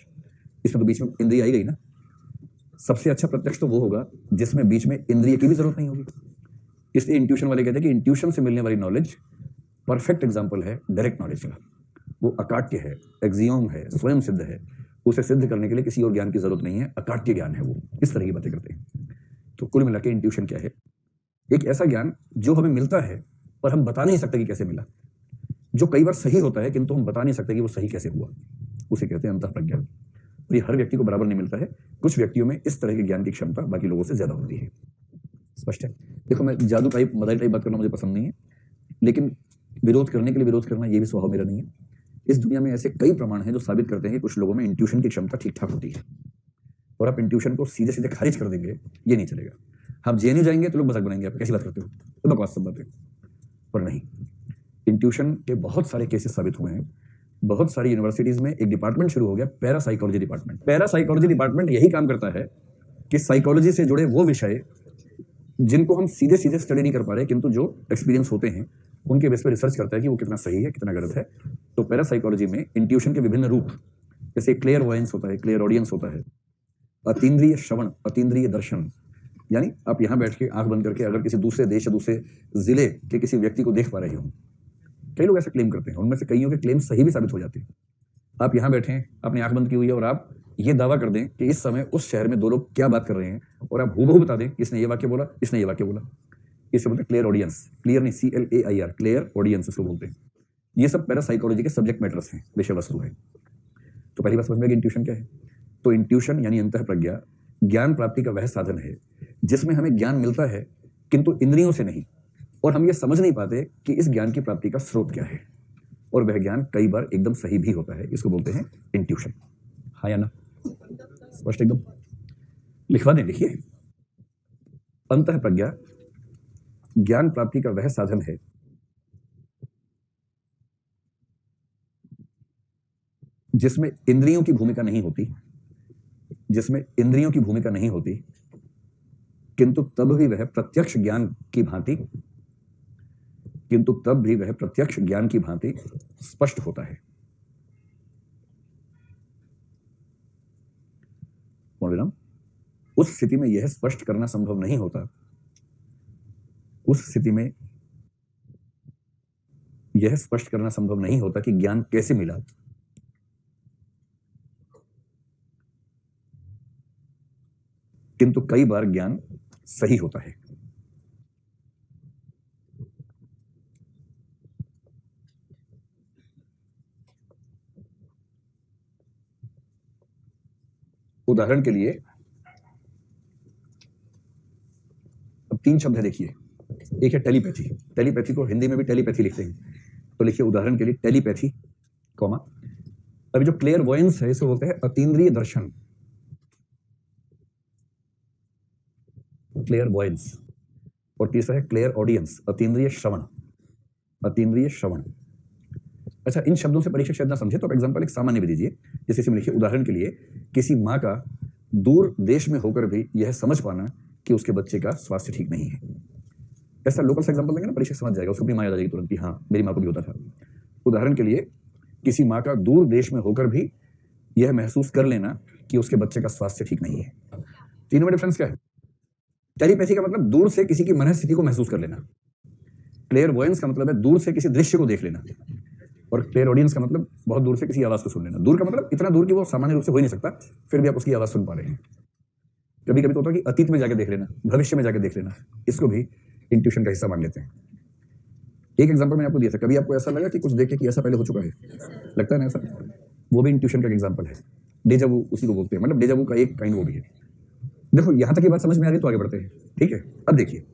इसमें तो बीच में इंद्रिय आई गई ना। सबसे अच्छा प्रत्यक्ष तो वो होगा जिसमें बीच में इंद्रिय की भी जरूरत नहीं होगी। इसलिए इंट्यूशन वाले कहते हैं कि इंट्यूशन से मिलने वाली नॉलेज परफेक्ट एग्जाम्पल है डायरेक्ट नॉलेज का। वो अकाट्य है, एक्सियोम है, स्वयं सिद्ध है, उसे सिद्ध करने के लिए किसी और ज्ञान की जरूरत नहीं है, अकाट्य ज्ञान है वो। इस तरह की बातें करते हैं। तो कुल मिला के इंट्यूशन क्या है? एक ऐसा ज्ञान जो हमें मिलता है पर हम बता नहीं सकते कि कैसे मिला, जो कई बार सही होता है किंतु हम बता नहीं सकते कि वो सही कैसे हुआ, उसे कहते हैं अंतःप्रज्ञा। और ये हर व्यक्ति को बराबर नहीं मिलता है। कुछ व्यक्तियों में इस तरह के ज्ञान की क्षमता बाकी लोगों से ज्यादा होती है। स्पष्ट है? देखो, मैं जादू टाइप मदारी टाइप बात करना मुझे पसंद नहीं है, लेकिन विरोध करने के लिए विरोध करना ये भी स्वभाव मेरा नहीं है। इस दुनिया में ऐसे कई प्रमाण हैं जो साबित करते हैं कि कुछ लोगों में इंट्यूशन की क्षमता ठीक ठाक होती है, और आप इंट्यूशन को सीधे सीधे खारिज कर देंगे, ये नहीं चलेगा। आप जेएनयू जाएंगे तो लोग मजाक बनाएंगे, आप कैसी बात करते हो, तो बकवास सब बातें। पर नहीं, इंट्यूशन के बहुत सारे केसेस साबित हुए हैं। बहुत सारी यूनिवर्सिटीज में एक डिपार्टमेंट शुरू हो गया, पैरासाइकोलॉजी डिपार्टमेंट। पैरासाइकोलॉजी डिपार्टमेंट यही काम करता है कि साइकोलॉजी से जुड़े वो विषय जिनको हम सीधे सीधे स्टडी नहीं कर पा रहे, किंतु जो एक्सपीरियंस होते हैं उनके बेस पर रिसर्च करता है कि वो कितना सही है, कितना गलत है। तो पैरासाइकोलॉजी में इंट्यूशन के विभिन्न रूप, जैसे क्लियर वॉयंस होता है, क्लियर ऑडियंस होता है, अतीन्द्रिय श्रवण, अतीन्द्रिय दर्शन, यानी आप यहाँ बैठ के आंख बंद करके अगर किसी दूसरे देश या दूसरे जिले के किसी व्यक्ति को देख पा रहे हो। कई लोग ऐसा क्लेम करते हैं, उनमें से कईयों के क्लेम सही भी साबित हो जाते हैं। आप यहाँ बैठे हैं, आपने आंख बंद की हुई है और आप ये दावा कर दें कि इस समय उस शहर में दो लोग क्या बात कर रहे हैं, और आप हूबहू बता दें इसने ये वाक्य बोला, इसने ये वाक्य बोला। इसे बोलते हैं क्लियर ऑडियंस। क्लियर नहीं, CLAIR, क्लियर ऑडियंस इसको बोलते हैं। ये सब पैरासाइकोलॉजी के सब्जेक्ट मैटर्स हैं, विषय वस्तु है। तो पहली बात समझ में कि इंट्यूशन क्या है। तो इंट्यूशन यानी अंतःप्रज्ञा ज्ञान प्राप्ति का वह साधन है जिसमें हमें ज्ञान मिलता है किंतु इंद्रियों से नहीं, और हम ये समझ नहीं पाते कि इस ज्ञान की प्राप्ति का स्रोत क्या है, और वह ज्ञान कई बार एकदम सही भी होता है। इसको बोलते हैं इंट्यूशन। हाँ या ना? स्पष्ट एकदम? लिखवा दें, लिखिए। अंतःप्रज्ञा ज्ञान प्राप्ति का वह साधन है जिसमें इंद्रियों की भूमिका नहीं होती, जिसमें इंद्रियों की भूमिका नहीं होती, किंतु तब भी वह प्रत्यक्ष ज्ञान की भांति, किंतु तब भी वह प्रत्यक्ष ज्ञान की भांति स्पष्ट होता है। विराम। उस स्थिति में यह स्पष्ट करना संभव नहीं होता, उस स्थिति में यह स्पष्ट करना संभव नहीं होता कि ज्ञान कैसे मिला, किंतु कई बार ज्ञान सही होता है। उदाहरण के लिए अब 3 शब्द है, देखिए। एक है टेलीपैथी। टेलीपैथी को हिंदी में भी टेलीपैथी लिखते हैं, तो लिखिए उदाहरण के लिए टेलीपैथी, कॉमा। अभी जो क्लियर वॉयंस है इसे बोलते हैं अतीन्द्रिय दर्शन, क्लियर वॉयंस। और तीसरा है क्लियर ऑडियंस, अतीन्द्रिय श्रवण, अतीन्द्रिय श्रवण। अच्छा, इन शब्दों से परीक्षक शायद ना समझे तो एग्जांपल एक सामान्य भी दीजिए। जैसे इसमें लिखिए उदाहरण के लिए किसी माँ का दूर देश में होकर भी यह समझ पाना कि उसके बच्चे का स्वास्थ्य ठीक नहीं है। ऐसा लोकल सा एग्जांपल देंगे ना, परीक्षक समझ जाएगा, उसको अपनी माँ याद आ जाएगी तुरंत कि हाँ मेरी माँ को भी होता था। उदाहरण के लिए किसी माँ का दूर देश में होकर भी यह महसूस कर लेना कि उसके बच्चे का स्वास्थ्य ठीक नहीं है। तीनों में डिफरेंस क्या है? टेलीपैथी का मतलब दूर से किसी की मनस्थिति को महसूस कर लेना, क्लियर वॉयंस का मतलब है दूर से किसी दृश्य को देख लेना, और क्लियर ऑडियंस का मतलब बहुत दूर से किसी आवाज को सुन लेना। दूर का मतलब इतना दूर कि वो सामान्य रूप से हो ही नहीं सकता, फिर भी आप उसकी आवाज सुन पा रहे हैं। कभी कभी तो होता है कि अतीत में जाके देख लेना, भविष्य में जाके देख लेना, इसको भी इंट्यूशन का हिस्सा मान लेते हैं। एक एग्जांपल मैंने आपको दिया था, कभी आपको ऐसा लगा कि कुछ देखे कि ऐसा पहले हो चुका है, लगता है ना ऐसा? वो भी इंट्यूशन का एग्जांपल है। डेजा वू उसी को बोलते हैं, मतलब डेजा वू का एक काइंड वो भी है। देखो यहां तक की बात समझ में आ रही तो आगे बढ़ते हैं, ठीक है? अब देखिए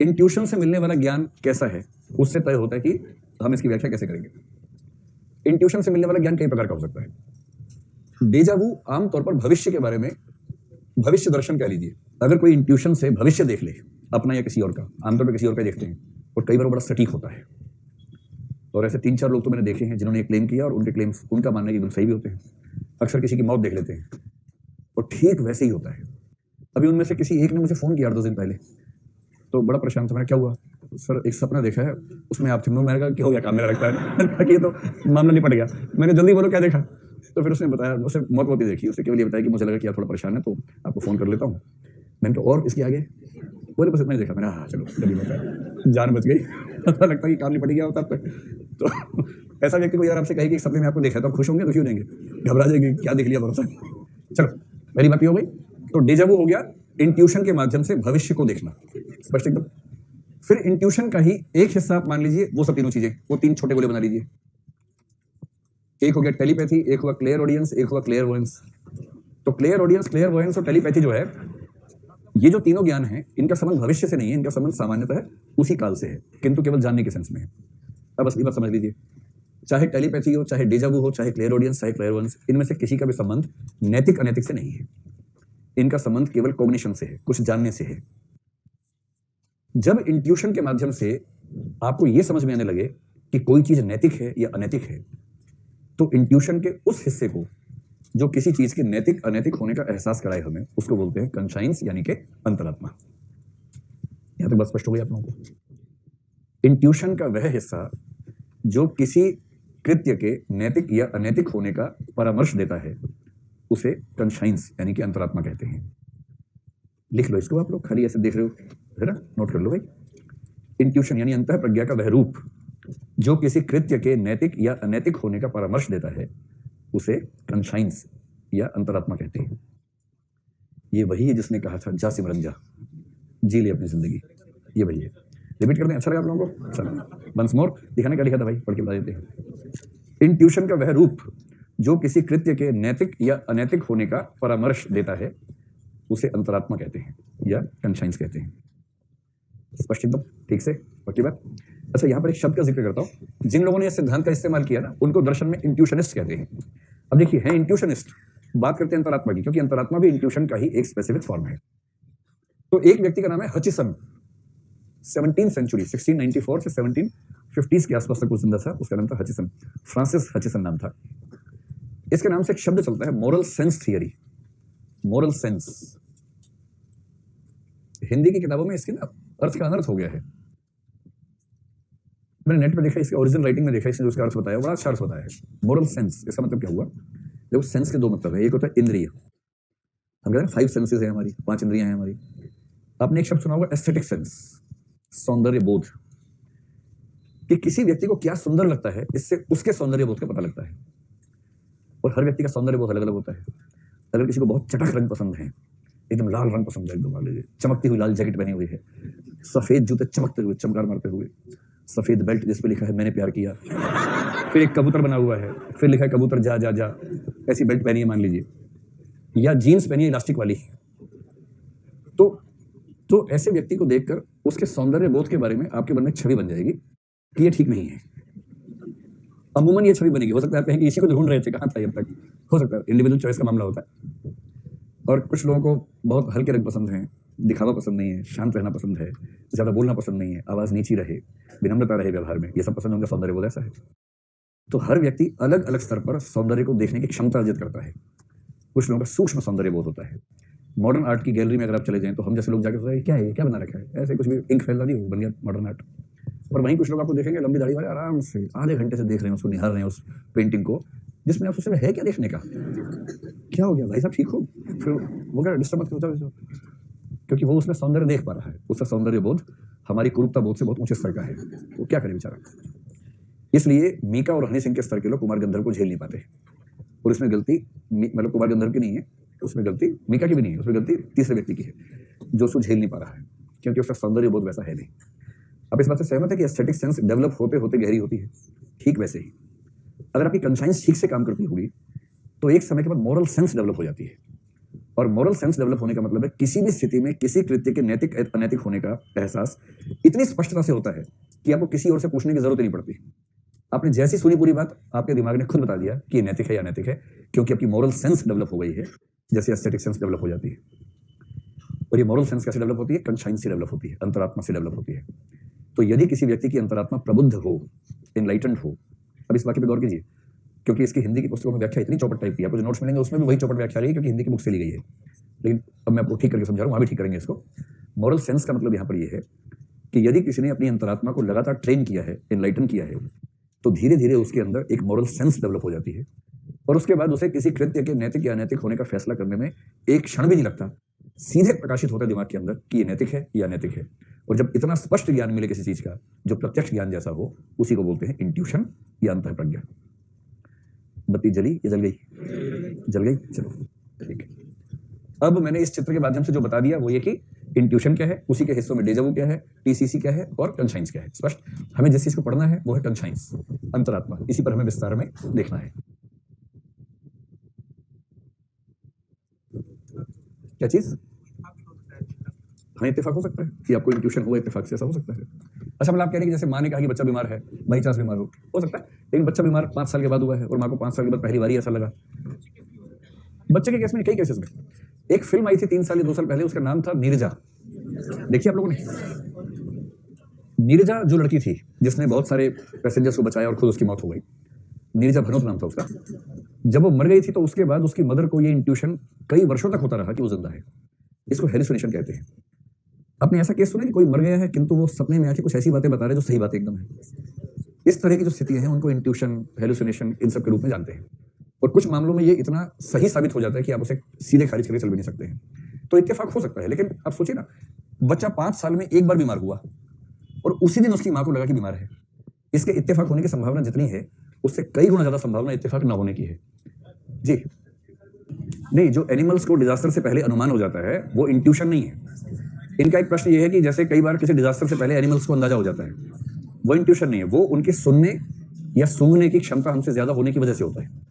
इंट्यूशन से मिलने वाला ज्ञान कैसा है उससे तय होता है कि हम इसकी व्याख्या कैसे करेंगे। इंट्यूशन से मिलने वाला ज्ञान कई प्रकार का हो सकता है। डेजा वू आमतौर पर भविष्य के बारे में, भविष्य दर्शन कह लीजिए। अगर कोई इंट्यूशन से भविष्य देख ले, अपना या किसी और का, आमतौर पर किसी और का देखते हैं, और कई बार बड़ा सटीक होता है। और ऐसे 3-4 लोग तो मैंने देखे हैं जिन्होंने क्लेम किया और उनके क्लेम्स, उनका मानना है कि एकदम सही भी होते हैं। अक्सर किसी की मौत देख लेते हैं और ठीक वैसे ही होता है। अभी उनमें से किसी एक ने मुझे फोन किया 2 दिन पहले, तो बड़ा परेशान था। मैंने क्या हुआ? सर एक सपना देखा है, उसमें आप थे। मैंने कहा कि हो गया काम, मेरा लगता है कि ये तो मामला निपट गया। मैंने जल्दी बोलो क्या देखा, तो फिर उसने बताया, उसे मौत देखी। उसने केवल ये बताया कि मुझे लगा कि आप थोड़ा परेशान है तो आपको फोन कर लेता हूँ। मैंने तो और इसके आगे बोले बस इतना ही देखा। मैंने हाँ चलो जल्दी बताया, जान बच गई। लगता है कि काम निपट गया होता तब तक। तो ऐसा व्यक्ति को यार आपसे कहे कि सपने में आपको देखा तो आप खुश होंगे, दुखी हो जाएंगे, घबरा जाएंगे, क्या देख लिया भरोसा। चलो पहली बात ये हो गई। तो डेजा वू हो गया इंट्यूशन के माध्यम से भविष्य को देखना, स्पष्ट एकदम। फिर इंट्यूशन का ही एक हिस्सा आप मान लीजिए, वो सब तीनों चीजें, वो तीन छोटे गोले बना लीजिए। एक हो गया टेलीपैथी, एक हुआ क्लियर ऑडियंस, एक हुआ क्लियर वोयंस। तो क्लियर ऑडियंस, क्लियर वोयंस और टेलीपैथी जो है, ये जो तीनों ज्ञान है, इनका संबंध भविष्य से नहीं है, इनका संबंध सामान्यतः उसी काल से है, किंतु केवल जानने के सेंस में है। अब असली बात समझ लीजिए, चाहे टेलीपैथी हो, चाहे डेजावू हो, चाहे क्लियर ऑडियंस, चाहे क्लियर वोयंस, इनमें से किसी का भी संबंध नैतिक अनैतिक से नहीं है। इनका संबंध केवल कॉग्निशन से है, कुछ जानने से है। जब इंट्यूशन के माध्यम से आपको यह समझ में आने लगे कि कोई चीज नैतिक है या अनैतिक है, तो इंट्यूशन के उस हिस्से को जो किसी चीज के नैतिक अनैतिक होने का एहसास कराए हमें, उसको बोलते हैं कॉन्शियस, यानी कि अंतरात्मा। यहां तक बात स्पष्ट हो गई आप लोगों को। इंट्यूशन का वह हिस्सा जो किसी कृत्य के नैतिक या अनैतिक होने का परामर्श देता है, उसे कॉन्शियस यानी कि अंतरात्मा कहते हैं। लिख लो इसको, आप लोग खाली ऐसे देख रहे हो, है ना, नोट कर लो भाई। इंट्यूशन यानी अंतः प्रज्ञा का वह रूप जो किसी कृत्य के नैतिक या अनैतिक होने का परामर्श देता है, उसे कॉन्शियस या अंतरात्मा कहते हैं। ये वही है जिसने कहा था जा सिमरन जा, जी ले अपनी जिंदगी, ये वही है। रिपीट करते हैं, अच्छा लगा आप लोगों को? चलो वंस मोर, दिखाने का लिखा था भाई, पढ़ के बता देते हैं। इंट्यूशन का वह रूप जो किसी कृत्य के नैतिक या अनैतिक होने का परामर्श देता है, उसे अंतरात्मा कहते हैं या कॉन्शियस कहते हैं। स्पष्ट एकदम ठीक से, पक्की बात। अच्छा, यहां पर एक शब्द का जिक्र करता हूं। जिन लोगों ने इस सिद्धांत का इस्तेमाल किया ना, उनको दर्शन में इंट्यूशनिस्ट कहते हैं। अब देखिए, है इंट्यूशनिस्ट, बात करते हैं अंतरात्मा की, क्योंकि अंतरात्मा भी इंट्यूशन का ही एक स्पेसिफिक फॉर्म है। तो एक व्यक्ति का नाम है हचिसन, 17th सेंचुरी 1694 से 1750 के आसपास तक वो जिंदा था। उसका नाम था हचिसन, फ्रांसिस हचिसन नाम था। इसके नाम से एक शब्द चलता है moral sense theory. Moral sense Hindi की किताबों में इसके ना अर्थ का अनर्थ हो गया है। मैंने नेट पे देखा, इसके ओरिजिनल राइटिंग में देखा, इसने जो उसका अर्थ बताया, बड़ा अच्छा अर्थ बताया है। मोरल सेंस, इसका मतलब क्या हुआ? देखो, सेंस के दो मतलब है। एक होता है इंद्रिय, हम कहते हैं 5 सेंसेस है हमारी, 5 इंद्रियां हैं हमारी। आपने एक शब्द सुना होगा एस्थेटिक सेंस, सौंदर्य बोध, कि किसी व्यक्ति को क्या सुंदर लगता है, इससे उसके सौंदर्य बोध का पता लगता है। और हर व्यक्ति का सौंदर्य बोध अलग अलग होता है। अगर किसी को बहुत चटक रंग पसंद है, एकदम लाल रंग पसंद है, एकदम मान लीजिए चमकती हुई लाल जैकेट पहनी हुई है, सफेद जूते चमकते हुए, चमकार मारते हुए, सफेद बेल्ट जिस पे लिखा है मैंने प्यार किया, फिर एक कबूतर बना हुआ है, फिर लिखा है कबूतर जा जा जा, ऐसी बेल्ट पहनी है मान लीजिए, या जीन्स पहनी है इलास्टिक वाली, तो ऐसे व्यक्ति को देखकर उसके सौंदर्य बोध के बारे में आपके मन में छवि बन जाएगी कि ये ठीक नहीं है। अमूमन ये छवि बनेगी। हो सकता है आप कहें कि इसी को ढूंढ रहे थे, कहाँ था अब तक? हो सकता है, इंडिविजुअल चॉइस का मामला होता है। और कुछ लोगों को बहुत हल्के रंग पसंद हैं, दिखावा पसंद नहीं है, शांत रहना पसंद है, ज्यादा बोलना पसंद नहीं है, आवाज नीची रहे, विनम्रता रहे व्यवहार में, ये सब पसंद होगा। सौंदर्य बोध ऐसा है। तो हर व्यक्ति अलग अलग स्तर पर सौंदर्य को देखने की क्षमता अर्जित करता है। कुछ लोगों का सूक्ष्म सौंदर्य बोध होता है। मॉडर्न आर्ट की गैलरी में अगर आप चले जाएं, तो हम जैसे लोग जाकर सोचें क्या है, क्या बना रखा है, ऐसे कुछ भी इंक फैला दी, बन गया मॉडर्न आर्ट। और वहीं कुछ लोग आपको देखेंगे लंबी दाढ़ी वाले आराम से आधे घंटे से देख रहे हैं उसको, निहार रहे हैं उस पेंटिंग को, जिसमें आप सोच रहे हैं क्या देखने का, क्या हो गया भाई साहब, ठीक हो? फिर वो क्या डिस्टर्ब मत होता, क्योंकि वो उसमें सौंदर्य देख पा रहा है। उसका सौंदर्य बोध हमारी कुरूपता बोध से बहुत ऊंचे स्तर का है। वो क्या करे बेचारा। इसलिए मीका और हनी सिंह के स्तर के लोग कुमार गंधर्व को झेल नहीं पाते। और इसमें गलती मतलब कुमार गंधर्व की नहीं है, उसमें गलती मीका की भी नहीं है, उसमें गलती तीसरे व्यक्ति की है, जो उसको झेल नहीं पा रहा है, क्योंकि उसका सौंदर्य बोध वैसा है नहीं। आप इस बात से सहमत है कि एस्थेटिक सेंस डेवलप होते होते गहरी होती है? ठीक वैसे ही अगर आपकी कॉन्शियस ठीक से काम करती होगी, तो एक समय के बाद मोरल सेंस डेवलप हो जाती है। और मोरल सेंस डेवलप होने का मतलब है किसी भी स्थिति में किसी कृत्य के नैतिक अनैतिक होने का एहसास इतनी स्पष्टता से होता है कि आपको किसी और से पूछने की जरूरत नहीं पड़ती। आपने जैसी सुनी पूरी बात, आपके दिमाग ने खुद बता दिया कि ये नैतिक है या अनैतिक है, क्योंकि आपकी मोरल सेंस डेवलप हो गई है, जैसे एस्थेटिक सेंस डेवलप हो जाती है। और ये मोरल सेंस कैसे डेवलप होती है? कॉन्शियस से डेवलप होती है, अंतरात्मा से डेवलप होती है। तो यदि किसी व्यक्ति की अंतरात्मा प्रबुद्ध हो, एनलाइटेंड हो, अब इस वाक्य पे गौर कीजिए, क्योंकि इसकी हिंदी की पुस्तकों में व्याख्या इतनी चौपट टाइप की, आपको जो नोट्स मिलेंगे उसमें भी वही चौपट व्याख्या रही है, क्योंकि हिंदी की बुक से ली गई है। लेकिन अब मैं आपको ठीक करके समझा रहा हूँ, वहां भी ठीक करेंगे इसको। मोरल सेंस का मतलब यहाँ पर यह है कि यदि किसी ने अपनी अंतरात्मा को लगातार ट्रेन किया है, एनलाइटन किया है, तो धीरे धीरे उसके अंदर एक मोरल सेंस डेवलप हो जाती है। और उसके बाद उसे किसी कृत्य के नैतिक या अनैतिक होने का फैसला करने में एक क्षण भी नहीं लगता, सीधे प्रकाशित होता है दिमाग के अंदर कि ये नैतिक है या अनैतिक है। और जब इतना स्पष्ट ज्ञान मिले किसी चीज का, जो प्रत्यक्ष ज्ञान जैसा हो, उसी को बोलते हैं इंट्यूशन या अंतः प्रज्ञा। बत्ती जली या जल गई? जल गई। चलो ठीक है। अब मैंने इस चित्र के माध्यम से जो बता दिया वो ये कि इंट्यूशन क्या है, उसी के हिस्सों में डेजा वू क्या है, टीसीसी क्या है और कॉन्शियस क्या है। स्पष्ट। हमें जिस चीज को पढ़ना है वो है कॉन्शियस, अंतरात्मा। इसी पर हमें विस्तार में देखना है। क्या चीज? हाँ, इत्तेफाक हो सकता है कि आपको इंट्यूशन हुआ, इत्तेफाक से ऐसा हो सकता है। अच्छा, मतलब आप कह रहे हैं कि जैसे माँ ने कहा कि बच्चा बीमार है, बाई चांस बीमार हो सकता है, लेकिन बच्चा बीमार 5 साल के बाद हुआ है और माँ को 5 साल के बाद पहली बार ऐसा लगा। बच्चे के केस में, कई केसेस में। एक फिल्म आई थी 3 साल या 2 साल पहले, उसका नाम था नीरजा। देखिए आप लोगों ने? नीरजा जो लड़की थी जिसने बहुत सारे पैसेंजर्स को बचाया और खुद उसकी मौत हो गई, नीरजा भनोत नाम था उसका। जब वो मर गई थी तो उसके बाद उसकी मदर को ये इंट्यूशन कई वर्षों तक होता रहा कि वो जिंदा है। इसको हेलुसिनेशन कहते हैं। आपने ऐसा केस सुना कि कोई मर गया है किंतु वो सपने में आके कुछ ऐसी बातें बता रहे हैं जो सही बातें एकदम है? इस तरह की जो स्थितियां हैं उनको इंट्यूशन, हेलुसिनेशन, इन सब के रूप में जानते हैं। और कुछ मामलों में ये इतना सही साबित हो जाता है कि आप उसे सीधे खारिज करके चल भी नहीं सकते हैं। तो इत्तेफाक हो सकता है, लेकिन आप सोचिए ना, बच्चा 5 साल में एक बार बीमार हुआ और उसी दिन उसकी माँ को लगा कि बीमार है। इसके इत्तेफाक होने की संभावना जितनी है उससे कई गुना ज्यादा संभावना इत्तेफाक न होने की है। जी नहीं, जो एनिमल्स को डिजास्टर से पहले अनुमान हो जाता है वो इंट्यूशन नहीं है। इनका एक प्रश्न ये है कि जैसे कई बार किसी डिजास्टर से पहले एनिमल्स को अंदाजा हो जाता है, वो इंट्यूशन नहीं है, वो उनके सुनने या सूंघने की क्षमता हमसे ज्यादा होने की वजह से होता है।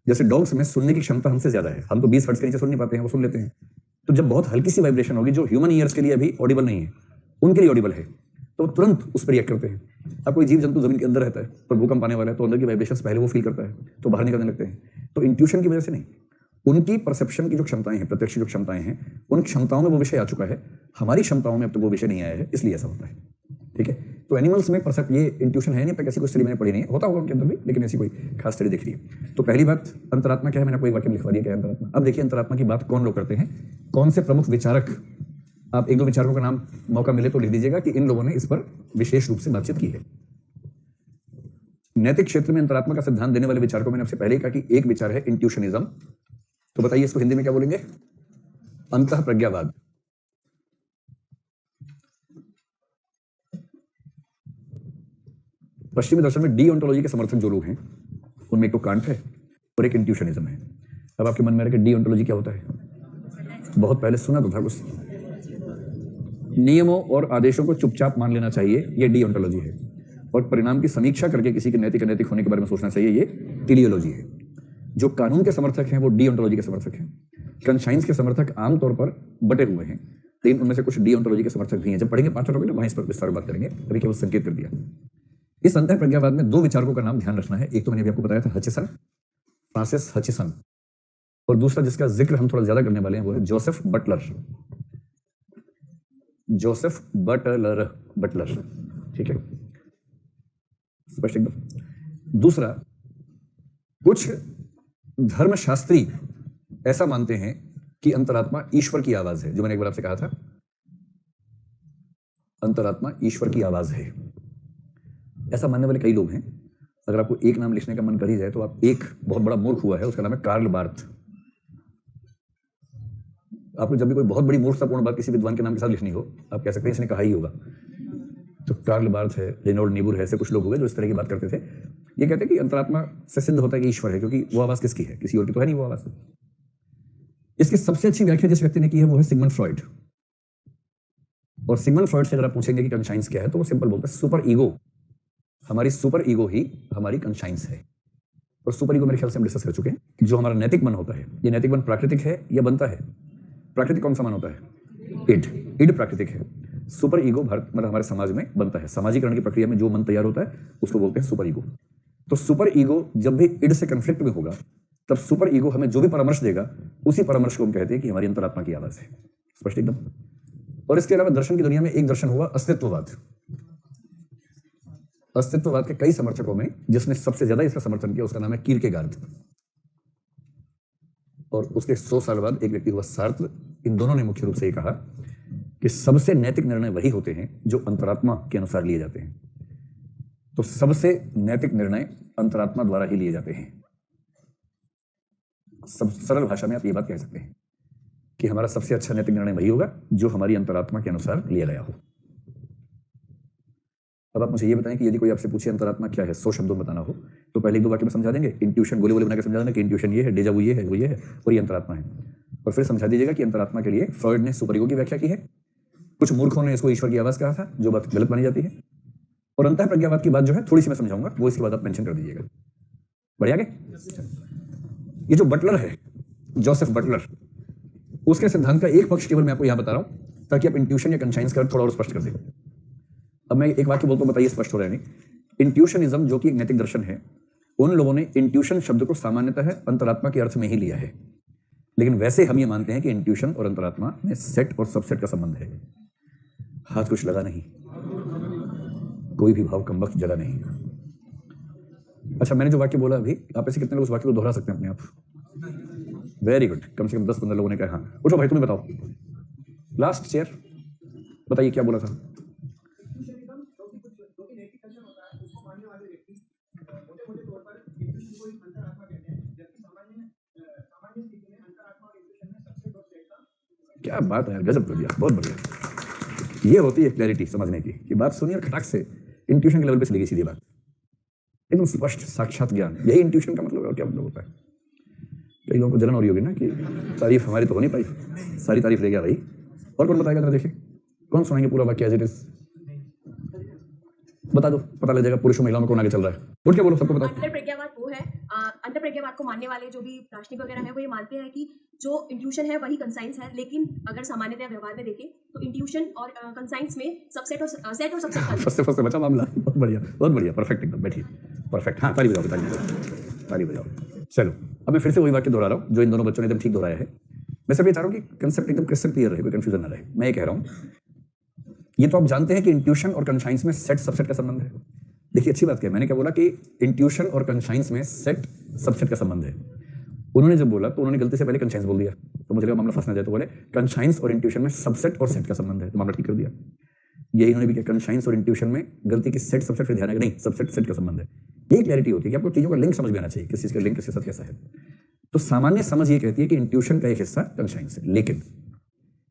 जैसे डॉग्स में सुनने की क्षमता हमसे ज्यादा है, हम तो 20 हर्ट्ज के नीचे सुन नहीं पाते हैं, वो सुन लेते हैं। तो जब बहुत हल्की सी वाइब्रेशन होगी जो ह्यूमन ईयर्स के लिए अभी ऑडिबल नहीं है, उनके लिए ऑडिबल है, तो तुरंत उस पर रिएक्ट करते हैं। अब कोई जीव जंतु जमीन के अंदर रहता है पर भूकंप आने वाला है तो अंदर की वाइब्रेशंस पहले वो फील करता है तो बाहर निकलने लगते हैं। तो इंट्यूशन की वजह से नहीं, उनकी परसेप्शन की जो क्षमताएं हैं, प्रत्यक्ष जो क्षमताएं हैं, उन क्षमताओं में वो विषय आ चुका है। हमारी क्षमताओं में अब तक वो विषय नहीं आया है, इसलिए ऐसा होता है। ठीक है, तो एनिमल्स में परसेप्ट ये इंट्यूशन है नहीं, पर ऐसी कोई स्टडी मैंने पढ़ी नहीं है, होता होगा उनके अंदर भी, लेकिन ऐसी कोई खास स्टडी देख रही है। तो पहली बात, अंतरात्मा क्या है, मैंने आपको एक वाक्य में लिखवा दिया क्या है अंतरात्मा। अब देखिए अंतरात्मा की बात कौन लोग करते हैं, कौन से प्रमुख विचारक। आप 1-2 विचारकों का नाम मौका मिले तो लिख दीजिएगा कि इन लोगों ने इस पर विशेष रूप से बातचीत की है। नैतिक क्षेत्र में अंतरात्मा का सिद्धांत देने वाले विचारकों, मैंने आपसे पहले ही कहा कि एक विचार है इंट्यूशनिज्म। तो बताइए इसको हिंदी में क्या बोलेंगे? अंतः प्रज्ञावाद। पश्चिमी दर्शन में डीओंटोलॉजी के समर्थक जो लोग हैं उनमें एक तो कांट है और एक इंट्यूशनिज्म है। अब आपके मन में आ रहा है कि डीओंटोलॉजी क्या होता है? बहुत पहले सुना तो था कुछ, नियमों और आदेशों को चुपचाप मान लेना चाहिए, ये डीओंटोलॉजी है। और परिणाम की समीक्षा करके किसी के नैतिक अनैतिक होने के बारे में सोचना चाहिए, ये टेलियोलॉजी है। जो कानून के समर्थक हैं वो डीओंटोलॉजी के समर्थक हैं। कॉन्शियस के समर्थक आमतौर पर बटे हुए हैं, लेकिन उनमें से कुछ डीओंटोलॉजी के समर्थक भी हैं। जब पढ़ेंगे 5 टॉपिक ना, वहीं इस पर विस्तार बात करेंगे, अभी केवल संकेत कर दिया। इस अंतः प्रज्ञावाद में 2 विचारकों का नाम ध्यान रखना है। एक तो मैंने अभी आपको बताया था हचिसन, फ्रांसिस हचिसन, और दूसरा जिसका जिक्र हम थोड़ा ज्यादा करने वाले हैं वो है Joseph Butler. Joseph Butler, Butler, ठीक है, स्पष्ट एकदम। दूसरा, कुछ धर्मशास्त्री ऐसा मानते हैं कि अंतरात्मा ईश्वर की आवाज है। जो मैंने एक बार आपसे कहा था, अंतरात्मा ईश्वर की आवाज है, ऐसा मानने वाले कई लोग हैं। अगर आपको एक नाम लिखने का मन कर ही जाए तो आप, एक बहुत बड़ा मूर्ख हुआ है, उसका नाम है कार्ल बार्थ। आपको जब भी कोई बहुत बड़ी मूर्खतापूर्ण बात किसी विद्वान के नाम के साथ लिखनी हो, आप कह सकते हैं इसने कहा ही होगा। तो कार्ल बार्थ है, रेनोल्ड नीबुर है, ऐसे कुछ लोग हुए जो इस तरह की बात करते थे। ये कहते हैं कि अंतरात्मा से सिद्ध होता है कि ईश्वर है, क्योंकि वो आवाज किसकी है, किसी और की तो है नहीं वो आवाज। इसकी सबसे अच्छी व्याख्या जिस व्यक्ति ने की है वो है सिगमंड फ्रॉइड। और सिगमंड फ्रॉइड से अगर आप पूछेंगे कि कॉन्शियस क्या है तो वो सिंपल बोलता है सुपर ईगो। हमारी सुपर ईगो ही हमारी कॉन्शियस है। और सुपर ईगो मेरे ख्याल से हम डिस्कस कर चुके हैं। जो हमारा नैतिक मन होता है, ये नैतिक मन प्राकृतिक है या बनता है? प्राकृतिक कौन सा मन होता है? इड। इड प्राकृतिक है। सुपर ईगो भारत मतलब हमारे समाज में बनता है। सामाजिकरण की प्रक्रिया में जो मन तैयार होता है उसको बोलते हैं सुपर ईगो। तो सुपर ईगो जब भी इड से कन्फ्लिक्ट में होगा तब सुपर ईगो हमें जो भी परामर्श देगा उसी परामर्श को हम कहते हैं कि हमारी अंतरात्मा की आवाज है। स्पष्ट एकदम। और इसके अलावा दर्शन की दुनिया में एक दर्शन हुआ अस्तित्ववाद। अस्तित्ववाद के कई समर्थकों में जिसने सबसे ज्यादा इसका समर्थन किया उसका नाम है कीरकेगार्ड। और उसके 100 साल बाद एक व्यक्ति हुआ सार्त्र। इन दोनों ने मुख्य रूप से ये कहा कि सबसे नैतिक निर्णय वही होते हैं जो अंतरात्मा के अनुसार लिए जाते हैं। तो सबसे नैतिक निर्णय अंतरात्मा द्वारा ही लिए जाते हैं। सब सरल भाषा में आप ये बात कह सकते हैं कि हमारा सबसे अच्छा नैतिक निर्णय वही होगा जो हमारी अंतरात्मा के अनुसार लिया गया हो। अब आप मुझे ये बताएं कि यदि कोई आपसे पूछे अंतरात्मा क्या है, 100 शब्दों में बताना हो, तो पहले 1-2 वाक्य में समझा देंगे। इंट्यूशन गोले गोले बना के समझा देंगे कि इंट्यूशन ये है, डेजा वू ये है, और ये अंतरात्मा है। और फिर समझा दीजिएगा कि अंतरात्मा के लिए फ्रॉइड ने सुपर ईगो की व्याख्या की है कुछ मूर्खों ने इसको ईश्वर की आवाज कहा था, जो बात गलत मानी जाती है। और अंतः प्रज्ञावाद की बात जो है थोड़ी सी मैं समझाऊंगा, वो इसके बाद आप मेंशन कर दीजिएगा। बढ़िया आगे। ये जो बटलर है, जोसेफ बटलर, उसके सिद्धांत का एक पक्ष केवल मैं आपको यहां बता रहा हूं ताकि आप इंट्यूशन या कंसाइंस का थोड़ा और स्पष्ट कर दें। अब मैं एक वाक्य बोलता हूं, बताइए स्पष्ट हो रहा है नहीं। इंट्यूशनिज्म जो कि एक नैतिक दर्शन है, उन लोगों ने इंट्यूशन शब्द को सामान्यतः अंतरात्मा के अर्थ में ही लिया है, लेकिन वैसे हम ये मानते हैं कि इंट्यूशन और अंतरात्मा में सेट और सबसेट का संबंध है। हाथ कुछ लगा नहीं, कोई भी भाव कम वक्त जगा नहीं। अच्छा, मैंने जो वाक्य बोला अभी, आप ऐसे कितने लोग उस वाक्य को दोहरा सकते हैं अपने आप? वेरी गुड, कम से कम 10-15 लोगों ने कहा। हाँ, उठो भाई, तुम्हें बताओ, लास्ट चेयर, बताइए क्या बोला था? क्या बात है, गजब कर दिया, बहुत बढ़िया। ये होती है क्लैरिटी समझने की, कि बात सुनिए और खटाक से इंट्यूशन के लेवल पे चली गई सीधी बात, एकदम स्पष्ट साक्षात ज्ञान। यही इंट्यूशन का मतलब है, और क्या मतलब होता है। कई लोगों को जलन हो रही होगी ना कि तारीफ हमारी तो हो नहीं पाई, सारी तारीफ ले गया भाई। और कौन बताएगा जरा, देखिए कौन सुनाएंगे पूरा वाक्य एज इट इज? बता दो, पता लग जाएगा पुरुषों महिलाओं में कौन आगे चल रहा है। उठ के बोलो, सबको बताओ। अंतरप्रज्ञावाद वो है, अंतरप्रज्ञावाद को मानने वाले जो भी दार्शनिक वगैरह है, वो ये मानते हैं कि जो इंट्यूशन है वही कंसाइंस है। लेकिन अगर सामान्यतः व्यवहार में देखें तो इंट्यूशन और कंसाइंस में सबसेट और सेट और सबसेट फर्स्ट बचा मामला। बहुत बढ़िया, बहुत बढ़िया, परफेक्ट, एकदम बैठिए, परफेक्ट। हाँ, ताली बजाओ, ताली बजाओ। चलो, अब मैं फिर से वही वाक्य दोहरा रहा हूँ जो इन दोनों बच्चों ने एकदम ठीक दोहराया है। मैं सिर्फ ये चाह रहा हूँ कि कंसेप्ट एकदम क्रिस्टल क्लियर रहे, कोई कंफ्यूजन ना रहे। मैं ये कह रहा हूँ, ये तो आप जानते हैं कि इंट्यूशन और कंसाइंस में सेट सबसेट का संबंध है। देखिए अच्छी बात क्या है, मैंने क्या बोला कि इंट्यूशन और कंसाइंस में सेट सबसेट का संबंध है। उन्होंने जब बोला तो उन्होंने गलती से पहले कंसाइंस बोल दिया, तो मुझे लगा मामला फंस ना जाए, तो बोले कंसाइंस और इंट्यूशन में सबसेट और सेट का संबंध है, तो मामला ठीक कर दिया। यही इन्होंने भी किया, कंसाइंस और इंट्यूशन में गलती की सेट सबसेट, फिर ध्यान है नहीं, सबसेट सेट का संबंध है। यही क्लैरिटी होती है कि आपको चीजों का लिंक समझ में आना चाहिए, किस चीज का लिंक किसके साथ कैसा है। तो सामान्य समझ ये कहती है कि इंट्यूशन का एक हिस्सा कंसाइंस है, लेकिन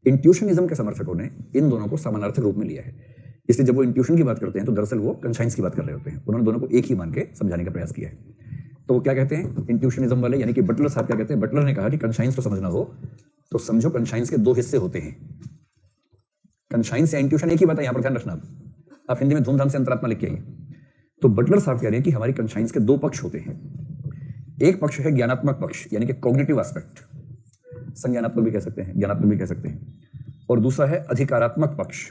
इंट्यूशनिज्म के समर्थकों ने इन दोनों को समानार्थक रूप में लिया है। इसलिए जब वो इंट्यूशन की बात करते हैं तो दरअसल वो कंसाइंस की बात कर रहे होते हैं। उन्होंने दोनों को एक ही मान के समझाने का प्रयास किया है। तो वो क्या कहते हैं इंट्यूशनिज्म वाले, यानी कि बटलर साहब क्या कहते हैं? बटलर ने कहा कि कंसाइंस को समझना हो तो समझो कंसाइंस के दो हिस्से होते हैं। कंसाइंस या इंट्यूशन एक ही बात है, यहां पर ध्यान रखना। आप हिंदी में धूमधाम से अंतरात्मा लिख के आइए। तो बटलर साहब कह रहे हैं कि हमारी कंसाइंस के दो पक्ष होते हैं। एक पक्ष है ज्ञानात्मक पक्ष, यानी कि कॉग्निटिव एस्पेक्ट, संज्ञानात्मक भी कह सकते हैं, ज्ञानात्मक भी कह सकते हैं। और दूसरा है अधिकारात्मक पक्ष,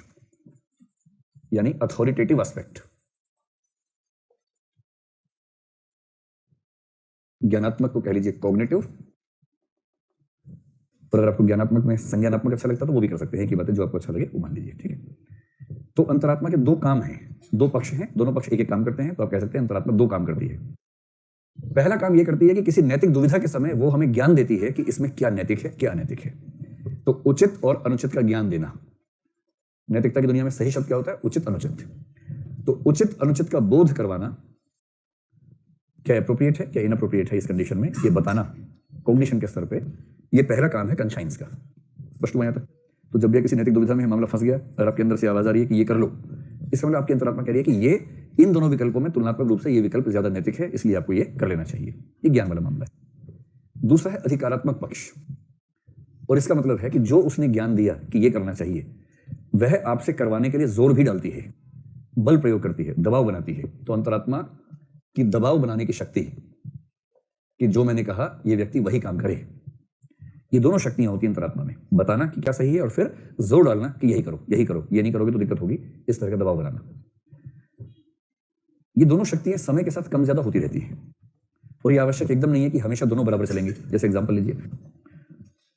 यानी अथॉरिटेटिव एस्पेक्ट। ज्ञानात्मक को कह लीजिए कॉग्निटिव, और अगर आपको ज्ञानात्मक में संज्ञानात्मक अच्छा लगता है तो वो भी कर सकते हैं, एक ही बात है, जो आपको अच्छा लगे वो मान लीजिए, ठीक है। तो अंतरात्मा के दो काम हैं, दो पक्ष हैं, दोनों पक्ष एक एक काम करते हैं, तो आप कह सकते हैं अंतरात्मा दो काम करती है। पहला काम यह करती है कि किसी नैतिक दुविधा के समय वो हमें ज्ञान देती है कि इसमें क्या नैतिक है क्या अनैतिक है। तो उचित और अनुचित का ज्ञान देना। नैतिकता की दुनिया में सही शब्द क्या होता है? उचित अनुचित। तो उचित अनुचित का बोध करवाना, क्या एप्रोप्रिएट है क्या इनअप्रोप्रिएट है इस कंडीशन में, ये बताना कॉग्निशन के स्तर पे, ये पहला काम है कंसाइंस का। स्पष्ट हुआ यहाँ तक? तो जब भी किसी नैतिक दुविधा में मामला फंस गया और आपके अंदर से आवाज आ रही है कि ये कर लो, इसका मतलब आपकी अंतरात्मा कह रही है कि ये इन दोनों विकल्पों में तुलनात्मक रूप से ये विकल्प ज्यादा नैतिक है, इसलिए आपको ये कर लेना चाहिए। ये ज्ञान वाला मामला है। दूसरा है अधिकारात्मक पक्ष, और इसका मतलब है कि जो उसने ज्ञान दिया कि ये करना चाहिए, वह आपसे करवाने के लिए जोर भी डालती है, बल प्रयोग करती है, दबाव बनाती है। तो अंतरात्मा की दबाव बनाने की शक्ति, कि जो मैंने कहा ये व्यक्ति वही काम करे, ये दोनों शक्तियां होती हैं अंतरात्मा में। बताना कि क्या सही है और फिर जोर डालना कि यही करो, यही करो, ये नहीं करोगे तो दिक्कत होगी, इस तरह का दबाव बनाना। ये दोनों शक्तियां समय के साथ कम ज्यादा होती रहती हैं, और ये आवश्यक एकदम नहीं है कि हमेशा दोनों बराबर चलेंगी। जैसे एग्जांपल लीजिए,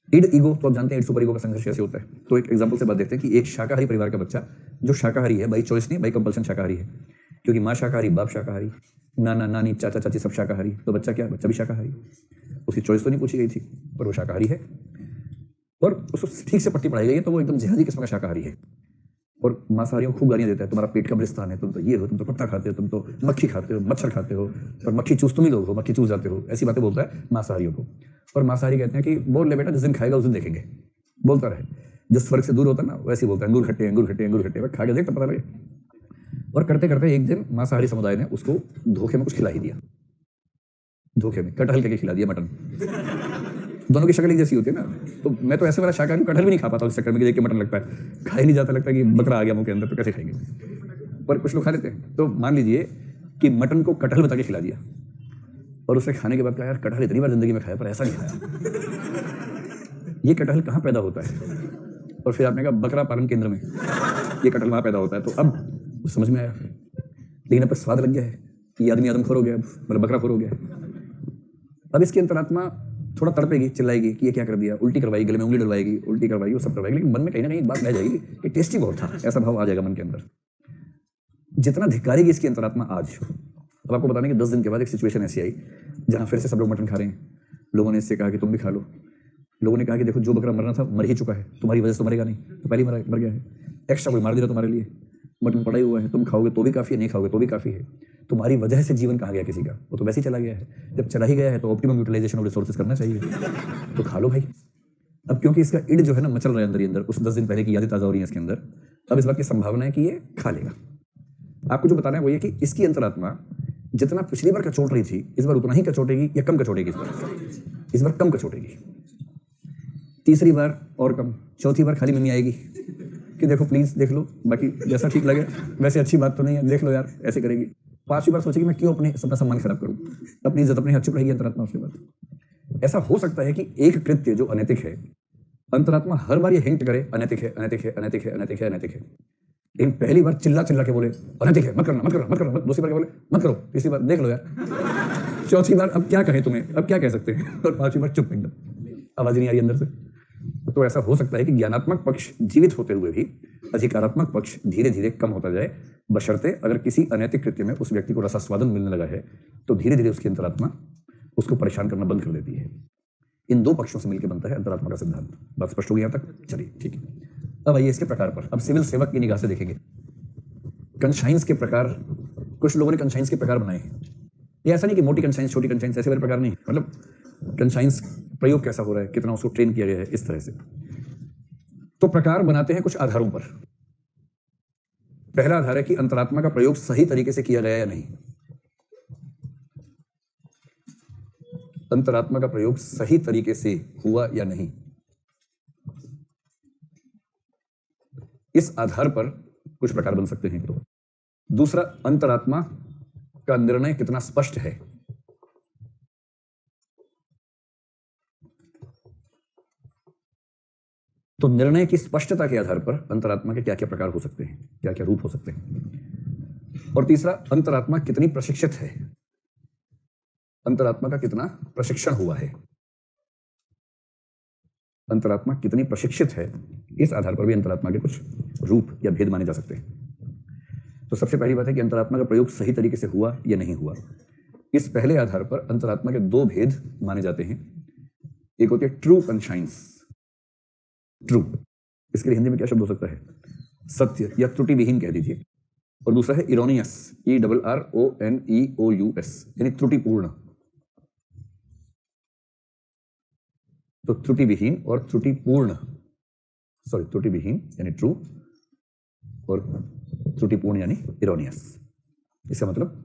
इड ईगो, तो आप जानते हैं इड सुपर ईगो का संघर्ष कैसे होता है। तो एक एग्जांपल से बात देखते हैं कि एक शाकाहारी परिवार का बच्चा जो शाकाहारी है, बाई चॉइस नहीं, बाई कंपल्सन शाकाहारी है, क्योंकि माँ शाकाहारी, बाप शाकाहारी, नाना नानी चाचा चाची सब शाकाहारी, तो बच्चा क्या, बच्चा भी शाकाहारी। उसकी चॉइस तो नहीं पूछी गई थी, पर वो शाकाहारी है, और उसको ठीक से पट्टी पढ़ाई गई है, तो वो एकदम जिहादी किस्म का शाकाहारी है। और मांसाहारियों को खूब गालियां देता है, तुम्हारा पेट का ब्रिस्तान है, तुम तो ये हो, तुम तो कुत्ता खाते हो, तुम तो मक्खी खाते हो, मच्छर खाते हो, और मक्खी चूस तुम ही लोग हो, मक्खी चूस जाते हो, ऐसी बातें बोलता है मांसाहारियों को। और मांसाहारी कहते हैं कि बोल ले बेटा, जिस दिन खाएगा उस दिन देखेंगे, बोलता रहे। जो स्वर्ग से दूर होता है ना, वैसे ही बोलता है, अंगूर खट्टे अंगूर खट्टे अंगूर खट्टे, खा के देख तो पता लगे। और करते करते एक दिन मांसाहारी समुदाय ने उसको धोखे में कुछ खिला ही दिया, धोखे में कटहल के खिला दिया, मटन। दोनों की शक्ल एक जैसी होती है ना। तो मैं तो ऐसे वाला शाकाहारी कटहल भी नहीं खा पाता उस चक्कर में कि देख के मटन लगता है, खा ही नहीं जाता, लगता है कि बकरा आ गया मुंह के अंदर, तो कैसे खाएंगे। पर कुछ लोग खा लेते हैं। तो मान लीजिए कि मटन को कटहल बता के खिला दिया और उसे खाने के बाद कहा यार कटहल इतनी बार जिंदगी में खाया पर ऐसा नहीं खाया, ये कटहल कहाँ पैदा होता है। और फिर आपने कहा बकरा पालन केंद्र में ये कटहल वहाँ पैदा होता है। तो अब समझ में आया, लेकिन अब स्वाद लग गया है, ये आदमी आदमखोर हो गया, मतलब बकराखोर हो गया। अब इसकी अंतरात्मा थोड़ा तड़पेगी, चिल्लाएगी कि ये क्या कर दिया, उल्टी करवाएगी, गले में उंगली डलवाएगी, उल्टी करवाएगी, वो सब करवाएगी, लेकिन मन में कहीं ना कहीं एक बात रह जाएगी कि टेस्टी बहुत था, ऐसा भाव आ जाएगा मन के अंदर। जितना धिक्कारेगी इसकी अंतरात्मा आज। अब आपको बताने कि 10 दिन के बाद एक सिचुएशन ऐसी आई जहां फिर से सब लोग मटन खा रहे हैं। लोगों ने इससे कहा कि तुम भी खा लो। लोगों ने कहा कि देखो जो बकरा मरना था मर ही चुका है, तुम्हारी वजह से तो मरेगा नहीं, तो पहले ही मर गया है, एक्स्ट्रा कोई मार दे रहा तुम्हारे लिए, मटन पड़ा ही हुआ है, तुम खाओगे तो भी काफी है, नहीं खाओगे तो भी काफी है। तुम्हारी वजह से जीवन कहाँ गया किसी का, वो तो वैसे ही चला गया है। जब चला ही गया है तो ऑप्टिमम यूटिलाइजेशन ऑफ रिसोर्सेज करना चाहिए, तो खा लो भाई। अब क्योंकि इसका इड जो है ना मचल रहा है अंदर ही अंदर, उस 10 दिन पहले की यादें ताजा हो रही हैं इसके अंदर, अब इस बात की संभावना है कि ये खा लेगा। आपको जो बताना है वो ये कि इसकी अंतरात्मा जितना पिछली बार कचोट रही थी इस बार उतना ही कचोटेगी या कम कचोटेगी। इस बार कम कचोटेगी, तीसरी बार और कम, चौथी बार खाली मम्मी आएगी कि देखो प्लीज देख लो, बाकी जैसा ठीक लगे, वैसे अच्छी बात तो नहीं है, देख लो यार, ऐसे करेगी। 5वीं बार सोचेगी मैं क्यों अपने अपना सम्मान खराब करूं, अपनी इज्जत अपने हाथ चुप रहेगी अंतरात्मा उसके बाद। ऐसा हो सकता है कि एक कृत्य जो अनैतिक है, अंतरात्मा हर बार ये हिंट करे अनैतिक है, अनैतिक है, अनैतिक है, अनैतिक है, अनैतिक है, लेकिन पहली बार चिल्ला चिल्ला के बोले अनैतिक है, मत करना, मत करना, मत करना, दूसरी बार के बोले मत करो, तीसरी बार देख लो यार, चौथी बार अब क्या कहें तुम्हें, अब क्या कह सकते हैं, और 5वीं बार चुप एकदम, आवाज नहीं आ रही अंदर से। तो ऐसा हो सकता है कि ज्ञानात्मक पक्ष जीवित होते हुए भी अधिकारात्मक पक्ष धीरे धीरे कम होता जाए, बशर्ते अगर किसी अनैतिक कृत्य में उस व्यक्ति को रसास्वादन मिलने लगा है तो धीरे धीरे उसकी अंतरात्मा उसको परेशान करना बंद कर देती है। इन दो पक्षों से मिलकर बनता है अंतरात्मा का सिद्धांत। बात स्पष्ट हो गई यहाँ तक? चलिए ठीक है। अब आइए इसके प्रकार पर, अब सिविल सेवक की निगाह से देखेंगे कंसाइंस के प्रकार। कुछ लोगों ने कंसाइंस के प्रकार बनाए हैं। ये ऐसा नहीं कि मोटी कंसाइंस छोटी कंसाइंस ऐसे वाले प्रकार नहीं, मतलब कंसाइंस प्रयोग कैसा हो रहा है, कितना उसको ट्रेन किया गया है, इस तरह से। तो प्रकार बनाते हैं कुछ आधारों पर। पहला आधार है कि अंतरात्मा का प्रयोग सही तरीके से किया गया या नहीं। अंतरात्मा का प्रयोग सही तरीके से हुआ या नहीं, इस आधार पर कुछ प्रकार बन सकते हैं। तो दूसरा, अंतरात्मा का निर्णय कितना स्पष्ट है। तो निर्णय की स्पष्टता के आधार पर अंतरात्मा के क्या क्या प्रकार हो सकते हैं, क्या क्या रूप हो सकते हैं। और तीसरा, अंतरात्मा कितनी प्रशिक्षित है, अंतरात्मा का कितना प्रशिक्षण हुआ है, अंतरात्मा कितनी प्रशिक्षित है, इस आधार पर भी अंतरात्मा के कुछ रूप या भेद माने जा सकते हैं। तो सबसे पहली बात है कि अंतरात्मा का प्रयोग सही तरीके से हुआ या नहीं हुआ। इस पहले आधार पर अंतरात्मा के दो भेद माने जाते हैं। एक होती है ट्रू कंसाइंस, ट्रू, इसके लिए हिंदी में क्या शब्द हो सकता है, सत्य या त्रुटि विहीन कह दीजिए। और दूसरा है इरोनियस, ERRONEOUS, यानी त्रुटिपूर्ण। तो त्रुटि विहीन और त्रुटिपूर्ण, सॉरी त्रुटि विहीन यानी ट्रू और त्रुटिपूर्ण यानी इरोनियस। इसका मतलब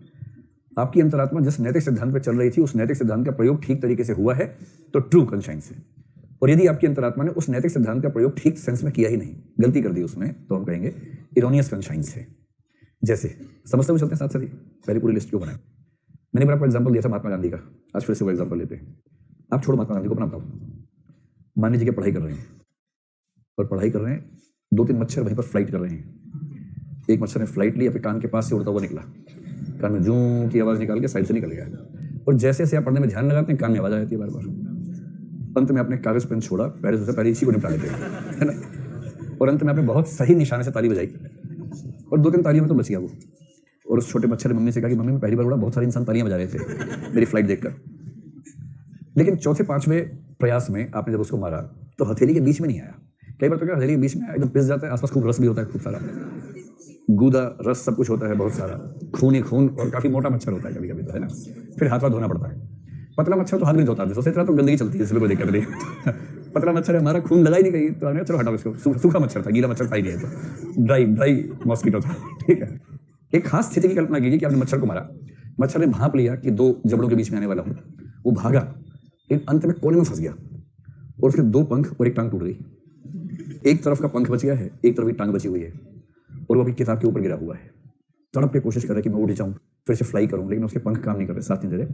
आपकी अंतरात्मा जिस नैतिक सिद्धांत पर चल रही थी उस नैतिक सिद्धांत का प्रयोग ठीक तरीके से हुआ है तो ट्रू कंसाइंस है। और यदि आपकी अंतरात्मा ने उस नैतिक सिद्धांत का प्रयोग ठीक सेंस में किया ही नहीं, गलती कर दी उसमें, तो हम कहेंगे इरोनियस कंसाइंस है। जैसे समझते हुए चलते हैं साथ साथ ही, पहले पूरी लिस्ट क्यों बनाए। मैंने बड़ा आपको एग्जाम्पल दिया था महात्मा गांधी का, आज फिर से वो एग्जाम्पल लेते हैं। आप छोड़ो महात्मा गांधी को, अपना बताओ। मान लीजिए कि पढ़ाई कर रहे हैं और पढ़ाई कर रहे हैं, 2-3 मच्छर वहीं पर फ्लाइट कर रहे हैं। एक मच्छर ने फ्लाइट ली, अपने कान के पास से उड़ता हुआ निकला, कान में जूं की आवाज निकाल के साइड से निकल गया। और जैसे जैसे आप पढ़ने में ध्यान लगाते हैं कान में आवाज आ जाती है बार बार। अंत में आपने कागज पेन छोड़ा, पहले से पहले इसी को निपटा लेते हैं, है ना। और अंत में आपने बहुत सही निशाने से ताली बजाई और 2-3 तालियों में तो बच गया वो। और उस छोटे बच्चे ने मम्मी से कहा कि मम्मी मैं पहली बार उड़ा, बहुत सारे इंसान तालियां बजा रहे थे मेरी फ्लाइट देखकर। लेकिन चौथे 5वें प्रयास में आपने जब उसको मारा तो हथेली के बीच में नहीं आया। कई बार तो क्या हथेली के बीच में एकदम पिस जाता है, आसपास खूब रस भी होता है, खूब सारा गूदा रस सब कुछ होता है, बहुत सारा खून ही खून, और काफी मोटा मच्छर होता है कभी कभी, तो है ना। फिर हाथ धोना पड़ता है। पतला मच्छर तो हाथ नहीं धोता, सोचते रहा तो गंदगी चलती है, इसमें कोई दिक्कत नहीं। पतला मच्छर है, हमारा खून लगा ही नहीं कहीं, तो चलो हटाओ इसको। सूखा मच्छर था, गीला मच्छर था ही नहीं, तो ड्राई मॉस्किटो था, ठीक है। एक खास स्थिति की कल्पना कीजिए कि आपने मच्छर को मारा, मच्छर ने भांप लिया कि 2 जबड़ों के बीच में आने वाला हूं, वो भागा, लेकिन अंत में कोने में फंस गया। और उसके 2 पंख और एक टांग टूट गई। एक तरफ का पंख बच गया है, एक तरफ की टांग बची हुई है, और वो अभी किताब के ऊपर गिरा हुआ है। तड़प के कोशिश कर रहा है कि मैं उठ जाऊं, फिर से फ्लाई करूं, लेकिन उसके पंख काम नहीं कर रहे, साथ नहीं दे रहे।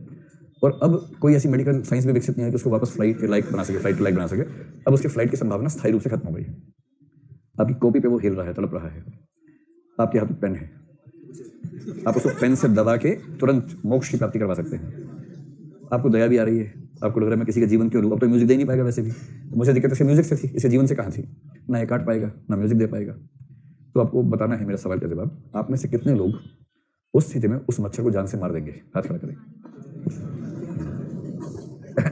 और अब कोई ऐसी मेडिकल साइंस भी विकसित नहीं है कि उसको वापस फ्लाइट के लायक बना सके, फ्लाइट के लायक बना सके। अब उसकी फ्लाइट की संभावना स्थायी रूप से खत्म हो गई। आपकी कॉपी पे वो हिल रहा है, तड़प रहा है, आपके हाथ में पेन है, आप उसको पेन से दबा के तुरंत मोक्ष की प्राप्ति करवा सकते हैं। आपको दया भी आ रही है, आपको लग रहा है मैं किसी का जीवन क्यों लूँ, अब तो म्यूजिक दे नहीं पाएगा, वैसे भी मुझे दिक्कत इसके म्यूजिक से थी, इसके जीवन से कहाँ थी, ना ये काट पाएगा ना म्यूजिक दे पाएगा। तो आपको बताना है मेरा सवाल का जवाब, आप में से कितने लोग उस स्थिति में उस मच्छर को जान से मार देंगे? हाथ खड़ा करें।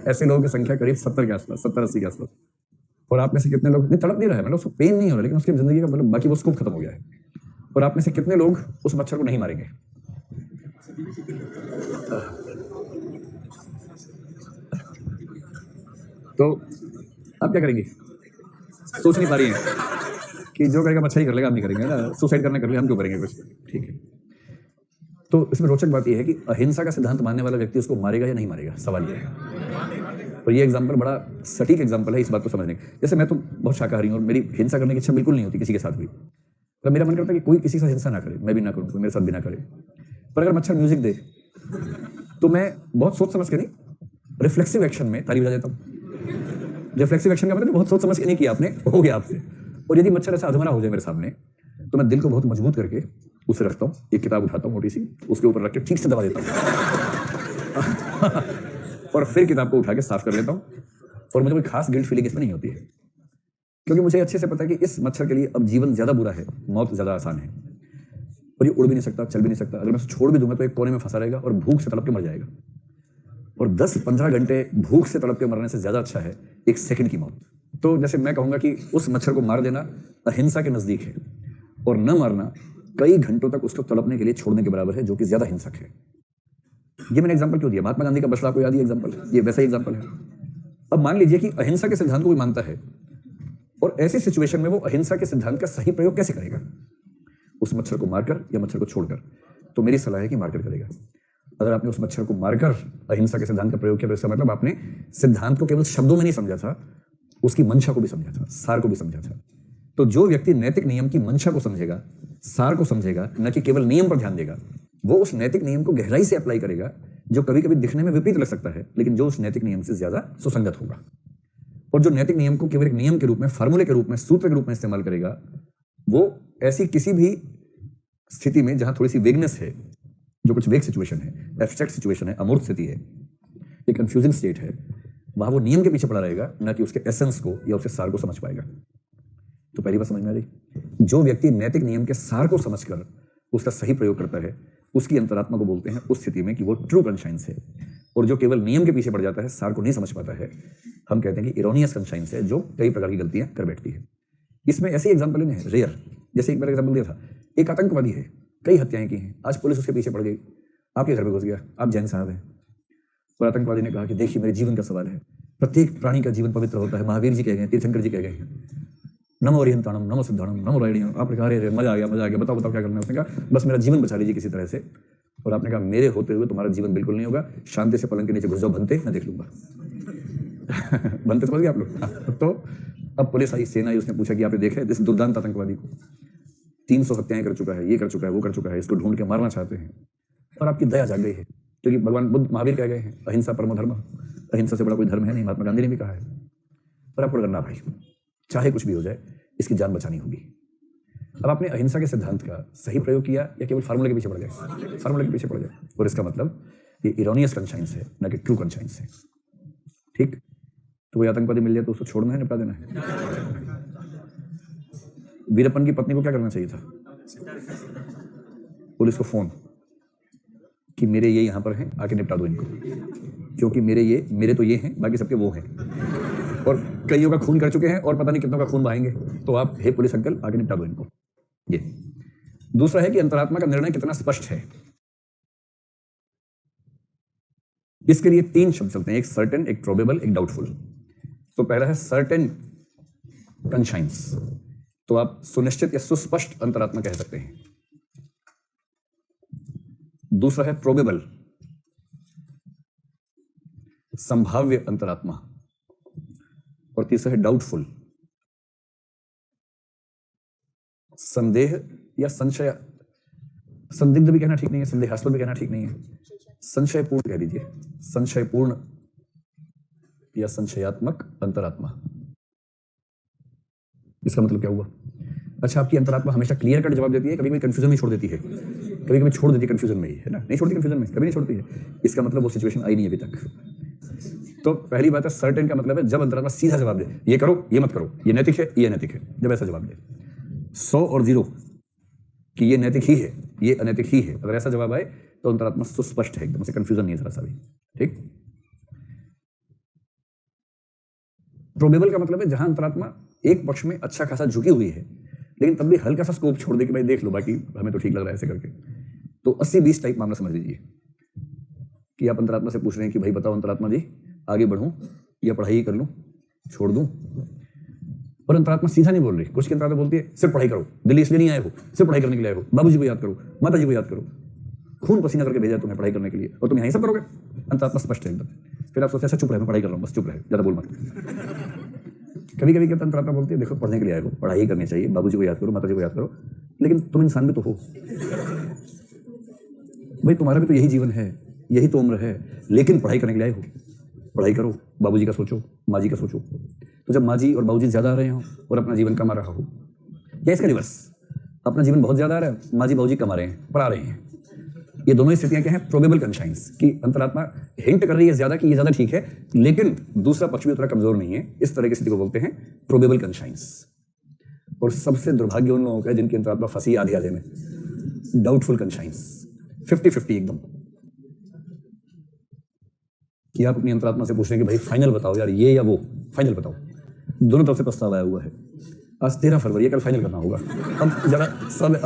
ऐसे लोगों की संख्या करीब 70 के आसपास, 70-80 के आसपास। और आप में से कितने लोग, नहीं तड़प नहीं रहा है, मतलब उसको पेन नहीं हो रहा, लेकिन उसकी जिंदगी का मतलब बाकी वो स्कोप खत्म हो गया है। और आप में से कितने लोग उस मच्छर को नहीं मारेंगे? तो आप क्या करेंगे? सोच नहीं पा रही हैं कि जो करेगा मच्छर ही कर लेगा, हम नहीं करेंगे ना, सुसाइड करने कर ले, हम क्यों करेंगे कुछ? ठीक है। तो इसमें रोचक बात यह है कि अहिंसा का सिद्धांत मानने वाला व्यक्ति उसको मारेगा या नहीं मारेगा, सवाल यह है। और ये एग्जाम्पल बड़ा सटीक एग्जाम्पल है इस बात को समझने का। जैसे मैं तो बहुत शाकाहारी हूँ और मेरी हिंसा करने की इच्छा बिल्कुल नहीं होती किसी के साथ भी, तो मेरा मन करता है कि कोई किसी के साथ हिंसा ना करे, मैं भी ना करूँ, कोई मेरे साथ भी ना करे। पर अगर मच्छर म्यूजिक दे तो मैं बहुत सोच समझ के नहीं, रिफ्लेक्सिव एक्शन में ताली बजा देता हूँ। रिफ्लेक्सिव एक्शन का मतलब बहुत सोच समझ के नहीं किया आपने, हो गया आपसे। और यदि मच्छर ऐसा अधमरा हो जाए मेरे सामने, तो मैं दिल को बहुत मजबूत करके उसे रखता हूँ, एक किताब उठाता हूँ मोटी सी, उसके ऊपर रख के ठीक से दबा देता हूँ और फिर किताब को उठा के साफ कर लेता हूँ। और मुझे कोई खास गिल्ट फीलिंग इसमें नहीं होती है, क्योंकि मुझे अच्छे से पता है कि इस मच्छर के लिए अब जीवन ज्यादा बुरा है, मौत ज्यादा आसान है। और ये उड़ भी नहीं सकता, चल भी नहीं सकता, अगर मैं छोड़ भी दूंगा तो एक कोने में फंसा रहेगा और भूख से तड़प के मर जाएगा। और 10-15 घंटे भूख से तड़प के मरने से ज्यादा अच्छा है 1 सेकंड की मौत। तो जैसे मैं कहूंगा कि उस मच्छर को मार देना अहिंसा के नजदीक है, और न मारना कई घंटों तक उसको तड़पने के लिए छोड़ने के बराबर है, जो कि ज्यादा हिंसक है। ये मैंने एग्जांपल क्यों दिया? महात्मा गांधी का बछड़ा को याद, ये एग्जांपल, ये वैसा ही एग्जांपल है। अब मान लीजिए कि अहिंसा के सिद्धांत को कोई मानता है, और ऐसी सिचुएशन में वो अहिंसा के सिद्धांत का सही प्रयोग कैसे करेगा? उस मच्छर को मारकर या मच्छर को छोड़कर? तो मेरी सलाह है कि मारकर करेगा। अगर आपने उस मच्छर को मारकर अहिंसा के सिद्धांत का प्रयोग किया तो इसका मतलब आपने सिद्धांत को केवल शब्दों में नहीं समझा था, उसकी मंशा को भी समझा था, सार को भी समझा था। तो जो व्यक्ति नैतिक नियम की मंशा को समझेगा, सार को समझेगा, न कि केवल नियम पर ध्यान देगा, वो उस नैतिक नियम को गहराई से अप्लाई करेगा, जो कभी कभी दिखने में विपरीत लग सकता है, लेकिन जो उस नैतिक नियम से ज्यादा सुसंगत होगा। और जो नैतिक नियम को केवल एक नियम के रूप में, फार्मूले के रूप में, सूत्र के रूप में इस्तेमाल करेगा, वो ऐसी किसी भी स्थिति में जहां थोड़ी सी वेगनेस है, जो कुछ वेग सिचुएशन है, एब्स्ट्रैक्ट सिचुएशन है, अमूर्त स्थिति है, एक कंफ्यूजिंग स्टेट है, वहां वो नियम के पीछे पड़ा रहेगा, ना कि उसके एसेंस को या उसके सार को समझ पाएगा। तो पहली बात समझ में आ रही? जो व्यक्ति नैतिक नियम के सार को समझकर उसका सही प्रयोग करता है, उसकी अंतरात्मा को बोलते हैं उस स्थिति में कि वो ट्रू कॉन्शियंस है। और जो केवल नियम के पीछे पड़ जाता है, सार को नहीं समझ पाता है, हम कहते हैं कि इरोनियस कॉन्शियंस है, जो कई प्रकार की गलतियां कर बैठती है। इसमें ऐसे एग्जाम्पल है रेयर, जैसे एक बार एग्जाम्पल दिया था, एक आतंकवादी है, कई हत्याएं की हैं, आज पुलिस उसके पीछे पड़ गई, आपके घर में घुस गया, आप जैन साहब हैं, और आतंकवादी ने कहा कि देखिए मेरे जीवन का सवाल है, प्रत्येक प्राणी का जीवन पवित्र होता है, महावीर जी कह गए, तीर्थंकर जी कह गए हैं, नमो अरिहंताणम, नमो सिद्धाणम, नमो रायणियम। आपने कहा अरे मजा आ गया, मजा आ गया, बताओ बताओ क्या करना है? उसने कहा बस मेरा जीवन बचा लीजिए किसी तरह से। और आपने कहा मेरे होते हुए तुम्हारा जीवन बिल्कुल नहीं होगा, शांति से पलंग के नीचे घुस जाओ, बनते मैं देख लूंगा। बनते समझ गए आप लोग? तो अब पुलिस आई, सेना आई, उसने पूछा कि आपने देखा है इस दुर्दांत आतंकवादी को, 300 हत्याएं कर चुका है, ये कर चुका है, वो कर चुका है, इसको ढूंढ के मारना चाहते हैं, और आपकी दया जाग गई है, क्योंकि भगवान बुद्ध, महावीर कह गए हैं अहिंसा परमो धर्म, अहिंसा से बड़ा कोई धर्म है नहीं, महात्मा गांधी ने भी कहा है। पर आपको करना भाई, चाहे कुछ भी हो जाए, इसकी जान बचानी होगी। अब आपने अहिंसा के सिद्धांत का सही प्रयोग किया या केवल फार्मूले के पीछे पड़ गए? फार्मूले के पीछे पड़ गए, और इसका मतलब ये इरोनियस कॉन्शियंस है, ना कि ट्रू कॉन्शियंस है। ठीक? तो कोई आतंकवादी मिल जाए तो उसको छोड़ना है, निपटा देना है? वीरप्पन की पत्नी को क्या करना चाहिए था? पुलिस को फोन कि मेरे ये यहां पर हैं, आके निपटा दो इनको, क्योंकि मेरे तो ये हैं, बाकी सबके वो हैं, और कईयों का खून कर चुके हैं और पता नहीं कितनों का खून बहाएंगे, तो आप हे पुलिस अंकल आके निपटा दो इनको। ये दूसरा है कि अंतरात्मा का निर्णय कितना स्पष्ट है। इसके लिए 3 शब्द चलते हैं, एक सर्टेन, एक प्रोबेबल, एक डाउटफुल। तो पहला है सर्टेन कॉन्शियंस, तो आप सुनिश्चित या सुस्पष्ट अंतरात्मा कह सकते हैं। दूसरा है प्रोबेबल, संभाव्य अंतरात्मा, और तीसरा है डाउटफुल, संदेह या संशय, संदिग्ध भी कहना ठीक नहीं है, संदेहास्पद भी कहना ठीक नहीं है, संशयपूर्ण कह दीजिए, संशयपूर्ण या संशयात्मक अंतरात्मा। इसका मतलब क्या हुआ? अच्छा, आपकी अंतरात्मा हमेशा क्लियर कट जवाब देती है, कभी कभी कंफ्यूजन में छोड़ देती है, कभी कभी छोड़ देती है कंफ्यूजन में ही, है ना? नहीं छोड़ती कंफ्यूजन में, कभी नहीं छोड़ती है। इसका मतलब वो सिचुएशन आई नहीं अभी तक। तो पहली बात है सर्टेन का मतलब है जब अंतरात्मा सीधा जवाब दे, ये करो ये मत करो, ये नैतिक है ये अनैतिक है, जब ऐसा जवाब दे। 100 और 0 कि ये नैतिक ही है ये अनैतिक ही है, अगर ऐसा जवाब आए तो अंतरात्मा सुस्पष्ट है, एकदम से कंफ्यूजन नहीं है जरा सा भी। ठीक। प्रोबेबल का मतलब है जहां अंतरात्मा एक पक्ष में अच्छा खासा झुकी हुई है, लेकिन तब भी हल्का सा स्कोप छोड़ दे कि भाई देख लो, बाकी हमें तो ठीक लग रहा है ऐसे करके। तो 80-20 टाइप मामला समझ लीजिए कि आप अंतरात्मा से पूछ रहे हैं कि भाई बताओ अंतरात्मा जी, आगे बढ़ूं या पढ़ाई कर लूं, छोड़ दूं? और अंतरात्मा सीधा नहीं बोल रही, कुछ की अंतरात्मा बोलती है सिर्फ पढ़ाई करो, दिल्ली इसलिए नहीं आए हो, सिर्फ पढ़ाई करने के लिए आए हो, बाबूजी को याद करो, माता जी को याद करो, खून पसीना करके भेजा तुम्हें पढ़ाई करने के लिए, और तुम यहीं सब करोगे। अंतरात्मा स्पष्ट है एकदम। फिर आप सोचते हैं चुप रहे, मैं पढ़ाई कर रहा हूँ, बस चुप रहे, ज्यादा बोल मत। कभी कभी क्या अंतरात्मा बोलती है देखो पढ़ने के लिए आए हो, पढ़ाई करनी चाहिए, बाबूजी को याद करो, माता जी को याद करो, लेकिन तुम इंसान भी तो हो भाई, तुम्हारा भी तो यही जीवन है, यही तो उम्र है, लेकिन पढ़ाई करने के लिए आए हो, पढ़ाई करो, बाबूजी का सोचो, माँ जी का सोचो। तो जब माँ जी और बाबूजी ज्यादा आ रहे हो और अपना जीवन कमा रहा हो, या इसका रिवर्स, अपना जीवन बहुत ज्यादा आ रहा है, माँ जी बाबूजी कमा रहे हैं, पढ़ा रहे हैं, ये दोनों स्थितियां क्या हैं? प्रोबेबल कंसाइंस की अंतरात्मा हिंट कर रही है ज्यादा कि ये ज्यादा ठीक है, लेकिन दूसरा पक्ष भी उतना कमजोर नहीं है, इस तरह की स्थिति को बोलते हैं प्रोबेबल कंसाइंस। और सबसे दुर्भाग्य उन लोगों का है जिनकी अंतरात्मा फंसी आधे आधे में, डाउटफुल कंसाइंस, 50-50 एकदम, कि आप अपनी अंतरात्मा से पूछ रहे हैं कि भाई फाइनल बताओ यार, ये या वो, फाइनल बताओ। दोनों तरफ से प्रस्ताव आया हुआ है, आज 13 फरवरी है, कल फाइनल करना होगा, अब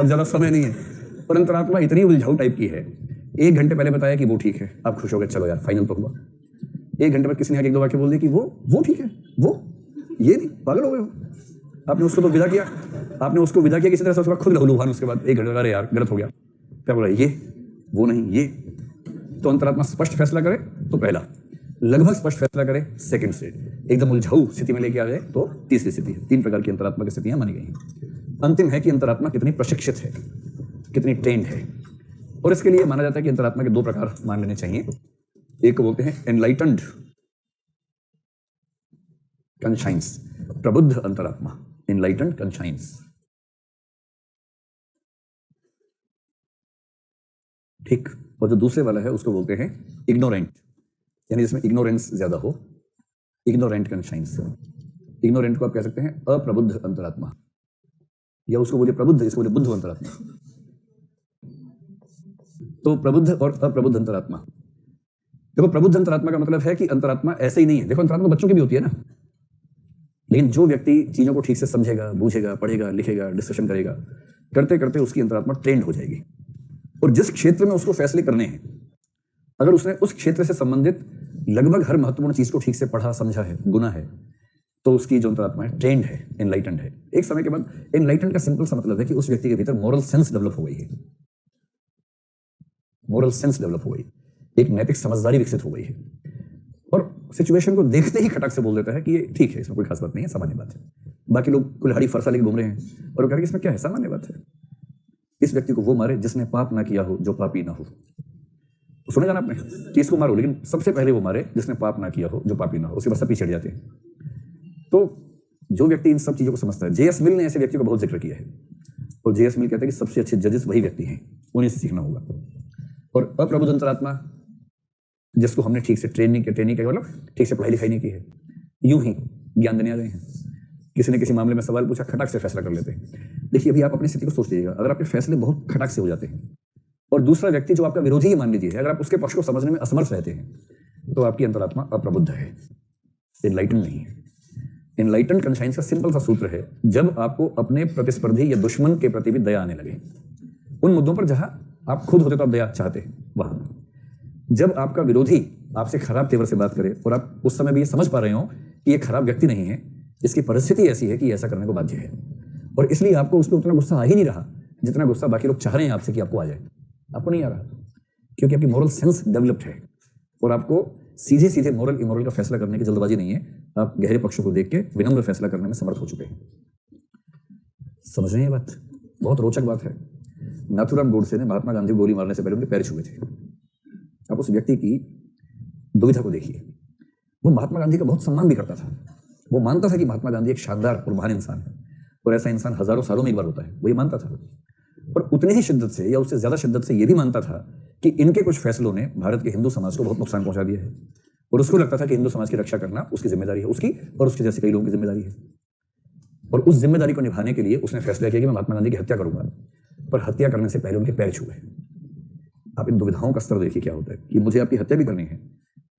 ज्यादा समय नहीं है। और अंतरात्मा इतनी उलझाऊ टाइप की है, 1 घंटे पहले बताया कि वो ठीक है, आप खुश हो गए, चलो यार फाइनल तो हुआ। 1 घंटे बाद किसी ने आके 1-2 वाक्य बोल दिया कि वो ठीक है, वो ये नहीं, पागल हो गए हो। आपने उसको तो विदा किया, आपने उसको विदा किया किसी तरह से, उसके बाद खुद लहूलुहान, उसके बाद 1 घंटे अरे यार गलत हो गया, क्या बोला ये वो नहीं ये। तो अंतरात्मा स्पष्ट फैसला करे तो पहला, लगभग स्पष्ट फैसला करे सेकंड से, एकदम उलझाऊ स्थिति में लेके आ जाए तो तीसरी स्थिति है। 3 प्रकार की अंतरात्मा की स्थितियां मानी गई हैं। अंतिम है कि अंतरात्मा कितनी प्रशिक्षित है, कितनी ट्रेंड है। और इसके लिए माना जाता है कि अंतरात्मा के 2 प्रकार मान लेने चाहिए। एक को बोलते हैं एनलाइटन्ड कंसाइंस, प्रबुद्ध अंतरात्मा, एनलाइटन्ड कंसाइंस। ठीक। और जो दूसरे वाला है उसको बोलते हैं इग्नोरेंट, यानी जिसमें इग्नोरेंस ज्यादा हो, इग्नोरेंट कंसाइंस। इग्नोरेंट को आप कह सकते हैं अप्रबुद्ध अंतरात्मा, या उसको बोलिए प्रबुद्ध, इसको बोलिए बुद्ध अंतरात्मा। तो प्रबुद्ध और अप्रबुद्ध अंतरात्मा, देखो प्रबुद्ध अंतरात्मा का मतलब है कि अंतरात्मा ऐसे ही नहीं है। देखो अंतरात्मा तो बच्चों की भी होती है ना, लेकिन जो व्यक्ति चीजों को ठीक से समझेगा, बूझेगा, पढ़ेगा, लिखेगा, डिस्कशन करेगा, करते करते उसकी अंतरात्मा ट्रेंड हो जाएगी। और जिस क्षेत्र में उसको फैसले करने हैं, अगर उसने उस क्षेत्र से संबंधित लगभग हर महत्वपूर्ण चीज को ठीक से पढ़ा, समझा है, गुना है, तो उसकी जो अंतरात्मा है ट्रेंड है, एनलाइटन्ड है। एक समय के बाद एनलाइटन्ड का सिंपल सा मतलब है कि उस व्यक्ति के भीतर मॉरल सेंस डेवलप हो गई है, मॉरल सेंस डेवलप हो गई, एक नैतिक समझदारी विकसित हो गई है, और सिचुएशन को देखते ही खटक से बोल देता है कि ये ठीक है, इसमें कोई खास बात नहीं है, सामान्य बात है। बाकी लोग कुल्हाड़ी फरसा लेके घूम रहे हैं और वो कह रहे हैं इसमें क्या है, सामान्य बात है। इस व्यक्ति को वो मारे जिसने पाप ना किया हो, जो पापी ना हो। तो सुने जाना आपने कि इसको मारो, लेकिन सबसे पहले वो मारे जिसने पाप ना किया हो, जो पापी ना हो, उसके बाद सब पीछे हट जाते हैं। तो जो व्यक्ति इन सब चीजों को समझता है, J.S. मिल ने ऐसे व्यक्ति को बहुत जिक्र किया है, और J.S. मिल कहते हैं कि सबसे अच्छे जजेस वही व्यक्ति हैं, उन्हें से सीखना होगा। और अप्रबुद्ध अंतरात्मा, जिसको हमने ठीक से ट्रेनिंग का मतलब ठीक से पढ़ाई लिखाई नहीं की है, यूं ही ज्ञान देने आ गए हैं, किसी ने किसी मामले में सवाल पूछा, खटाक से फैसला कर लेते हैं। देखिए अभी आप अपनी स्थिति को सोच लीजिएगा, अगर आपके फैसले बहुत खटाक से हो जाते हैं और दूसरा व्यक्ति जो आपका विरोधी ही मान लीजिए, अगर आप उसके पक्ष को समझने में असमर्थ रहते हैं, तो आपकी अंतरात्मा अप्रबुद्ध है, एनलाइटन नहीं है। एनलाइटन कंसाइंस का सिंपल सा सूत्र है, जब आपको अपने प्रतिस्पर्धी या दुश्मन के प्रति भी दया आने लगे, उन मुद्दों पर जहां आप खुद होते तो आप दया चाहते हैं, वहां जब आपका विरोधी आपसे खराब तेवर से बात करे और आप उस समय भी ये समझ पा रहे हो कि ये खराब व्यक्ति नहीं है, इसकी परिस्थिति ऐसी है कि ऐसा करने को बाध्य है, और इसलिए आपको उस पर उतना गुस्सा आ ही नहीं रहा जितना गुस्सा बाकी लोग चाह रहे हैं आपसे कि आपको आ जाए, आपको नहीं आ रहा, क्योंकि आपकी मॉरल सेंस डेवलप्ड है और आपको सीधे सीधे मॉरल इमोरल का फैसला करने की जल्दबाजी नहीं है, आप गहरे पक्षों को देख के विनम्र फैसला करने में समर्थ हो चुके हैं। समझ रहे हैं ये बात? बहुत रोचक बात है। नाथूराम गोडसे ने महात्मा गांधी को गोली मारने से पहले उनके पैर छुए थे। आप उस व्यक्ति की दुविधा को देखिए। वो महात्मा गांधी का बहुत सम्मान भी करता था। वो मानता था कि महात्मा गांधी एक शानदार और महान इंसान है और ऐसा इंसान हजारों सालों में एक बार होता है, वो ये मानता था। और उतनी ही शिद्दत से या उससे ज्यादा शिद्दत से ये भी मानता था कि इनके कुछ फैसलों ने भारत के हिंदू समाज को बहुत नुकसान पहुंचा दिया है और उसको लगता था कि हिंदू समाज की रक्षा करना उसकी जिम्मेदारी है, उसकी और उसके जैसे कई लोगों की जिम्मेदारी है। और उस जिम्मेदारी को निभाने के लिए उसने फैसला किया कि मैं महात्मा गांधी की हत्या करूंगा, पर हत्या करने से पहले उनके पैर छुए। आप इन दुविधाओं का स्तर देखिए क्या होता है कि मुझे आपकी हत्या भी करनी है,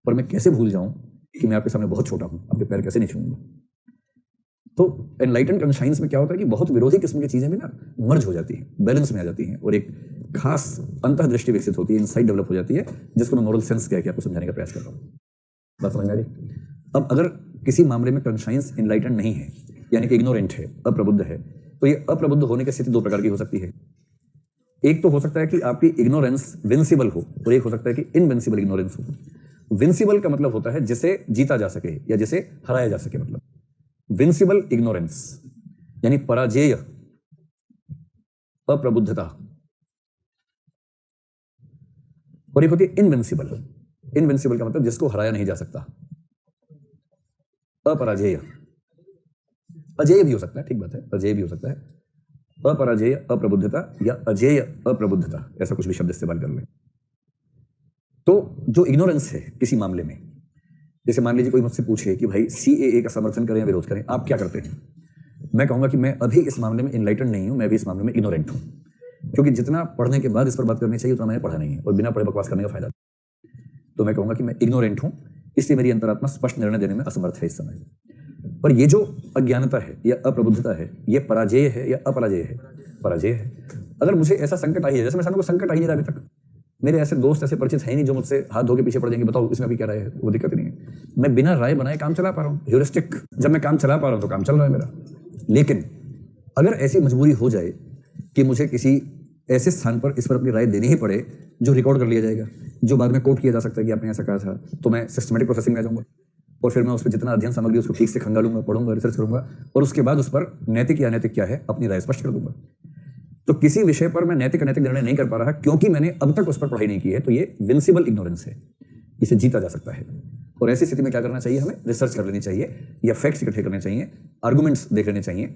पर मैं कैसे भूल जाऊं कि मैं आपके सामने बहुत छोटा हूं, आपके पैर कैसे नहीं छूंगा। तो एनलाइटेंड कॉन्शियस में क्या होता है कि बहुत विरोधी किस्म की चीजें भी ना मर्ज हो जाती हैं, बैलेंस में आ जाती हैं और एक खास अंतर्दृष्टि विकसित होती है, इनसाइट डेवलप हो जाती है, जिसको मैं मॉरल सेंस कह के आपको समझाने का प्रयास कर रहा हूं। बात समझ में आ रही? अब अगर किसी मामले में कॉन्शियस एनलाइटेंड नहीं है, यानी कि इग्नोरेंट है, अप्रबुद्ध है, तो ये अप्रबुद्ध होने की स्थिति दो प्रकार की हो सकती है। एक तो हो सकता है कि आपकी इग्नोरेंस विंसिबल हो और एक हो सकता है कि इनविंसिबल इग्नोरेंस हो। विंसिबल का मतलब होता है जिसे जीता जा सके या जिसे हराया जा सके। मतलब विंसिबल इग्नोरेंस यानी पराजेय अप्रबुद्धता, और एक होती है इनविंसिबल। इनविंसिबल का मतलब जिसको हराया नहीं जा सकता, अपराजेय। अजेय भी हो सकता है, ठीक बात है, अजेय भी हो सकता है। अपराजेय अप्रबुद्धता या अजेय अप्रबुद्धता, ऐसा कुछ भी शब्द इस्तेमाल कर लें। तो जो इग्नोरेंस है किसी मामले में, जैसे मान लीजिए कोई मुझसे पूछे कि भाई सीएए का समर्थन करें या विरोध करें, आप क्या करते हैं? मैं कहूंगा कि मैं अभी इस मामले में इनलाइटेंड नहीं हूं, मैं भी इस मामले में इग्नोरेंट हूं, क्योंकि जितना पढ़ने के बाद इस पर बात करनी चाहिए उतना मैंने पढ़ा नहीं है और बिना पढ़े बकवास करने का फायदा। तो मैं कहूंगा कि मैं इग्नोरेंट हूं, इसलिए मेरी अंतरात्मा स्पष्ट निर्णय देने में असमर्थ है इस समय। पर ये जो अज्ञानता है या अप्रबुद्धता है, ये पराजय है या अपराजय है? पराजय है। अगर मुझे ऐसा संकट आई है, जैसे मेरे सामने को संकट आई नहीं रहा अभी तक, मेरे ऐसे दोस्त ऐसे परिचित है नहीं जो मुझसे हाथ धो के पीछे पड़ जाएंगे, बताओ इसमें अभी क्या राय है, वो दिक्कत नहीं है। मैं बिना राय बनाए काम चला पा रहा हूँ, ह्यूरिस्टिक। जब मैं काम चला पा रहा हूँ तो काम चल रहा है मेरा। लेकिन अगर ऐसी मजबूरी हो जाए कि मुझे किसी ऐसे स्थान पर इस पर अपनी राय देनी ही पड़े जो रिकॉर्ड कर लिया जाएगा, जो बाद में कोट किया जा सकता है कि आपने ऐसा कहा था, तो मैं सिस्टमेटिक प्रोसेसिंग में आ जाऊंगा और फिर मैं उस पर जितना अध्ययन सामग्री उसको ठीक से खंगालूंगा, पढ़ूंगा, रिसर्च करूंगा और उसके बाद उस पर नैतिक या अनैतिक क्या है अपनी राय स्पष्ट कर दूंगा। तो किसी विषय पर मैं नैतिक अनैतिक निर्णय नहीं कर पा रहा क्योंकि मैंने अब तक उस पर पढ़ाई नहीं की है, तो ये विंसिबल इग्नोरेंस है, इसे जीता जा सकता है। और ऐसी स्थिति में क्या करना चाहिए? हमें रिसर्च कर लेनी चाहिए या फैक्ट्स इकट्ठे करने चाहिए, आर्गुमेंट्स देख लेने चाहिए।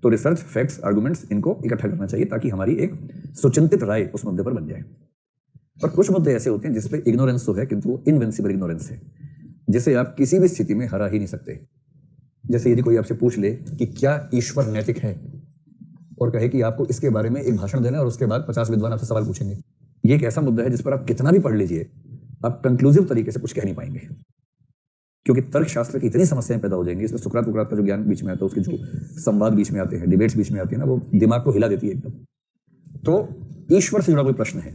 तो रिसर्च, फैक्ट्स, आर्गुमेंट्स, इनको इकट्ठा करना चाहिए ताकि हमारी एक सुचिंतित राय उस मुद्दे पर बन जाए। और कुछ मुद्दे ऐसे होते हैं जिसपे इग्नोरेंस तो है किंतु वो इनविंसिबल इग्नोरेंस है, जिसे आप किसी भी स्थिति में हरा ही नहीं सकते। जैसे यदि कोई आपसे पूछ ले कि क्या ईश्वर नैतिक है और कहे कि आपको इसके बारे में एक भाषण देना है और उसके बाद 50 विद्वान आपसे सवाल पूछेंगे, ये एक ऐसा मुद्दा है जिस पर आप कितना भी पढ़ लीजिए, आप कंक्लूसिव तरीके से कुछ कह नहीं पाएंगे, क्योंकि तर्कशास्त्र की इतनी समस्याएं पैदा हो जाएंगी। इसमें सुकरात वुकरात का जो ज्ञान बीच में आता है, उसके जो संवाद बीच में आते हैं, डिबेट्स बीच में आती है ना, वो दिमाग को हिला देती है एकदम। तो ईश्वर से जुड़ा कोई प्रश्न है,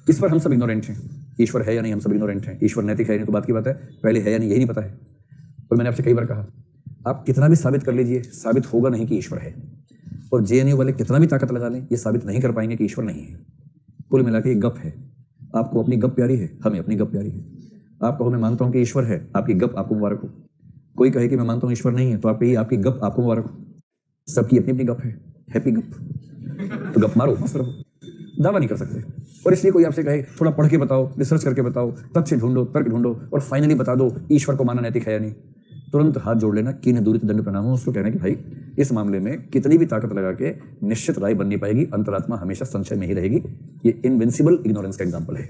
इस पर हम सब इग्नोरेंट हैं। ईश्वर है या नहीं, हम सब इग्नोरेंट हैं। ईश्वर नैतिक है या नहीं तो बात की बात है, पहले है या नहीं यही नहीं पता है। और मैंने आपसे कई बार कहा, आप कितना भी साबित कर लीजिए, साबित होगा नहीं कि ईश्वर है। और जेएनयू वाले कितना भी ताकत लगा लें, ये साबित नहीं कर पाएंगे कि ईश्वर नहीं है। कुल मिला के एक गप है। आपको अपनी गप प्यारी है, हमें अपनी गप प्यारी है। आप कहो मैं मानता हूं कि ईश्वर है, आपकी गप आपको मुबारक हो। कोई कहे कि मैं मानता हूं ईश्वर नहीं है, तो आप कहिए आपकी गप आपको मुबारक हो। सबकी अपनी अपनी गप है, हैप्पी गप। तो गप मारो, मस्त रहो, दावा नहीं कर सकते। और इसलिए कोई आपसे कहे थोड़ा पढ़ के बताओ, रिसर्च करके बताओ, तथ्य ढूंढो, तर्क ढूंढो और फाइनली बता दो ईश्वर को मानना नैतिक है या नहीं, तुरंत हाथ जोड़ लेना, कीन्ह दूरित दंड प्रणाम हो। उसको कहना कि भाई इस मामले में कितनी भी ताकत लगा के निश्चित राय बन नहीं पाएगी, अंतरात्मा हमेशा संशय में ही रहेगी। ये इनविंसिबल इग्नोरेंस का एग्जाम्पल है।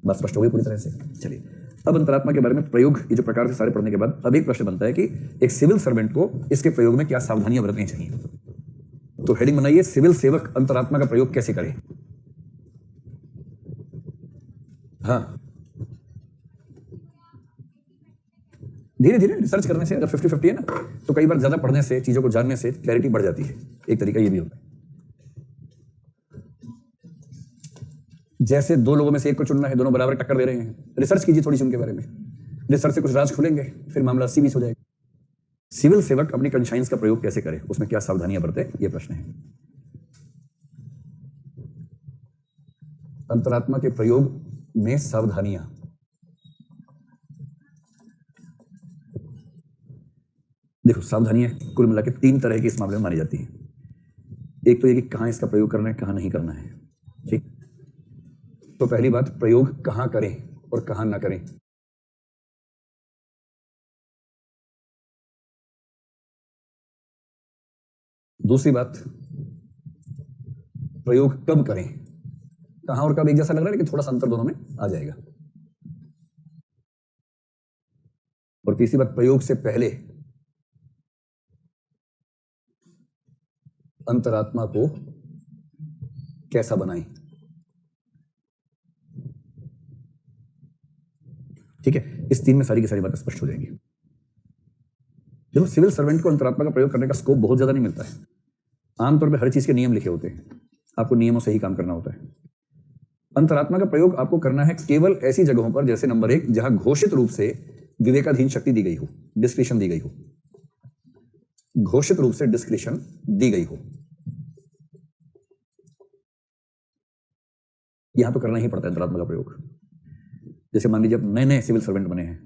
बात स्पष्ट हो गई पूरी तरह से? चलिए, अब अंतरात्मा के बारे में प्रयोग ये जो प्रकार से सारे पढ़ने के बाद अब एक प्रश्न बनता है कि एक सिविल सर्वेंट को इसके प्रयोग में क्या सावधानियां बरतनी चाहिए। तो हेडिंग बनाइए, सिविल सेवक अंतरात्मा का प्रयोग कैसे करे। हाँ, धीरे धीरे रिसर्च करने से, अगर 50-50 है ना, तो कई बार ज्यादा पढ़ने से, चीजों को जानने से क्लैरिटी बढ़ जाती है। एक तरीका ये भी होता है। जैसे दो लोगों में से एक को चुनना है, दोनों बराबर टक्कर दे रहे हैं, रिसर्च कीजिए थोड़ी सी उनके बारे में। रिसर्च से कुछ राज खुलेंगे, फिर मामला 80-20 हो जाएगा। सिविल सेवक अपनी कॉन्शियस का प्रयोग कैसे करे, उसमें क्या सावधानियां बरते, ये प्रश्न है। अंतरात्मा के प्रयोग में सावधानियां। देखो, सावधानी है कुल मिला के 3 तरह की इस मामले में मानी जाती है। एक तो ये कि कहाँ इसका प्रयोग करना है, कहाँ नहीं करना है। ठीक, तो पहली बात, प्रयोग कहाँ करें और कहाँ ना करें। दूसरी बात, प्रयोग कब करें। कहाँ और कब एक जैसा लग रहा है, लेकिन थोड़ा सा अंतर दोनों में आ जाएगा। और तीसरी बात, प्रयोग से पहले अंतरात्मा को कैसा बनाएं। ठीक है, इस 3 में सारी की सारी बातें स्पष्ट हो जाएंगी। देखो, सिविल सर्वेंट को अंतरात्मा का प्रयोग करने का स्कोप बहुत ज्यादा नहीं मिलता है। आमतौर पर हर चीज के नियम लिखे होते हैं, आपको नियमों से ही काम करना होता है। अंतरात्मा का प्रयोग आपको करना है केवल ऐसी जगहों पर, जैसे नंबर 1, जहां घोषित रूप से विवेकाधीन शक्ति दी गई हो, डिस्क्रिशन दी गई हो, घोषित रूप से डिस्क्रिशन दी गई हो। यहां तो करना ही पड़ता है अंतरात्मा का प्रयोग। जैसे मान लीजिए आप नए नए सिविल सर्वेंट बने हैं।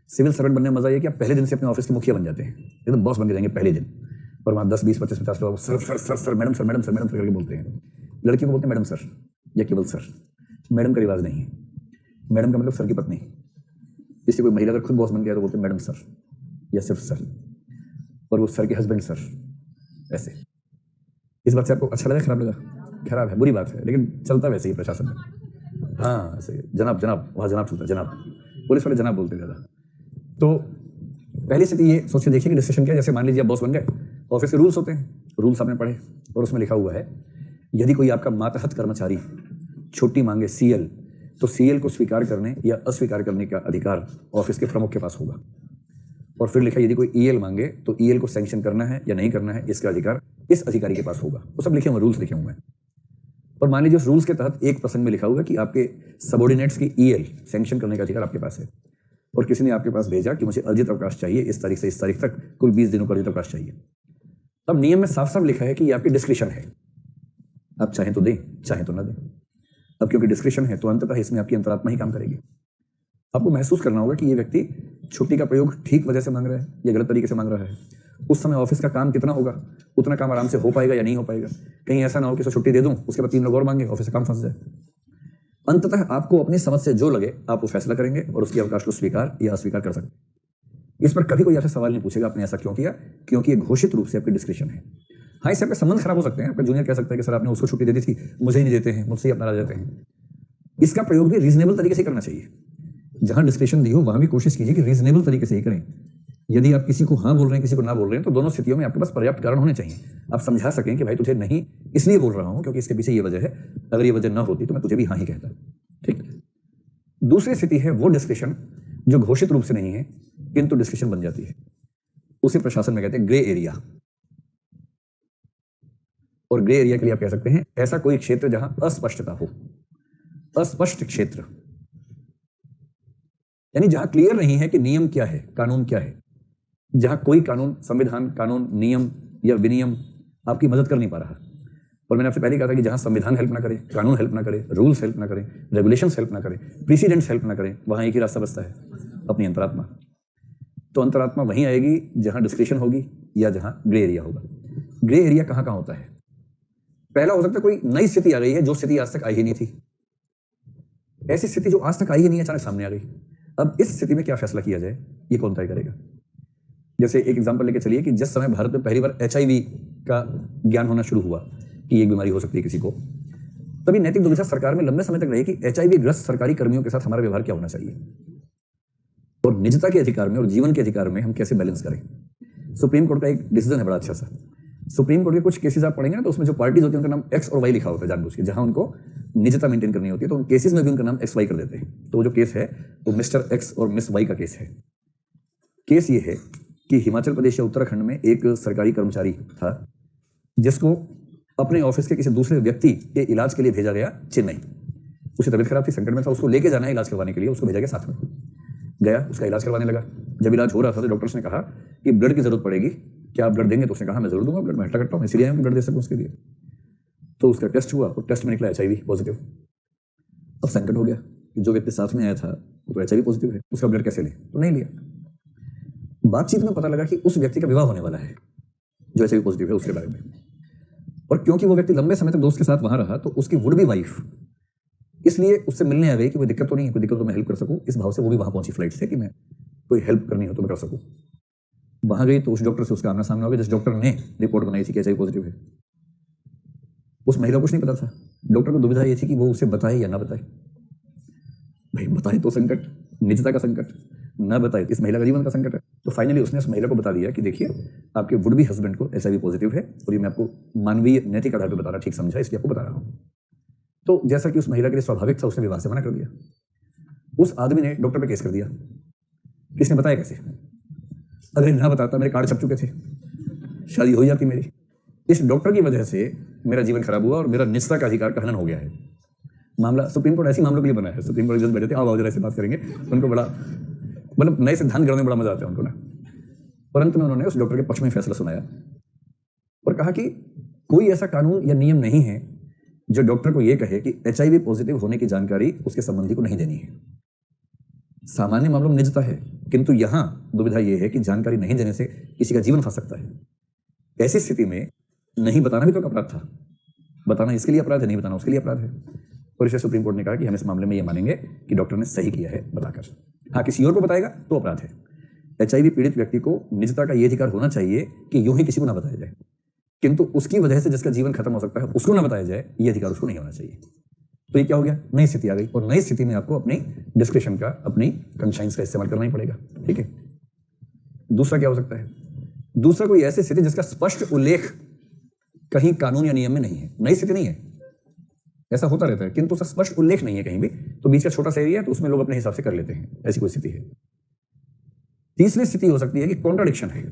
सिविल सर्वेंट बनने में मजा ये कि आप पहले दिन से अपने ऑफिस के मुखिया बन जाते हैं, एकदम बॉस बन के जाएंगे पहले दिन। और वहां 10, 20, 25, 50 लोग sir sir sir sir, madam sir, madam sir, madam sir करके बोलते हैं। लड़कियों को बोलते हैं मैडम सर या केवल सर। मैडम का रिवाज नहीं है। मैडम का मतलब सर की पत्नी। इससे कोई महिला अगर खुद बॉस बन गया तो बोलते हैं मैडम सर या सिर्फ सर, और वो सर के हस्बैंड सर, ऐसे। इस बात से आपको अच्छा लगा, खराब लगा? खराब है, बुरी बात है, लेकिन चलता वैसे ही प्रशासन में। हाँ, ऐसे जनाब जनाब, वहाँ जनाब चलता है, जनाब। पुलिस वाले जनाब बोलते ज़्यादा। तो पहली स्थिति ये सोच के देखिए कि डिस्कशन क्या है। जैसे मान लीजिए आप बॉस बन गए, ऑफिस के रूल्स होते हैं, रूल्स आपने पढ़े और उसमें लिखा हुआ है यदि कोई आपका मातहत कर्मचारी छुट्टी मांगे सीएल, तो सीएल को स्वीकार करने या अस्वीकार करने का अधिकार ऑफिस के प्रमुख के पास होगा। और फिर लिखा यदि कोई ईएल मांगे तो ईएल को सैंक्शन करना है या नहीं करना है, इसका अधिकार इस अधिकारी के पास होगा। वो सब लिखे हुए रूल्स लिखे हुए हैं। और मान लीजिए उस रूल्स के तहत एक प्रसंग में लिखा हुआ है कि आपके सबऑर्डिनेट्स की ईएल सैंक्शन करने का अधिकार आपके पास है, और किसी ने आपके पास भेजा कि मुझे अर्जित अवकाश चाहिए इस तारीख से इस तारीख तक, कुल 20 दिनों का अर्जित अवकाश चाहिए। अब नियम में साफ साफ लिखा है कि ये आपकी डिस्क्रिशन है, आप चाहें तो दें, चाहें तो ना दें। अब क्योंकि डिस्क्रिशन है तो अंततः इसमें आपकी अंतरात्मा ही काम करेगी। आपको महसूस करना होगा कि ये व्यक्ति छुट्टी का प्रयोग ठीक वजह से मांग रहा है या गलत तरीके से मांग रहा है। उस समय ऑफिस का काम कितना होगा, उतना काम आराम से हो पाएगा या नहीं हो पाएगा। कहीं ऐसा ना हो कि उसे छुट्टी दे दूं, उसके बाद 3 लोग और मांगे, ऑफिस का काम फंस जाए। अंततः आपको अपनी समझ से जो लगे आप वो फैसला करेंगे और उसकी अवकाश को स्वीकार या अस्वीकार कर सकते हैं। इस पर कभी कोई आपसे सवाल नहीं पूछेगा आपने ऐसा क्यों किया, क्योंकि ये घोषित रूप से आपकी डिस्क्रिप्शन है। हाँ, इससे आपके संबंध खराब हो सकते हैं। आपका जूनियर कह सकता है कि सर आपने उसको छुट्टी दे दी थी, मुझे ही नहीं देते हैं, मुझसे ही अपना जाते हैं। इसका प्रयोग भी रीजनेबल तरीके से करना चाहिए। जहां डिस्क्रिप्शन दी हो वहां भी कोशिश कीजिए कि रीजनेबल तरीके से ही करें। यदि आप किसी को हाँ बोल रहे हैं, किसी को ना बोल रहे हैं, तो दोनों स्थितियों में आपके पास पर्याप्त कारण होने चाहिए। आप समझा सकें कि भाई तुझे नहीं इसलिए बोल रहा हूं क्योंकि इसके पीछे ये वजह है, अगर ये वजह ना होती तो मैं तुझे भी हाँ ही कहता। ठीक। दूसरी स्थिति है वो डिस्कशन जो घोषित रूप से नहीं है किंतु डिस्कशन बन जाती है। उसे प्रशासन में कहते हैं ग्रे एरिया। और ग्रे एरिया के लिए आप कह सकते हैं ऐसा कोई क्षेत्र जहां अस्पष्टता हो। अस्पष्ट क्षेत्र यानी जहां क्लियर नहीं है कि नियम क्या है, कानून क्या है, जहां कोई कानून, संविधान, कानून, नियम या विनियम आपकी मदद कर नहीं पा रहा। और मैंने आपसे पहले कहा था कि जहां संविधान हेल्प ना करे, कानून हेल्प ना करे, रूल्स हेल्प ना करें, रेगुलेशंस हेल्प ना करें, प्रेसिडेंट्स हेल्प ना करें, वहां एक ही रास्ता बचता है, अपनी अंतरात्मा। तो अंतरात्मा वहीं आएगी जहां डिस्क्रिप्शन होगी या जहां ग्रे एरिया होगा। ग्रे एरिया कहां कहां होता है? पहला हो सकता है कोई नई स्थिति आ गई है जो स्थिति आज तक आई ही नहीं थी। ऐसी स्थिति जो आज तक आई ही नहीं, अचानक सामने आ गई। अब इस स्थिति में क्या फैसला किया जाए, ये कौन तय करेगा? जैसे एक एग्जांपल लेके चलिए कि जिस समय भारत में पहली बार HIV का ज्ञान होना शुरू हुआ कि एक बीमारी हो सकती है किसी को, तभी नैतिक दुविधा सरकार में लंबे समय तक रही कि HIV ग्रस्त सरकारी कर्मियों के साथ हमारा व्यवहार क्या होना चाहिए और निजता के अधिकार में और जीवन के अधिकार में हम कैसे बैलेंस करें। सुप्रीम कोर्ट का एक डिसीजन है बड़ा अच्छा सा। सुप्रीम कोर्ट के कुछ केसेस आप पढ़ेंगे ना, तो उसमें जो पार्टीज होती है उनका नाम X और Y लिखा होता है जानबूझ के, जहां उनको निजता मेंटेन करनी होती है, तो उन केसेस में भी उनका नाम XY कर देते हैं। तो वो जो केस है वो मिस्टर X और मिस Y का केस है। केस ये है कि हिमाचल प्रदेश या उत्तराखंड में एक सरकारी कर्मचारी था जिसको अपने ऑफिस के किसी दूसरे व्यक्ति के इलाज के लिए भेजा गया चेन्नई। उसकी तबीयत खराब थी, संकट में था, उसको लेके जाना है इलाज करवाने के लिए, उसको भेजा गया, साथ में गया, उसका इलाज करवाने लगा। जब इलाज हो रहा था तो डॉक्टर्स ने कहा कि ब्लड की जरूरत पड़ेगी, क्या आप ब्लड देंगे? तो उसने कहा मैं जरूर दूंगा, ब्लड मैं हटा करता हूँ, इसलिए ब्लड दे सकूँ उसके लिए। तो उसका टेस्ट हुआ और टेस्ट में निकला HIV पॉजिटिव। अब संकट हो गया कि जो व्यक्ति साथ में आया था वो तो HIV पॉजिटिव है, उसका ब्लड कैसे ले? तो नहीं लिया। बातचीत में पता लगा कि उस व्यक्ति का विवाह होने वाला है जो एचआईवी पॉजिटिव है, उसके बारे में। और क्योंकि वो व्यक्ति लंबे समय तक दोस्त के साथ वहां रहा, तो उसकी वुड बी वाइफ इसलिए उससे मिलने आ गई कि कोई दिक्कत तो नहीं है, कोई दिक्कत तो मैं हेल्प कर सकूं, इस भाव से वो भी वहां पहुंची फ्लाइट से कि मैं कोई हेल्प करनी हो तो मैं कर सकूं। वहां गई तो उस डॉक्टर से उसका आमना सामना हो गया जिस डॉक्टर ने रिपोर्ट बनाई थी कि एचआईवी पॉजिटिव है। उस महिला को कुछ नहीं पता था। डॉक्टर को दुविधा ये थी कि वो उसे बताए या ना बताए। भाई बताए तो संकट, निजता का संकट, ना बताए इस महिला का जीवन का संकट है। तो फाइनली उसने उस महिला को बता दिया कि देखिए आपके वुड बी हस्बैंड को एचआईवी पॉजिटिव है और ये मैं आपको मानवीय नैतिक आधार पर बता रहा, ठीक समझा, इसलिए आपको बता रहा हूं। तो जैसा कि उस महिला के लिए स्वाभाविक था, उसने विवाह से मना कर दिया। उस आदमी ने डॉक्टर पे केस कर दिया। किसने बताया कैसे? अगर ना बताता मेरे कार्ड छप चुके थे, शादी हो जाती मेरी। इस डॉक्टर की वजह से मेरा जीवन खराब हुआ और मेरा निजता का अधिकार का हनन हो गया है। मामला सुप्रीम कोर्ट ऐसी मामलों के लिए बना है। सुप्रीम कोर्ट जज बैठे थे, आओ जरा ऐसे बात करेंगे, उनको बड़ा मतलब नए सिद्धांत गढ़ने में बड़ा मजा आता है उनको ना। परंतु में उन्होंने उस डॉक्टर के पक्ष में फैसला सुनाया और कहा कि कोई ऐसा कानून या नियम नहीं है जो डॉक्टर को यह कहे कि एचआईवी पॉजिटिव होने की जानकारी उसके संबंधी को नहीं देनी है। सामान्य मामलों में निजता है, किंतु यहां दुविधा यह है कि जानकारी नहीं देने से किसी का जीवन फंस सकता है। ऐसी स्थिति में नहीं बताना भी तो एक अपराध था। बताना इसके लिए अपराध है, नहीं बताना उसके लिए अपराध है। और इसलिए सुप्रीम कोर्ट ने कहा कि हम इस मामले में यह मानेंगे कि डॉक्टर ने सही किया है बताकर। हाँ, किसी और को बताएगा तो अपराध है। एचआईवी पीड़ित व्यक्ति को निजता का यह अधिकार होना चाहिए कि यूं ही किसी को ना बताया जाए, किंतु उसकी वजह से जिसका जीवन खत्म हो सकता है उसको ना बताया जाए, यह अधिकार उसको नहीं होना चाहिए। तो ये क्या हो गया? नई स्थिति आ गई और नई स्थिति में आपको अपनी डिस्क्रिप्शन का, अपनी कंसाइंस का इस्तेमाल करना ही पड़ेगा। ठीक है। दूसरा क्या हो सकता है? दूसरा कोई ऐसी स्थिति जिसका स्पष्ट उल्लेख कहीं कानून या नियम में नहीं है। नई स्थिति नहीं है, ऐसा होता रहता है, किंतु उसका स्पष्ट उल्लेख नहीं है कहीं भी, तो बीच का छोटा सा एरिया है तो उसमें लोग अपने हिसाब से कर लेते हैं। ऐसी कोई स्थिति है। तीसरी स्थिति हो सकती है कि कॉन्ट्राडिक्शन है।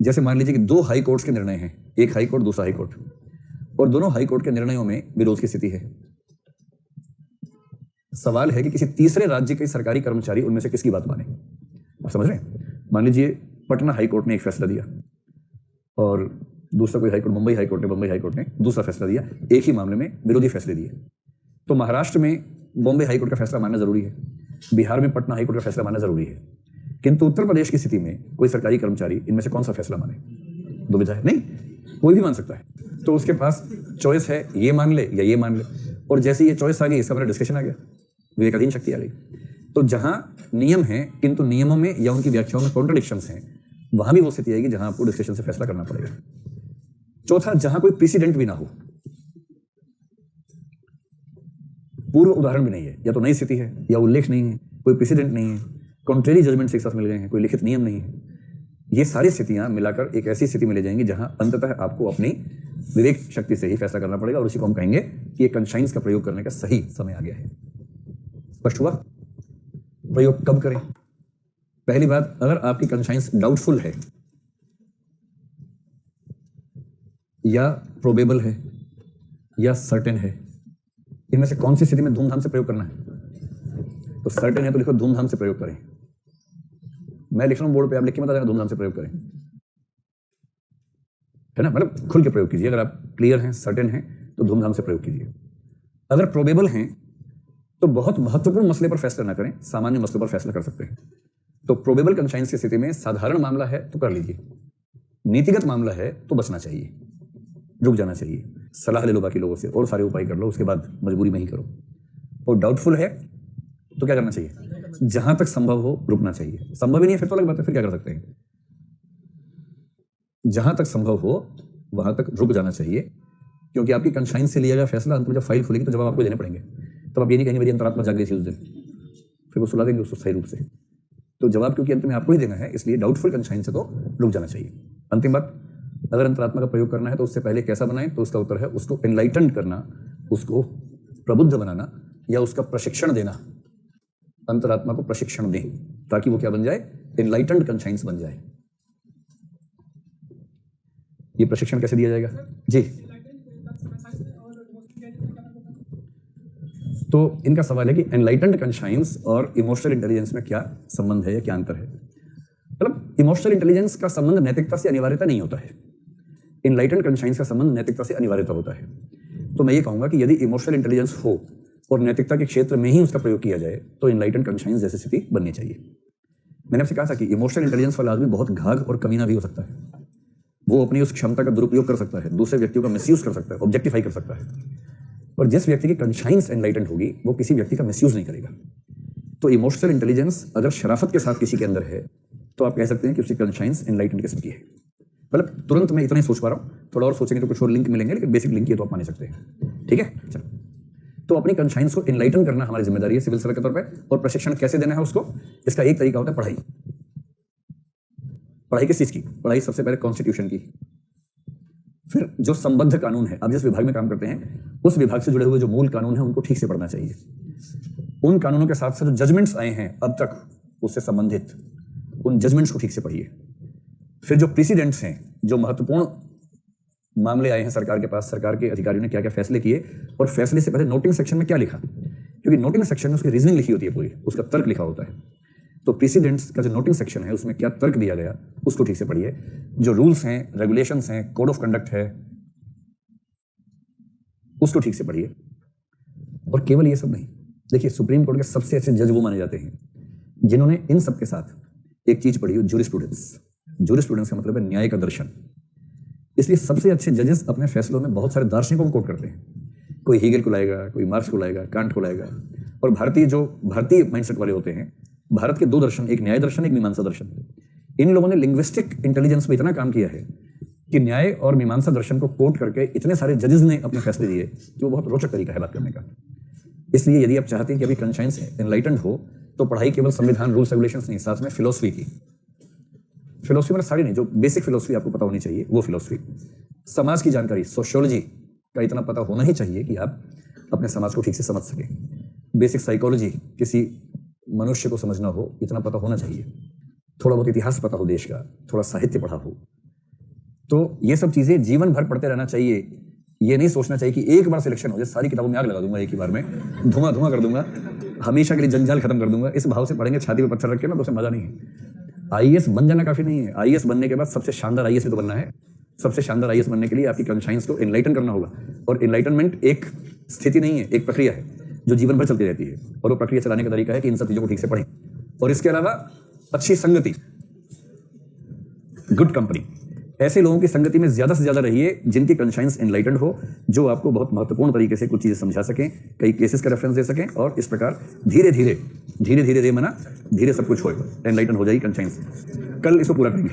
जैसे मान लीजिए कि दो हाई कोर्ट्स के निर्णय हैं, एक हाई कोर्ट दूसरा हाई कोर्ट, और दोनों हाई कोर्ट के निर्णयों में विरोध की स्थिति है। सवाल है कि किसी तीसरे राज्य के सरकारी कर्मचारी उनमें से किसकी बात माने। आप समझ रहे हैं? मान लीजिए पटना हाई कोर्ट ने एक फैसला दिया और दूसरा कोई high court, Mumbai high court ने दूसरा फैसला दिया। एक ही मामले में विरोधी फैसले दिए। तो महाराष्ट्र में बॉम्बे हाई कोर्ट का फैसला मानना जरूरी है, बिहार में पटना हाई कोर्ट का फैसला मानना जरूरी है, किंतु उत्तर प्रदेश की स्थिति में कोई सरकारी कर्मचारी इनमें से कौन सा फैसला माने? दुविधा है। नहीं, कोई भी मान सकता है। तो उसके पास चॉइस है, ये मान ले या ये मान ले। और जैसे ये चॉइस आ गई, इसका मेरा डिस्कशन आ गया, विवेकाधीन शक्ति आ गई। तो जहां नियम है किंतु नियमों में या उनकी व्याख्याओं में कॉन्ट्रडिक्शंस हैं, वहां भी वो स्थिति आएगी जहां आपको डिस्कशन से फैसला करना पड़ेगा। चौथा, जहां कोई प्रेसिडेंट भी ना हो, पूर्व उदाहरण भी नहीं है, या तो नई स्थिति है या उल्लेख नहीं है, कोई प्रेसिडेंट नहीं है, कॉन्ट्रेरी जजमेंट एक साथ मिल गए हैं, कोई लिखित नियम नहीं है। ये सारी स्थितियां मिलाकर एक ऐसी स्थिति में ले जाएंगी जहां अंततः आपको अपनी विवेक शक्ति से ही फैसला करना पड़ेगा और उसी को हम कहेंगे कि एक कंसाइंस का प्रयोग करने का सही समय आ गया है। स्पष्ट हुआ? प्रयोग कब करें? पहली बात, अगर आपकी कंसाइंस डाउटफुल है या प्रोबेबल है या सर्टेन है, इनमें से कौन सी स्थिति में धूमधाम से प्रयोग करना है? तो सर्टेन है तो लिखो धूमधाम से प्रयोग करें। मैं लिख रहा हूं बोर्ड पे, आप लिख के बता देना धूमधाम से प्रयोग करें, है ना? मतलब खुल के प्रयोग कीजिए। अगर आप क्लियर हैं, सर्टेन हैं, तो धूमधाम से प्रयोग कीजिए। अगर प्रोबेबल हैं तो बहुत महत्वपूर्ण मसले पर फैसला ना करें, सामान्य मसलों पर फैसला कर सकते हैं। तो प्रोबेबल कंसाइंस की स्थिति में साधारण मामला है तो कर लीजिए, नीतिगत मामला है तो बचना चाहिए, रुक जाना चाहिए, सलाह ले लो बाकी लोगों से और सारे उपाय कर लो, उसके बाद मजबूरी में ही करो। और डाउटफुल है तो क्या करना चाहिए? जहां तक संभव हो रुकना चाहिए। संभव ही नहीं है फिर तो अलग बात है, फिर क्या कर सकते हैं? जहां तक संभव हो वहां तक रुक जाना चाहिए, क्योंकि आपकी कंसाइंस से लिया गया फैसला अंत में जब फाइल खुलेगी तो जवाब आपको देने पड़ेंगे। तब आप ये नहीं कहेंगे मेरी अंतरात्मा जाग गई थी उस दिन, फिर वो सुला देंगे उसको सही रूप से। तो जवाब क्योंकि अंत में आपको ही देना है, इसलिए डाउटफुल कंसाइंस से तो रुक जाना चाहिए। अंतिम बात, अगर अंतरात्मा का प्रयोग करना है तो उससे पहले कैसा बनाएं? तो उसका उत्तर है उसको एनलाइटन्ड करना, उसको प्रबुद्ध बनाना या उसका प्रशिक्षण देना। अंतरात्मा को प्रशिक्षण दें ताकि वो क्या बन जाए? एनलाइटन्ड कंसाइंस बन जाए। ये प्रशिक्षण कैसे दिया जाएगा जी? तो इनका सवाल है कि एनलाइटन्ड कंसाइंस और इमोशनल इंटेलिजेंस में क्या संबंध है या क्या अंतर है? मतलब इमोशनल इंटेलिजेंस का संबंध नैतिकता से अनिवार्यता नहीं होता है, एनलाइटन्ड कंसाइंस का संबंध नैतिकता से अनिवार्यता होता है। तो मैं ये कहूंगा कि यदि इमोशनल इंटेलिजेंस हो और नैतिकता के क्षेत्र में ही उसका प्रयोग किया जाए तो एनलाइटन्ड कंसाइंस जैसी स्थिति बननी चाहिए। मैंने आपसे कहा था कि इमोशनल इंटेलिजेंस वाला आदमी बहुत घाघ और कमीना भी हो सकता है। वो अपनी उस क्षमता का दुरुपयोग कर सकता है, दूसरे व्यक्तियों का मिसयूज कर सकता है, ऑब्जेक्टिफाई कर सकता है। और जिस व्यक्ति की कंसाइंस एनलाइटेंड होगी वो किसी व्यक्ति का मिसयूज नहीं करेगा। तो इमोशनल इंटेलिजेंस अगर शराफत के साथ किसी के अंदर है तो आप कह सकते हैं कि उसकी कंसाइंस एनलाइटेंड किस्म की है। मतलब तुरंत मैं इतना ही सोच पा रहा हूँ, थोड़ा और सोचेंगे तो कुछ और लिंक मिलेंगे, लेकिन बेसिक लिंक ये तो आप मान ही सकते हैं। ठीक है, चलो। तो अपनी कंसाइंस को एनलाइटन करना हमारी जिम्मेदारी है सिविल सर्वेंट के तौर पे। और प्रशिक्षण कैसे देना है उसको? इसका एक तरीका होता है पढ़ाई। पढ़ाई किस चीज की? पढ़ाई सबसे पहले कॉन्स्टिट्यूशन की, फिर जो संबद्ध कानून है, आप जिस विभाग में काम करते हैं उस विभाग से जुड़े हुए जो मूल कानून है उनको ठीक से पढ़ना चाहिए। उन कानूनों के साथ साथ जो जजमेंट्स आए हैं अब तक उससे संबंधित, उन जजमेंट्स को ठीक से पढ़िए। फिर जो प्रेसिडेंट्स हैं, जो महत्वपूर्ण मामले आए हैं सरकार के पास, सरकार के अधिकारियों ने क्या क्या फैसले किए, और फैसले से पहले नोटिंग सेक्शन में क्या लिखा, क्योंकि नोटिंग सेक्शन में उसकी रीजनिंग लिखी होती है, पूरी उसका तर्क लिखा होता है। तो प्रेसिडेंट्स का जो नोटिंग सेक्शन है उसमें क्या तर्क दिया गया उसको ठीक से पढ़िए। जो रूल्स हैं, रेगुलेशंस हैं, कोड ऑफ कंडक्ट है, उसको ठीक से पढ़िए। और केवल ये सब नहीं, देखिए सुप्रीम कोर्ट के सबसे अच्छे जज वो माने जाते हैं जिन्होंने इन सब के साथ एक चीज पढ़ी हो, जूरिस्प्रूडेंस। जूरिस्प्रूडेंस का मतलब है न्याय का दर्शन। इसलिए सबसे अच्छे जजेस अपने फैसलों में बहुत सारे दार्शनिकों को कोट करते हैं। कोई हीगल को लाएगा, कोई मार्क्स को लाएगा, कांट को लाएगा। और भारतीय माइंडसेट वाले होते हैं, भारत के दो दर्शन, एक न्याय दर्शन, एक मीमांसा दर्शन। इन लोगों ने लिंग्विस्टिक इंटेलिजेंस में इतना काम किया है कि न्याय और मीमांसा दर्शन को कोट करके इतने सारे जजेस ने अपने फैसले दिए कि वो बहुत रोचक तरीका है बात करने का। इसलिए यदि आप चाहते हैं कि अभी कंसाइंस एनलाइटेंड हो तो पढ़ाई केवल संविधान, रूल्स, रेगुलेशंस नहीं, साथ में फिलोसफी की। फिलोसफी मतलब सारी नहीं, जो बेसिक फिलोसफी आपको पता होनी चाहिए वो फिलोसफी। समाज की जानकारी, सोशियोलॉजी का इतना पता होना ही चाहिए कि आप अपने समाज को ठीक से समझ सकें। बेसिक साइकोलॉजी, किसी मनुष्य को समझना हो इतना पता होना चाहिए। थोड़ा बहुत इतिहास पता हो देश का, थोड़ा साहित्य पढ़ा हो। तो ये सब चीजें जीवन भर पढ़ते रहना चाहिए। ये नहीं सोचना चाहिए कि एक बार सिलेक्शन हो जाए सारी किताबों में आग लगा दूंगा, एक ही बार में धुआं कर दूंगा, हमेशा के लिए जंजाल खत्म कर दूंगा। इस भाव से पढ़ेंगे छाती पे पत्थर रख के ना तो उसे मजा नहीं है। आईएएस बन जाना काफी नहीं है। आईएएस बनने के बाद सबसे शानदार आईएएस भी तो बनना है। सबसे शानदार आईएएस बनने के लिए आपकी कंसाइंस को एनलाइटन करना होगा। और एनलाइटनमेंट एक स्थिति नहीं है, एक प्रक्रिया है जो जीवन भर चलती रहती है। और वो प्रक्रिया चलाने का तरीका है कि इन सब चीजों को ठीक से पढ़ें। और इसके अलावा अच्छी संगति, गुड कंपनी, ऐसे लोगों की संगति में ज्यादा से ज्यादा रहिए जिनकी कंसाइंस एनलाइटेंड हो, जो आपको बहुत महत्वपूर्ण तरीके से कुछ चीजें समझा सकें, कई केसेस का रेफरेंस दे सकें। और इस प्रकार धीरे धीरे सब कुछ होएगा, एनलाइटन हो जाएगी कंसाइंस। कल इसको पूरा करेंगे।